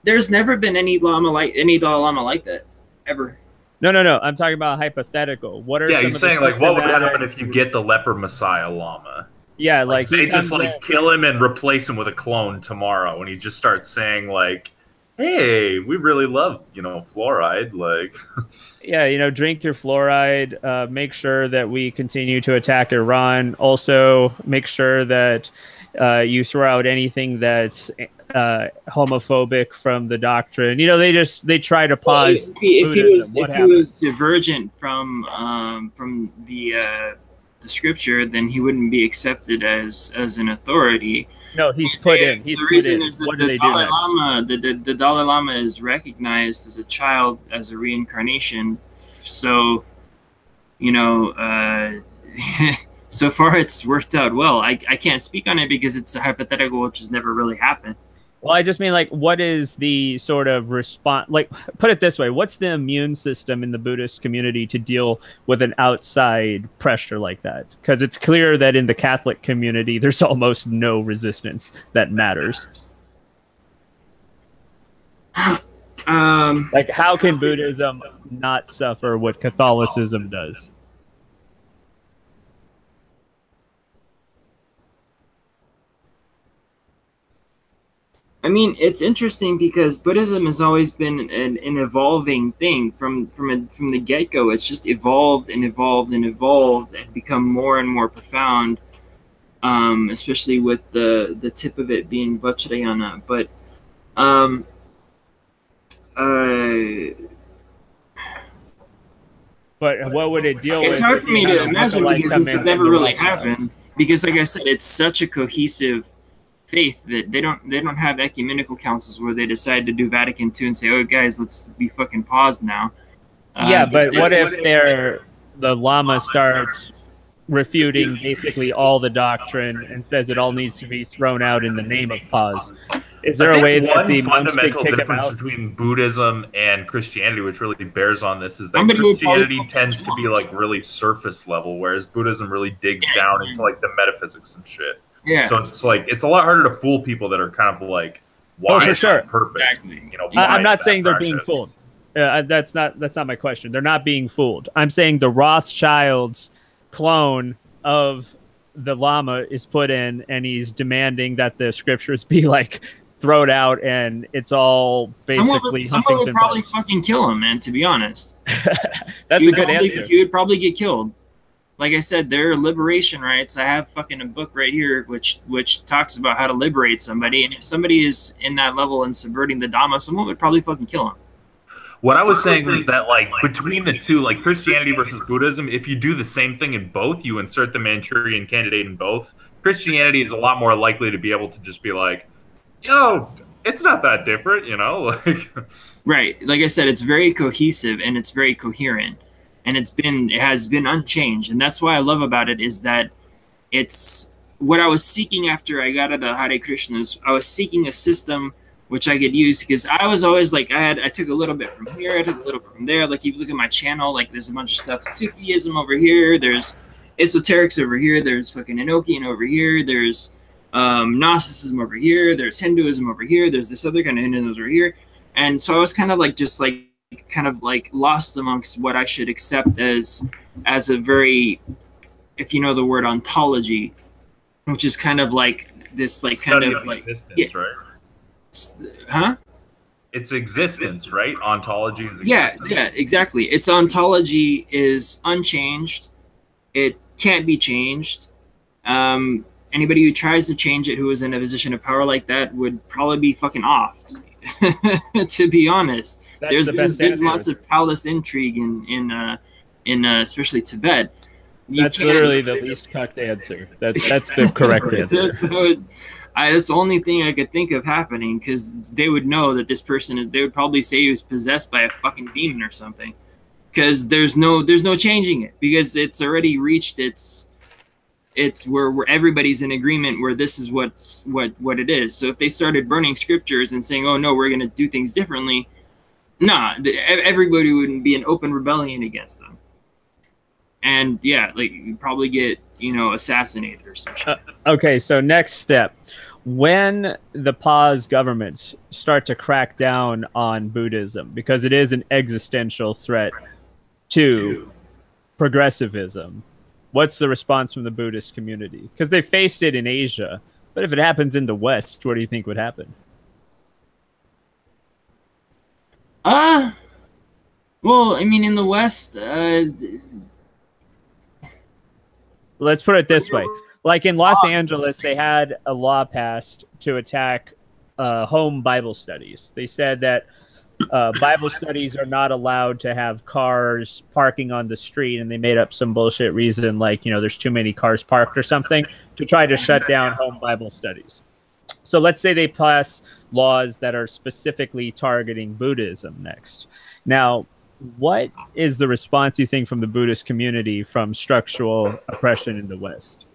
There's never been any Dalai Lama like that ever. No. I'm talking about hypothetical. What are he's saying like, what would happen if you get the leper Messiah Lama? Yeah, like they just kill him and replace him with a clone tomorrow, and he just starts saying like, "Hey, we really love fluoride." Like, yeah, drink your fluoride. Make sure that we continue to attack Iran. Also, make sure that you throw out anything that's homophobic from the doctrine. They try to pause. If he was divergent from the scripture, then he wouldn't be accepted as an authority. No, he's put in. The reason is that the Dalai Lama is recognized as a child, as a reincarnation. So, so far it's worked out well. I can't speak on it because it's a hypothetical which has never really happened. Well, I just mean, like, what is the sort of response? Like, put it this way: what's the immune system in the Buddhist community to deal with an outside pressure like that? Because it's clear that in the Catholic community, there's almost no resistance that matters. Like, how can Buddhism not suffer what Catholicism does? I mean, it's interesting because Buddhism has always been an evolving thing from the get-go. It's just evolved and evolved and evolved and become more and more profound, especially with the tip of it being Vajrayana. But what would it deal with? It's hard for me to imagine because this has never really happened. Because, like I said, it's such a cohesive faith that they don't have ecumenical councils where they decide to do Vatican II and say, "Oh, guys, let's be fucking paused now." Yeah, but what if the Lama starts refuting basically all the doctrine and says it all needs to be thrown out in the name of pause? Is there a way that the fundamental difference between Buddhism and Christianity, which really bears on this, is that Christianity tends to be like really surface level, whereas Buddhism really digs down into like the metaphysics and shit. Yeah. So it's like it's a lot harder to fool people that are kind of like, why for sure. purpose? Exactly. I'm not saying they're being fooled. That's not my question. They're not being fooled. I'm saying the Rothschilds clone of the Lama is put in, and he's demanding that the scriptures be like thrown out, and it's all basically someone would probably fucking kill him, man. To be honest, that's a good answer. He would probably get killed. Like I said, there are liberation rights. I have fucking a book right here which talks about how to liberate somebody, and if somebody is in that level and subverting the Dhamma, someone would probably fucking kill him. What I was saying was that, like, between the two, like Christianity versus Buddhism, if you do the same thing in both, you insert the Manchurian candidate in both, Christianity is a lot more likely to be able to just be like, it's not that different, like. Right. Like I said, it's very cohesive and it's very coherent. And it has been unchanged, and that's what I love about it is that it's what I was seeking after I got out of Hare Krishnas. I was seeking a system which I could use because I was always like I took a little bit from here, I took a little from there. Like if you look at my channel, like there's a bunch of stuff, Sufism over here, there's esoterics over here, there's fucking Enochian over here, there's Gnosticism over here, there's Hinduism over here, there's this other kind of Hinduism over here, and so I was kind of like kind of lost amongst what I should accept as a very, if you know the word ontology, which is kind of like this kind of like existence, right? Huh? It's existence, right? Ontology is existence. Yeah, exactly. Its ontology is unchanged. It can't be changed. Anybody who tries to change it who is in a position of power like that would probably be fucking offed. To be honest, there's lots of palace intrigue in especially Tibet. That's literally the least cucked answer. That's the correct answer. So that's the only thing I could think of happening, because they would know that this person they would probably say he was possessed by a fucking demon or something, because there's no changing it, because it's already reached its it's where everybody's in agreement where this is what it is. So if they started burning scriptures and saying, oh no, we're going to do things differently, nah, everybody would be an open rebellion against them. And yeah, like you probably get, you know, assassinated or some shit. Okay, so next step. When the pause governments start to crack down on Buddhism, because it is an existential threat to progressivism, what's the response from the Buddhist community? Because they faced it in Asia, but if it happens in the West, what do you think would happen? Well, I mean, in the West, Let's put it this way. Like in Los Angeles, they had a law passed to attack home Bible studies. They said that Bible studies are not allowed to have cars parking on the street, and they made up some bullshit reason like, you know, there's too many cars parked or something to try to shut down home Bible studies. So let's say they pass laws that are specifically targeting Buddhism next. Now, what is the response, you think, from the Buddhist community from structural oppression in the West?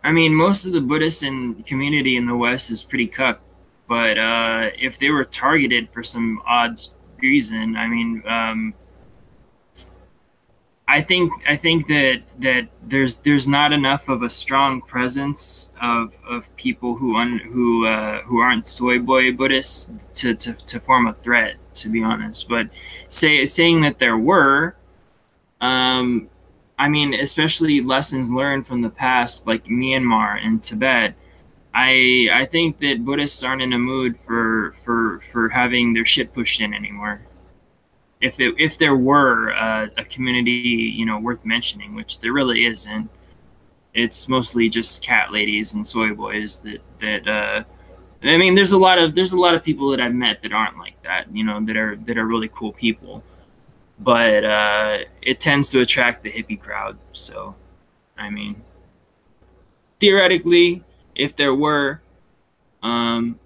I mean, most of the Buddhists community in the West is pretty cucked. But if they were targeted for some odd reason, I mean, I think that there's not enough of a strong presence of people who aren't soy boy Buddhists to form a threat, to be honest. But saying that there were, I mean, especially lessons learned from the past, like Myanmar and Tibet. I think that Buddhists aren't in a mood for having their shit pushed in anymore. If there were a community, you know, worth mentioning, which there really isn't, it's mostly just cat ladies and soy boys that I mean, there's a lot of people that I've met that aren't like that, you know, that are really cool people, but it tends to attract the hippie crowd. So, I mean, theoretically, if there were, then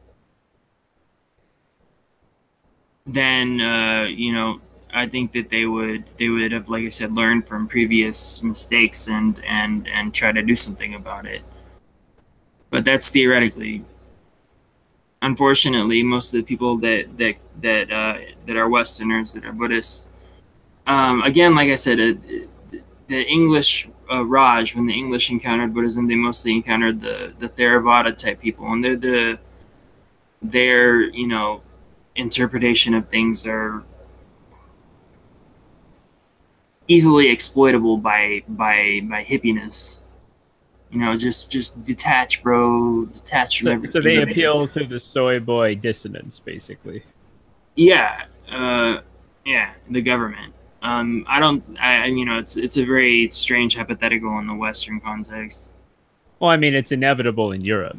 you know, I think that they would have, like I said, learned from previous mistakes and try to do something about it. But that's theoretically. Unfortunately, most of the people that are Westerners, that are Buddhists, again, like I said, the English Raj, when the English encountered Buddhism, they mostly encountered the Theravada type people, and their you know, interpretation of things are easily exploitable by hippiness. You know, just detach, bro. Detach from everything. So they appeal to the soy boy dissonance, basically. Yeah, yeah, the government. You know, it's a very strange hypothetical in the Western context. Well, I mean, it's inevitable in Europe.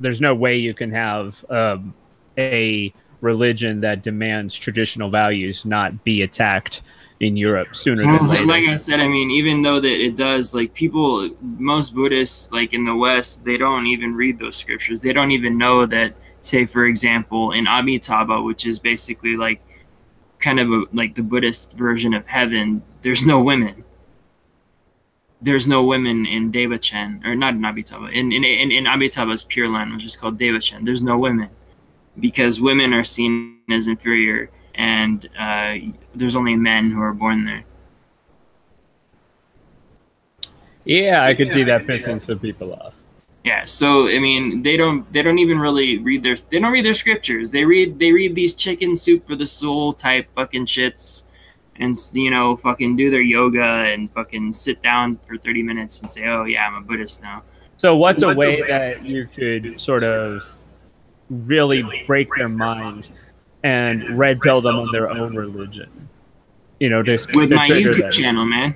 There's no way you can have a religion that demands traditional values not be attacked in Europe sooner than later. Like I said, I mean, even though that it does, like most Buddhists, like in the West, they don't even read those scriptures. They don't even know that, say, for example, in Amitabha, which is basically like kind of like the Buddhist version of heaven, there's no women. There's no women in Devachen, or not in Amitabha. In Amitabha's Pure Land, which is called Devachen, there's no women, because women are seen as inferior, and there's only men who are born there. Yeah, I could see that pissing some people off. Yeah, so I mean, they don't even really read their scriptures. They read these chicken soup for the soul type fucking shits, and, you know, fucking do their yoga and fucking sit down for 30 minutes and say, oh yeah, I'm a Buddhist now. So what's a way that you could sort of really break their mind and red pill them on their own religion? You know, just with my YouTube channel, man.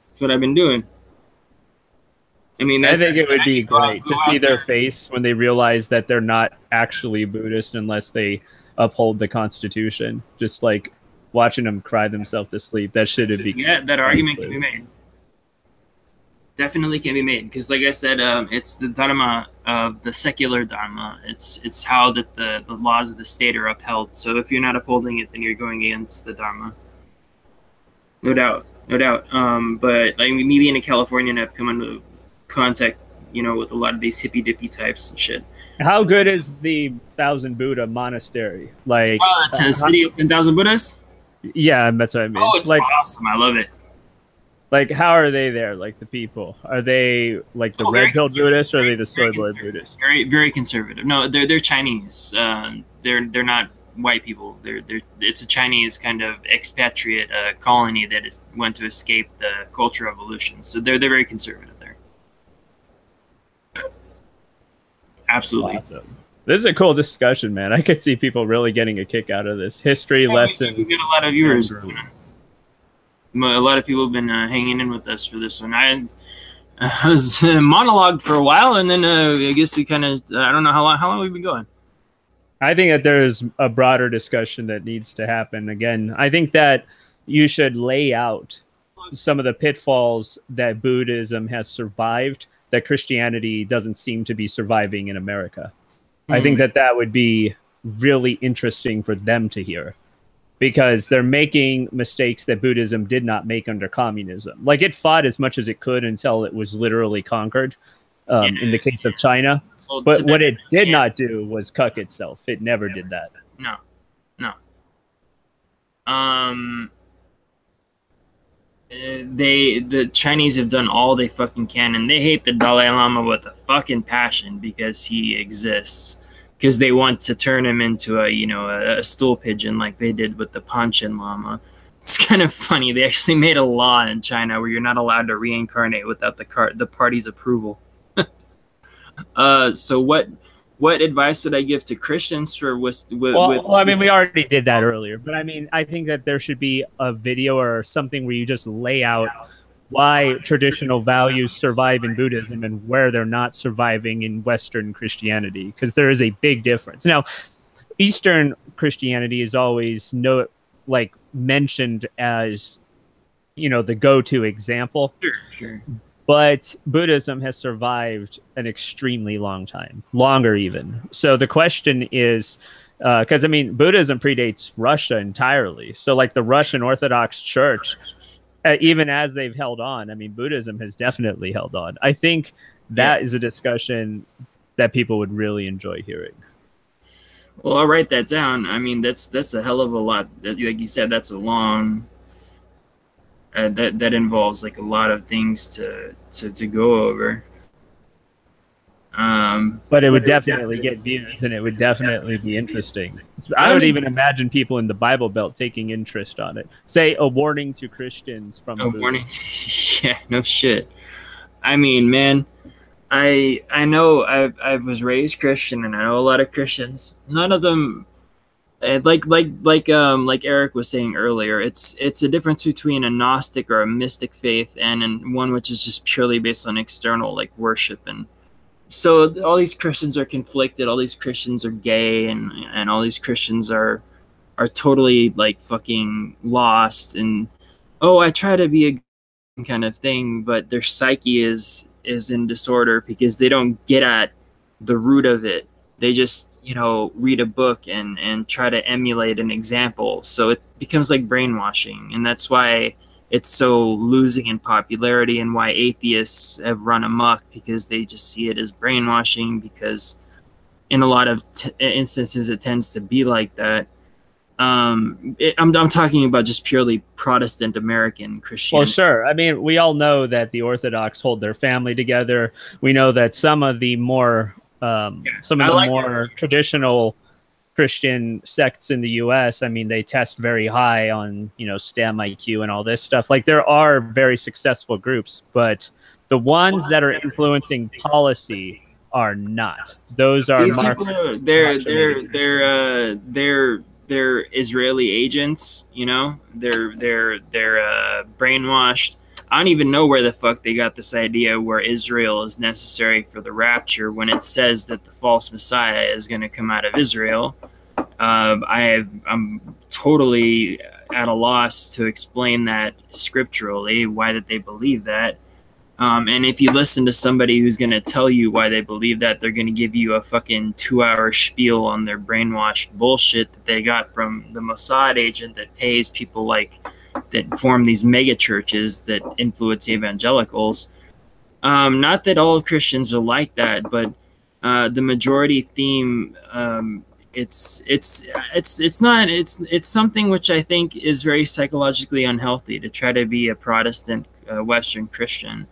That's what I've been doing. I mean, I think it would be great to see their face when they realize that they're not actually Buddhist unless they uphold the Constitution. Just like watching them cry themselves to sleep. That shit would be. Yeah, that argument can be made. Definitely can be made, because, like I said, it's the dharma of the secular dharma. It's how that the laws of the state are upheld. So if you're not upholding it, then you're going against the dharma. No doubt. no doubt. But like me being a Californian, I've come into contact, with a lot of these hippy dippy types and shit. How good is the Thousand Buddha monastery? Like, Oh, the city of 10,000 Buddhas. yeah, that's what I mean. Oh, it's like, awesome. I love it. Like, how are they there? Like, the people, are they like the red pill Buddhists, or are they the soy boy Buddhists? Very, very conservative. No, they're Chinese. They're not white people. It's a Chinese kind of expatriate colony that went to escape the Cultural Revolution. So they're very conservative there. Absolutely. Awesome. This is a cool discussion, man. I could see people really getting a kick out of this history lesson. We get a lot of viewers. A lot of people have been hanging in with us for this one. I was monologue for a while, and then I guess we kind of, I don't know how long we've been going. I think that there's a broader discussion that needs to happen. Again, I think that you should lay out some of the pitfalls that Buddhism has survived that Christianity doesn't seem to be surviving in America. I think that would be really interesting for them to hear, because they're making mistakes that Buddhism did not make under communism. Like, it fought as much as it could until it was literally conquered, in the case of China. Well, but what it did not do was cuck itself. It never did that. No. The Chinese have done all they fucking can, and they hate the Dalai Lama with a fucking passion because he exists. Because they want to turn him into a stool pigeon like they did with the Panchen Lama. It's kind of funny. They actually made a law in China where you're not allowed to reincarnate without the party's approval. So what advice would I give to Christians for well, I mean, we already did that earlier, but I mean, I think that there should be a video or something where you just lay out why traditional values survive in Buddhism and where they're not surviving in Western Christianity, because there is a big difference. Now, Eastern Christianity is always mentioned as, the go-to example. Sure. But Buddhism has survived an extremely long time, longer even. So the question is, because I mean, Buddhism predates Russia entirely. So like the Russian Orthodox Church, even as they've held on, I mean, Buddhism has definitely held on. I think that is a discussion that people would really enjoy hearing. Well, I'll write that down. I mean, that's a hell of a lot. Like you said, that's a long. That involves like a lot of things to go over. But it would definitely get views, and it would definitely be interesting. I would even imagine people in the Bible Belt taking interest on it. Say a warning to Christians from a warning. Yeah, no shit. I mean, man, I know I was raised Christian, and I know a lot of Christians. None of them. Like Eric was saying earlier, it's a difference between a Gnostic or a mystic faith and one which is just purely based on external like worship. And so all these Christians are conflicted, all these Christians are gay, and all these Christians are totally like fucking lost, and I try to be a kind of thing, but their psyche is in disorder because they don't get at the root of it. They just, read a book and try to emulate an example. So it becomes like brainwashing. And that's why it's so losing in popularity, and why atheists have run amok, because they just see it as brainwashing, because in a lot of instances it tends to be like that. I'm talking about just purely Protestant American Christianity. Well, sure. I mean, we all know that the Orthodox hold their family together. We know that some of the more more traditional Christian sects in the U.S., I mean, they test very high on, STEM IQ and all this stuff. Like, there are very successful groups, but the ones that are influencing policy are not. Those are they're Israeli agents, they're brainwashed. I don't even know where the fuck they got this idea where Israel is necessary for the rapture when it says that the false Messiah is going to come out of Israel. I'm totally at a loss to explain that scripturally, why did they believe that. And if you listen to somebody who's going to tell you why they believe that, they're going to give you a fucking 2-hour spiel on their brainwashed bullshit that they got from the Mossad agent that pays people like that form these mega churches that influence evangelicals. Not that all Christians are like that, but the majority theme, it's something which I think is very psychologically unhealthy to try to be a Protestant Western Christian.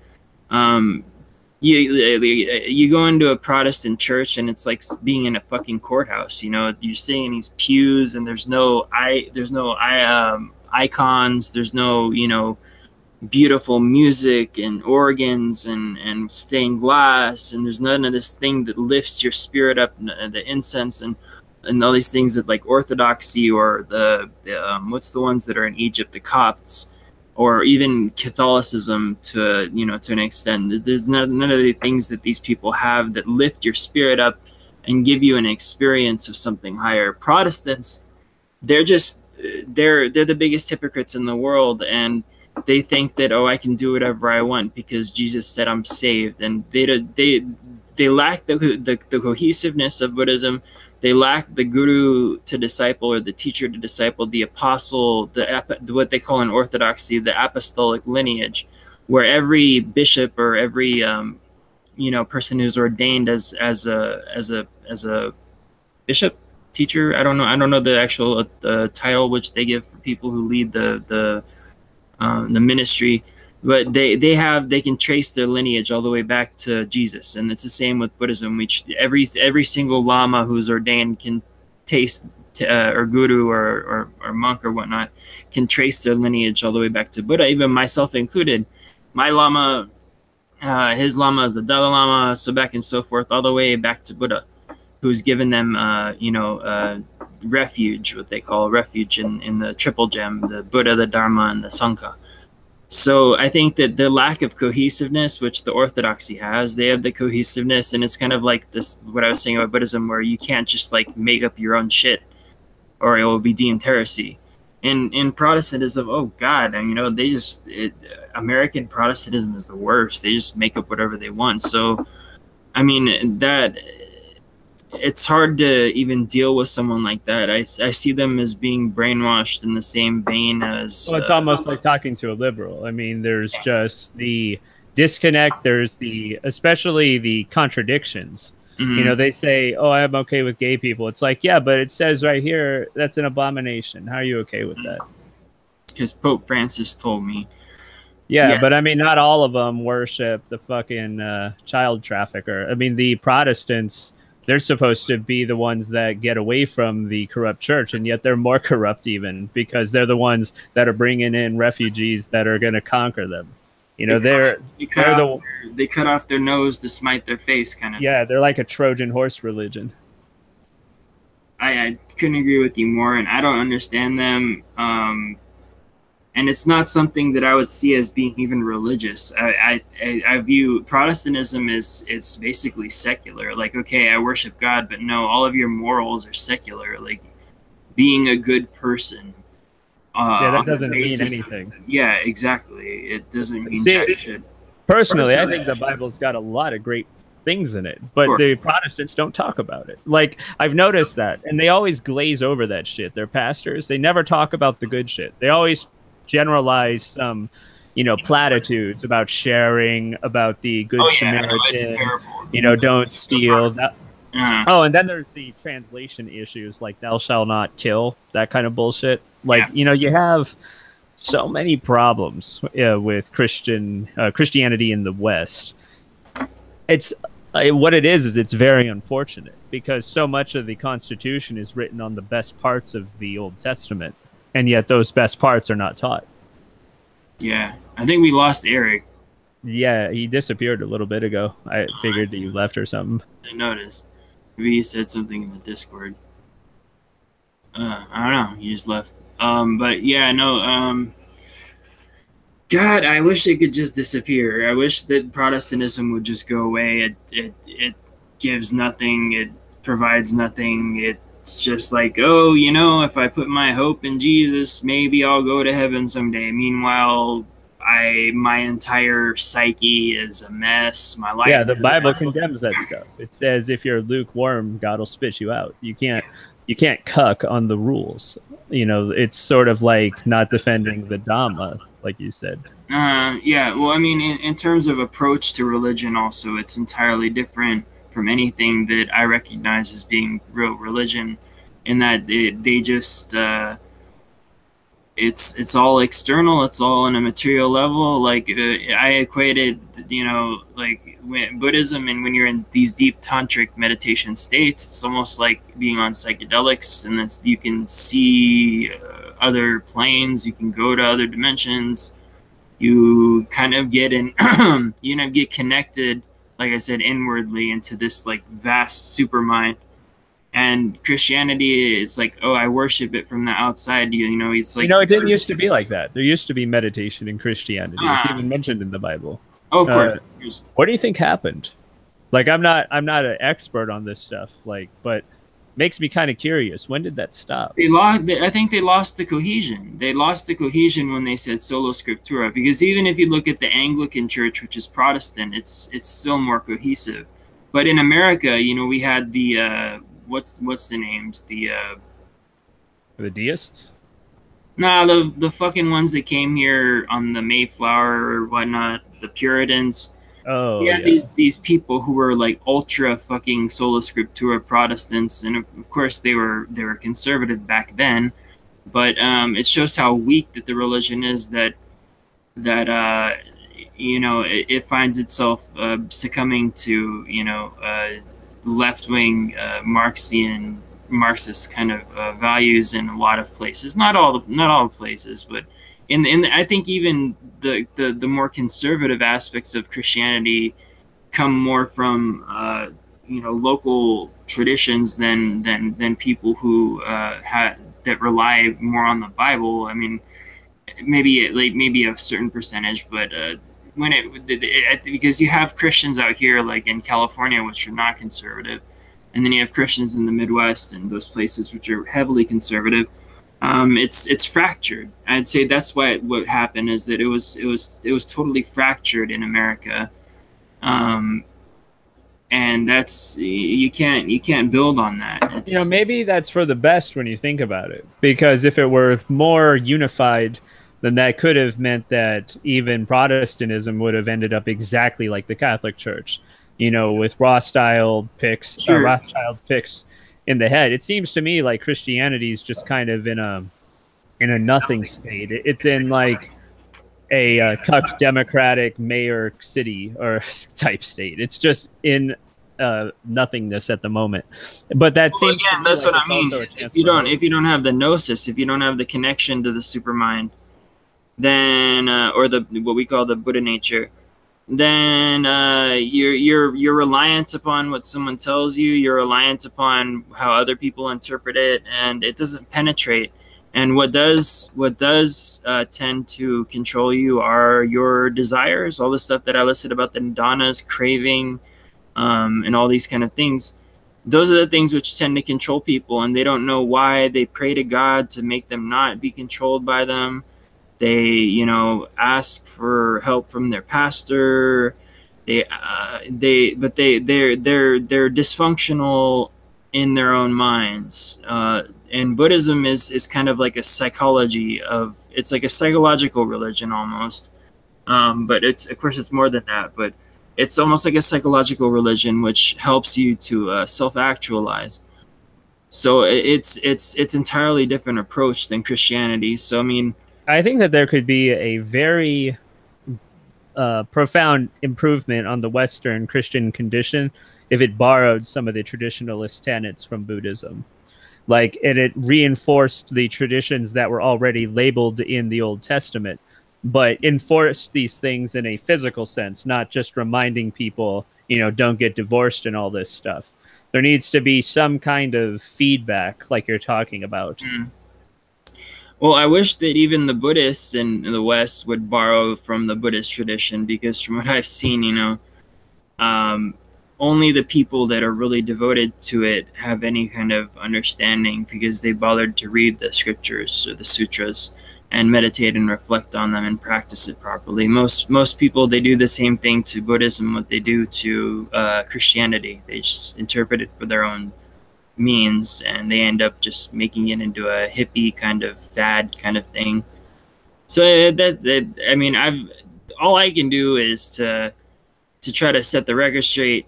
You go into a Protestant church and it's like being in a fucking courthouse. You know, you're sitting in these pews and there's no icons, there's no, you know, beautiful music and organs and stained glass, and there's none of this thing that lifts your spirit up, the incense and all these things that like Orthodoxy or the what's the ones that are in Egypt, the Copts, or even Catholicism to, you know, to an extent. There's none of the things that these people have that lift your spirit up and give you an experience of something higher. Protestants, they're the biggest hypocrites in the world, and they think that, oh, I can do whatever I want because Jesus said I'm saved, and they lack the cohesiveness of Buddhism. They lack the guru to disciple or the teacher to disciple, the apostle, what they call in Orthodoxy the apostolic lineage, where every bishop or every you know, person who's ordained as a bishop, teacher, I don't know the actual title which they give for people who lead the ministry, but they can trace their lineage all the way back to Jesus. And it's the same with Buddhism, which every single lama who's ordained can taste or guru or monk or whatnot can trace their lineage all the way back to Buddha, even myself included. My lama, his lama is the Dalai Lama, so back and so forth, all the way back to Buddha, who's given them you know, refuge, what they call refuge in the triple gem, the Buddha, the Dharma, and the Sangha. So I think that the lack of cohesiveness, which the Orthodoxy has, they have the cohesiveness, and it's kind of like this, what I was saying about Buddhism, where you can't just like make up your own shit or it will be deemed heresy. In Protestantism, oh God, and you know, American Protestantism is the worst. They just make up whatever they want. So, I mean, that it's hard to even deal with someone like that. I see them as being brainwashed in the same vein as... Well, it's almost like talking to a liberal. I mean, there's just the disconnect. There's especially the contradictions. Mm-hmm. You know, they say, oh, I'm okay with gay people. It's like, yeah, but it says right here, that's an abomination. How are you okay with that? Because Pope Francis told me. Yeah, but I mean, not all of them worship the fucking child trafficker. I mean, the Protestants... they're supposed to be the ones that get away from the corrupt church, and yet they're more corrupt even because they're the ones that are bringing in refugees that are going to conquer them. You know, they cut off their nose to smite their face, kind of. Yeah, they're like a Trojan horse religion. I couldn't agree with you more, and I don't understand them. And it's not something that I would see as being even religious. I view Protestantism it's basically secular. Like, okay, I worship God, but no, all of your morals are secular. Like being a good person. Yeah, that doesn't mean anything. Yeah, exactly. It doesn't mean jack shit. Personally, I think the Bible's got a lot of great things in it, but the Protestants don't talk about it. Like, I've noticed that, and they always glaze over that shit. Their pastors, they never talk about the good shit. They always generalize some, you know, platitudes about sharing, about the good Samaritan, you know, don't steal. Oh, and then there's the translation issues, like thou shalt not kill, that kind of bullshit. Like, you know, you have so many problems with Christianity in the West. It's what it is it's very unfortunate because so much of the Constitution is written on the best parts of the Old Testament. And yet those best parts are not taught. Yeah. I think we lost Eric. Yeah, he disappeared a little bit ago. I figured that you left or something. I noticed. Maybe he said something in the Discord. I don't know. He just left. But yeah, no. God, I wish it could just disappear. I wish that Protestantism would just go away. It gives nothing. It provides nothing. It's just like, oh, you know, if I put my hope in Jesus, maybe I'll go to heaven someday. Meanwhile, my entire psyche is a mess. My life. Yeah, the Bible condemns that stuff. It says if you're lukewarm, God will spit you out. You can't you can't cuck on the rules. You know, it's sort of like not defending the Dhamma, like you said. Yeah, well, I mean, in terms of approach to religion, also, it's entirely different from anything that I recognize as being real religion, in that they just it's all external, it's all on a material level. Like I equated, you know, like when Buddhism, and when you're in these deep tantric meditation states, it's almost like being on psychedelics, and that's, you can see other planes, you can go to other dimensions, you kind of get in you know, get connected, like I said, inwardly into this like vast super mind. And Christianity is like, oh, I worship it from the outside. You know, it's like, You know, it didn't used to be like that. There used to be meditation in Christianity. It's even mentioned in the Bible. oh, of course. What do you think happened? Like, I'm not an expert on this stuff, like, but makes me kind of curious. When did that stop? They lost. I think they lost the cohesion. They lost the cohesion when they said sola scriptura. Because even if you look at the Anglican Church, which is Protestant, it's still more cohesive. But in America, you know, we had the what's the names? The deists? Nah, the fucking ones that came here on the Mayflower or whatnot, the Puritans. Oh, Yeah, yeah. these people who were like ultra fucking sola scriptura Protestants, and of course they were conservative back then, but it shows how weak that the religion is, that you know, it finds itself succumbing to, you know, left wing Marxist kind of values in a lot of places. Not all places, but in I think even the more conservative aspects of Christianity come more from you know, local traditions than people who that rely more on the Bible. I mean, maybe a certain percentage, but when because you have Christians out here like in California, which are not conservative, and then you have Christians in the Midwest and those places which are heavily conservative. It's fractured. I'd say that's what happened is that it was totally fractured in America, and that's, you can't build on that. It's, You know, maybe that's for the best when you think about it, because if it were more unified, then that could have meant that even Protestantism would have ended up exactly like the Catholic Church, you know, with Rothschild picks in the head. It seems to me like Christianity is just kind of in a nothing state. It's in like a cuck democratic mayor city or type state. It's just in nothingness at the moment. But that seems again, that's like what I mean. If you don't have the gnosis, if you don't have the connection to the supermind, then or what we call the Buddha nature, then you're reliant upon what someone tells you. You're reliant upon how other people interpret it, and it doesn't penetrate. And what does tend to control you are your desires, all the stuff that I listed about the nidanas, craving, and all these kind of things. Those are the things which tend to control people, and they don't know why. They pray to God to make them not be controlled by them. They, you know, ask for help from their pastor. They're dysfunctional in their own minds. And Buddhism is kind of like a psychology of, it's like a psychological religion almost. But it's, of course, it's more than that. But it's almost like a psychological religion which helps you to self-actualize. So it's entirely different approach than Christianity. So I mean, I think that there could be a very profound improvement on the Western Christian condition if it borrowed some of the traditionalist tenets from Buddhism. Like, it reinforced the traditions that were already labeled in the Old Testament, but enforced these things in a physical sense, not just reminding people, you know, don't get divorced and all this stuff. There needs to be some kind of feedback like you're talking about. Well, I wish that even the Buddhists in the West would borrow from the Buddhist tradition, because from what I've seen, you know, only the people that are really devoted to it have any kind of understanding, because they bothered to read the scriptures or the sutras and meditate and reflect on them and practice it properly. Most people, they do the same thing to Buddhism what they do to Christianity. They just interpret it for their own means, and they end up just making it into a hippie kind of fad kind of thing. So I mean, all I can do is to try to set the record straight,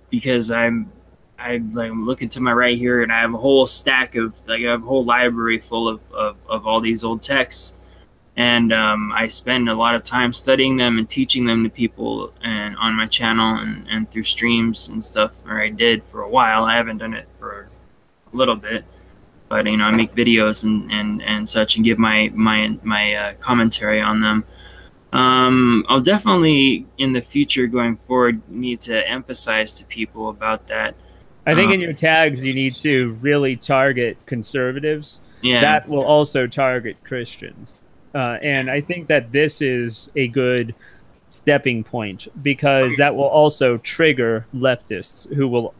because I'm looking to my right here, and I have a whole stack of, like, I have a whole library full of all these old texts, and I spend a lot of time studying them and teaching them to people, and on my channel and through streams and stuff. Or I did for a while. I haven't done it for a little bit, but I make videos and such, and give my commentary on them. I'll definitely in the future going forward need to emphasize to people about that. I think in your tags you need to really target conservatives. Yeah. That will also target Christians. And I think that this is a good stepping point, because that will also trigger leftists who will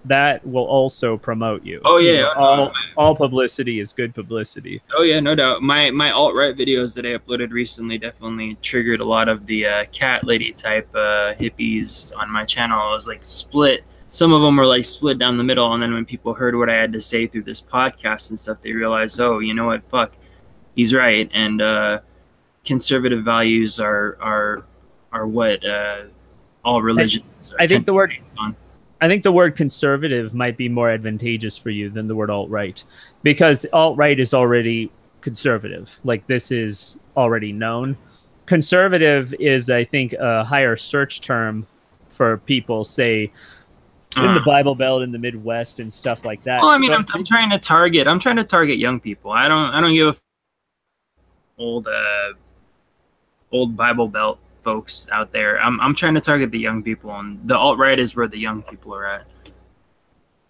also promote you. Oh yeah, all publicity is good publicity. Oh yeah, no doubt. My alt-right videos that I uploaded recently definitely triggered a lot of the cat lady type hippies on my channel. It was like split. Some of them were like split down the middle, and then when people heard what I had to say through this podcast and stuff, they realized, oh, you know what, fuck, he's right, and conservative values are what all religions. I think the word conservative might be more advantageous for you than the word alt-right, because alt-right is already conservative. Like, this is already known. Conservative is, I think, a higher search term for people, say, in the Bible Belt, in the Midwest, and stuff like that. Well, I mean, I'm trying to target young people. I don't give a old Bible Belt folks out there. I'm trying to target the young people, and the alt-right is where the young people are at.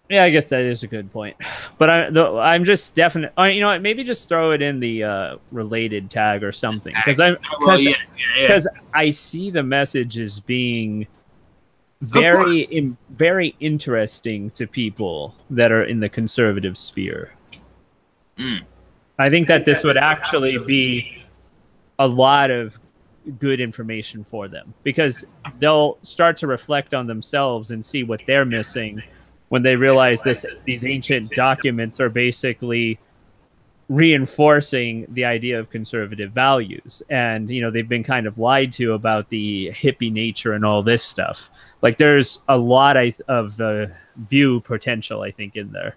Yeah, I guess that is a good point. But I'm just definitely, you know what, maybe just throw it in the related tag or something, because I see the message as being very interesting to people that are in the conservative sphere. I think that this would actually be a lot of good information for them, because they'll start to reflect on themselves and see what they're missing when they realize these ancient documents are basically reinforcing the idea of conservative values. And, you know, they've been kind of lied to about the hippie nature and all this stuff. Like, there's a lot of view potential, I think, in there.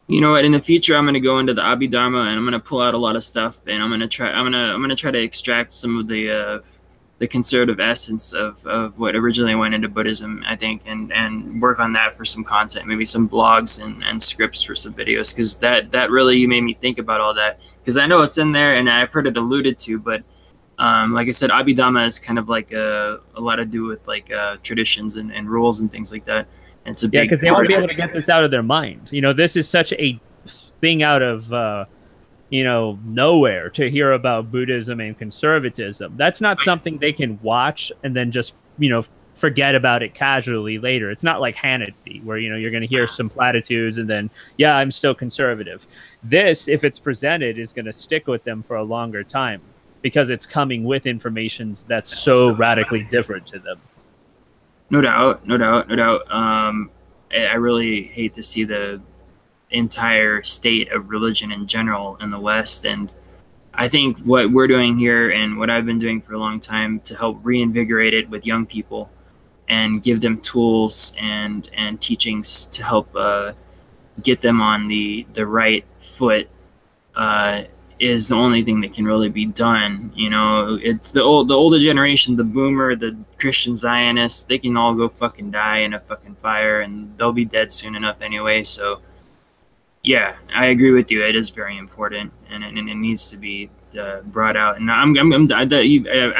You know what? In the future, I'm going to go into the Abhidharma, and I'm going to pull out a lot of stuff, and I'm going to try to extract some of the conservative essence of what originally went into Buddhism, I think, and work on that for some content, maybe some blogs and scripts for some videos, because that really made me think about all that, because I know it's in there and I've heard it alluded to, but like I said, Abhidhamma is kind of like a lot to do with like traditions and rules and things like that. And it's a big, because they won't be able to get this out of their mind. You know, this is such a thing out of nowhere to hear about Buddhism and conservatism. That's not something they can watch and then just, forget about it casually later. It's not like Hannity, where, you're going to hear some platitudes and then, yeah, I'm still conservative. This, if it's presented, is going to stick with them for a longer time, because it's coming with information that's so radically different to them. No doubt. I really hate to see the entire state of religion in general in the West, and I think what we're doing here and what I've been doing for a long time to help reinvigorate it with young people and give them tools and teachings to help get them on the right foot is the only thing that can really be done. It's the older generation, the boomer, the Christian Zionists, they can all go fucking die in a fucking fire, and they'll be dead soon enough anyway. So yeah, I agree with you. It is very important, and it needs to be brought out. And I've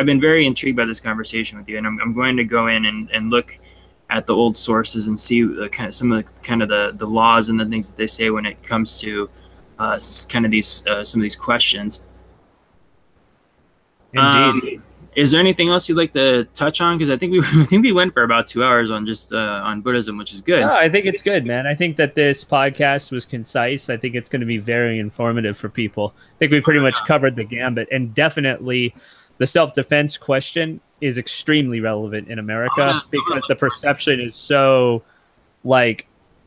been very intrigued by this conversation with you, and I'm going to go in and look at the old sources and see some of the laws and the things that they say when it comes to some of these questions. Indeed. Is there anything else you'd like to touch on? Because I think we went for about 2 hours on just on Buddhism, which is good. No, I think it's good, man. I think that this podcast was concise. I think it's going to be very informative for people. I think we pretty much covered the gambit, and definitely the self-defense question is extremely relevant in America, because the perception is so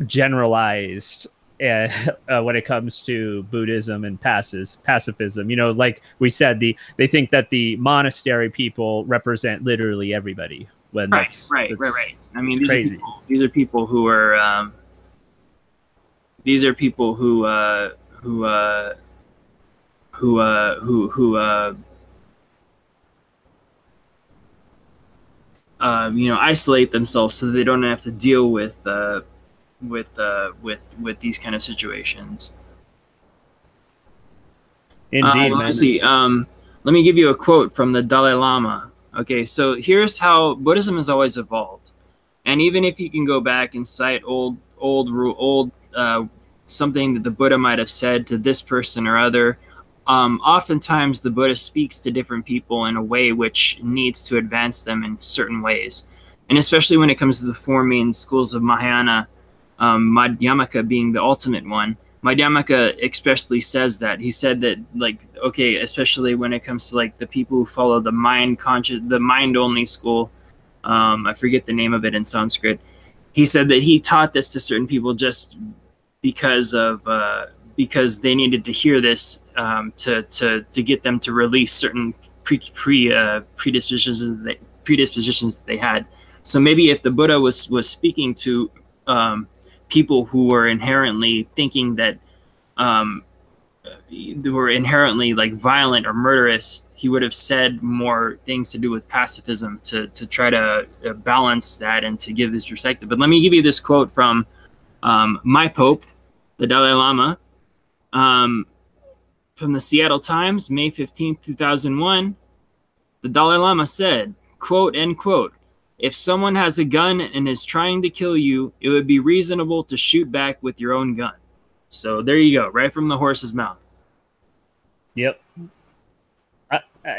generalized when it comes to Buddhism and pacifism. You know, like we said, they think that the monastery people represent literally everybody. When right. I mean, these are people who are these are people who you know, isolate themselves so that they don't have to deal with these kind of situations. Indeed, man. Let's see. Let me give you a quote from the Dalai Lama. Okay, so here's how Buddhism has always evolved, and even if you can go back and cite old something that the Buddha might have said to this person or other, oftentimes the Buddha speaks to different people in a way which needs to advance them in certain ways, and especially when it comes to the four main schools of Mahayana, Madhyamaka being the ultimate one. Madhyamaka expressly says that. He said that, like, okay, especially when it comes to like the people who follow the mind only school. I forget the name of it in Sanskrit. He said that he taught this to certain people just because because they needed to hear this to get them to release certain predispositions that they had. So maybe if the Buddha was speaking to people who were inherently thinking that who were inherently like violent or murderous, he would have said more things to do with pacifism to try to balance that and to give this perspective. But let me give you this quote from my Pope, the Dalai Lama, from the Seattle Times, May 15th, 2001. The Dalai Lama said, quote, end quote, "If someone has a gun and is trying to kill you, it would be reasonable to shoot back with your own gun." So there you go, right from the horse's mouth. Yep.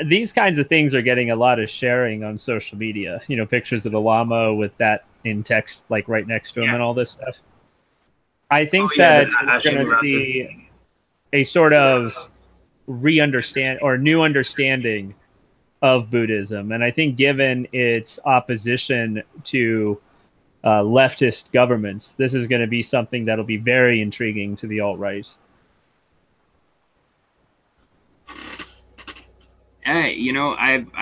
These kinds of things are getting a lot of sharing on social media. You know, pictures of the Lama with that in text, like right next to him and all this stuff. I think that we're going to see a sort of new understanding of Buddhism. And I think given its opposition to leftist governments, this is going to be something that'll be very intriguing to the alt-right. Hey, you know, I've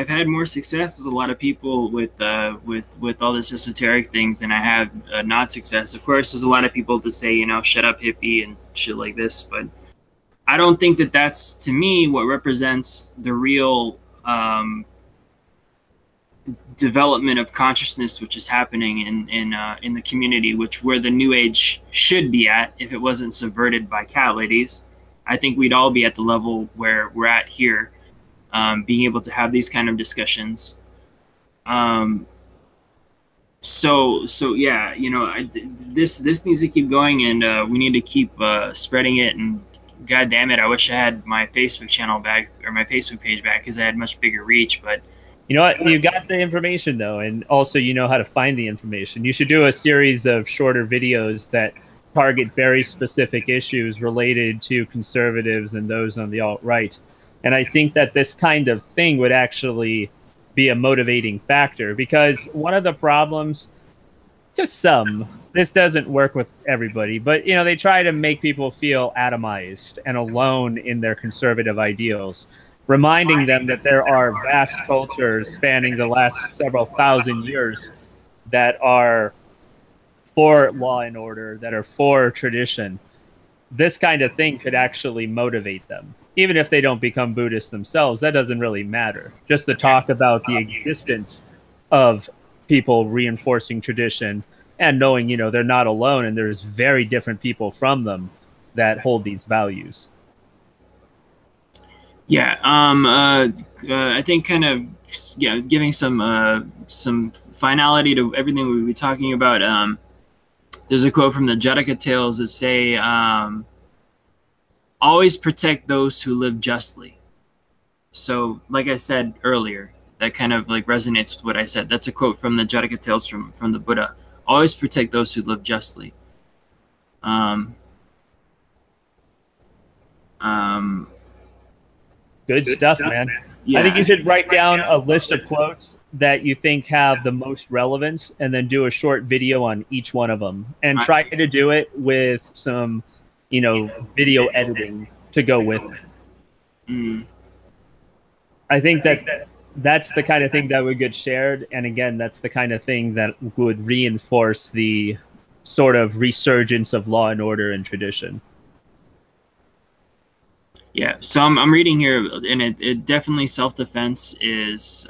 had more success with a lot of people with all this esoteric things than I have not success. Of course, there's a lot of people that say, you know, shut up hippie and shit like this, but I don't think that that's, to me, what represents the real development of consciousness, which is happening in the community, which where the New Age should be at if it wasn't subverted by cat ladies. I think we'd all be at the level where we're at here, being able to have these kind of discussions. So yeah, you know, this needs to keep going, and we need to keep spreading it. And God damn it, I wish I had my Facebook channel back, or my Facebook page back, because I had much bigger reach. But you know what? You got the information though, and also you know how to find the information. You should do a series of shorter videos that target very specific issues related to conservatives and those on the alt-right. And I think that this kind of thing would actually be a motivating factor, because one of the problems, just some, this doesn't work with everybody, but you know, they try to make people feel atomized and alone in their conservative ideals, reminding them that there are vast cultures spanning the last several thousand years that are for law and order, that are for tradition. This kind of thing could actually motivate them. Even if they don't become Buddhists themselves, that doesn't really matter. Just the talk about the existence of people reinforcing tradition and knowing, you know, they're not alone and there's very different people from them that hold these values. Yeah, I think kind of, yeah, giving some finality to everything we'll be talking about. There's a quote from the Jataka Tales that say, "Always protect those who live justly." So, like I said earlier, that kind of like resonates with what I said. That's a quote from the Jataka Tales from the Buddha. Always protect those who live justly. Good stuff, man. I think you should write down a list of quotes that you think have the most relevance, and then do a short video on each one of them, and try to do it with some, video editing to go with it. I think that's the kind of thing that would get shared, and again, that's the kind of thing that would reinforce the sort of resurgence of law and order and tradition. Yeah, so I'm reading here, and it definitely self-defense is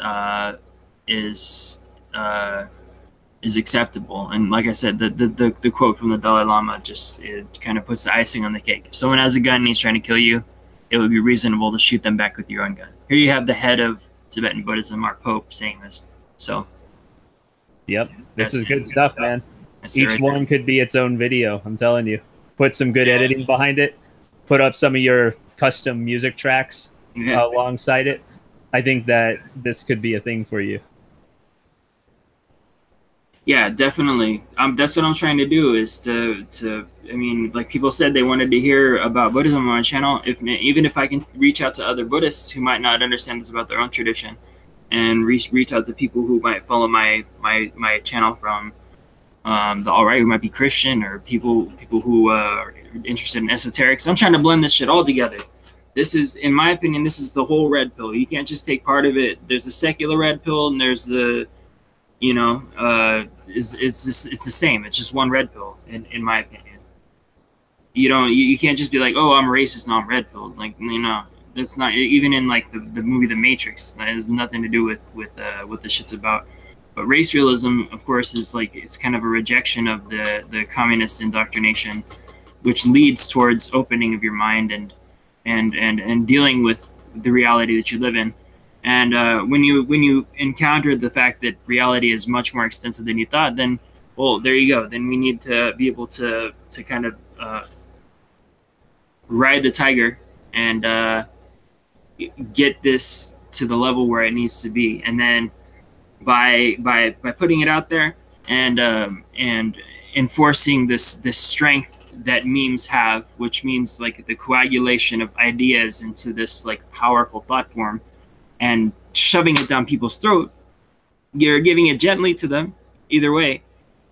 acceptable. And like I said, the quote from the Dalai Lama just, it kind of puts the icing on the cake. If someone has a gun and he's trying to kill you, it would be reasonable to shoot them back with your own gun. Here you have the head of Tibetan Buddhism, our Pope, saying this. So, yep, this is good stuff, man. Each one could be its own video. I'm telling you, put some good editing behind it. Put up some of your custom music tracks alongside it. I think that this could be a thing for you. Yeah, definitely. That's what I'm trying to do, is to I mean, like people said they wanted to hear about Buddhism on my channel. Even if I can reach out to other Buddhists who might not understand this about their own tradition, and reach out to people who might follow my channel from the alt-right, who might be Christian, or people who are interested in esoterics. I'm trying to blend this shit all together. This is, in my opinion, this is the whole red pill. You can't just take part of it. There's a secular red pill, and there's the, it's the same. It's just one red pill, in my opinion. You can't just be like, oh, I'm racist, no, I'm red pill. Like, that's not, even in like the movie The Matrix, that has nothing to do with what the shit's about. But race realism, of course, is like, it's kind of a rejection of the communist indoctrination, which leads towards opening of your mind and dealing with the reality that you live in. And when you encounter the fact that reality is much more extensive than you thought, then, well, there you go. Then we need to be able to kind of ride the tiger and get this to the level where it needs to be. And then by putting it out there and enforcing this strength that memes have, which means like the coagulation of ideas into this like powerful thought form, and shoving it down people's throat, you're giving it gently to them. Either way,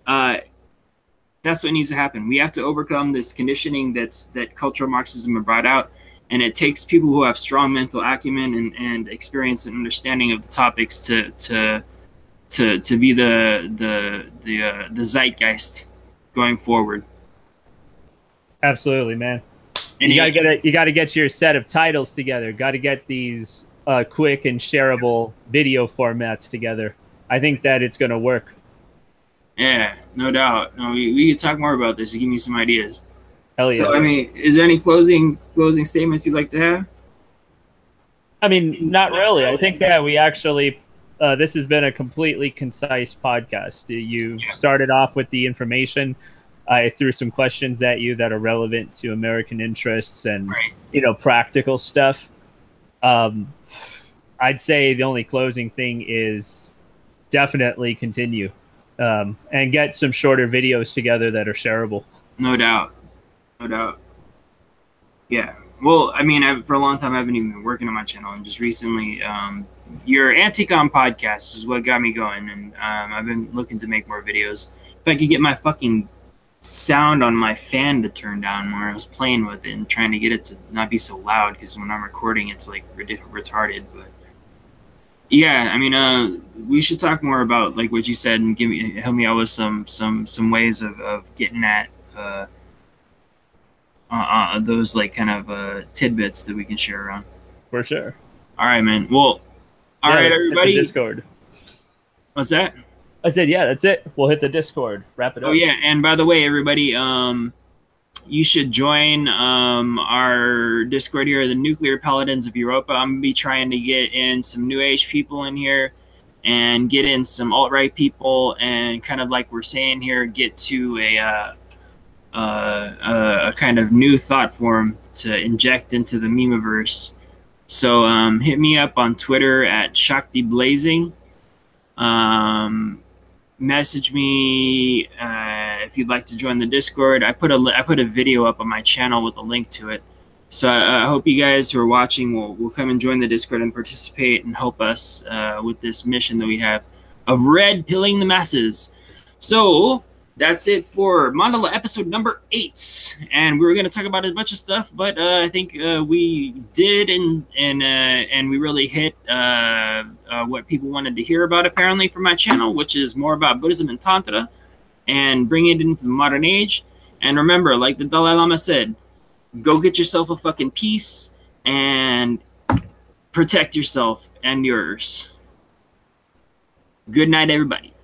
that's what needs to happen. We have to overcome this conditioning that cultural Marxism brought out, and it takes people who have strong mental acumen and experience and understanding of the topics to be the zeitgeist going forward. Absolutely, man. And you gotta get your set of titles together. Got to get these quick and shareable video formats together. I think that it's gonna work. Yeah, no doubt. No, we can talk more about this. Give me some ideas. Hell yeah. So, I mean, is there any closing statements you'd like to have? I mean, not really. I think that we actually, this has been a completely concise podcast. You started off with the information. I threw some questions at you that are relevant to American interests and, practical stuff. I'd say the only closing thing is definitely continue and get some shorter videos together that are shareable. No doubt. No doubt. Yeah. Well, I mean, for a long time, I haven't even been working on my channel, and just recently, your Anticom podcast is what got me going, and I've been looking to make more videos. If I could get my fucking sound on my fan to turn down more, I was playing with it and trying to get it to not be so loud, because when I'm recording, it's like retarded. But yeah, I mean, we should talk more about like what you said, and help me out with some ways of getting at those like kind of tidbits that we can share around. For sure. All right, man. Well, all right, everybody. Discord. What's that? I said, yeah, that's it. We'll hit the Discord. Wrap it up. Oh yeah, and by the way, everybody, you should join our Discord here, the Nuclear Paladins of Europa. I'm gonna be trying to get in some New Age people in here, and get in some alt-right people, and kind of like we're saying here, get to a kind of new thought form to inject into the memeverse. So hit me up on Twitter at Shakti Blazing. Message me if you'd like to join the Discord. I put a video up on my channel with a link to it. So I hope you guys who are watching will come and join the Discord and participate and help us with this mission that we have of red pilling the masses. So that's it for Mandala episode number 8, and we were going to talk about a bunch of stuff, but I think we did, and we really hit what people wanted to hear about apparently from my channel, which is more about Buddhism and Tantra, and bring it into the modern age. And remember, like the Dalai Lama said, go get yourself a fucking piece and protect yourself and yours. Good night, everybody.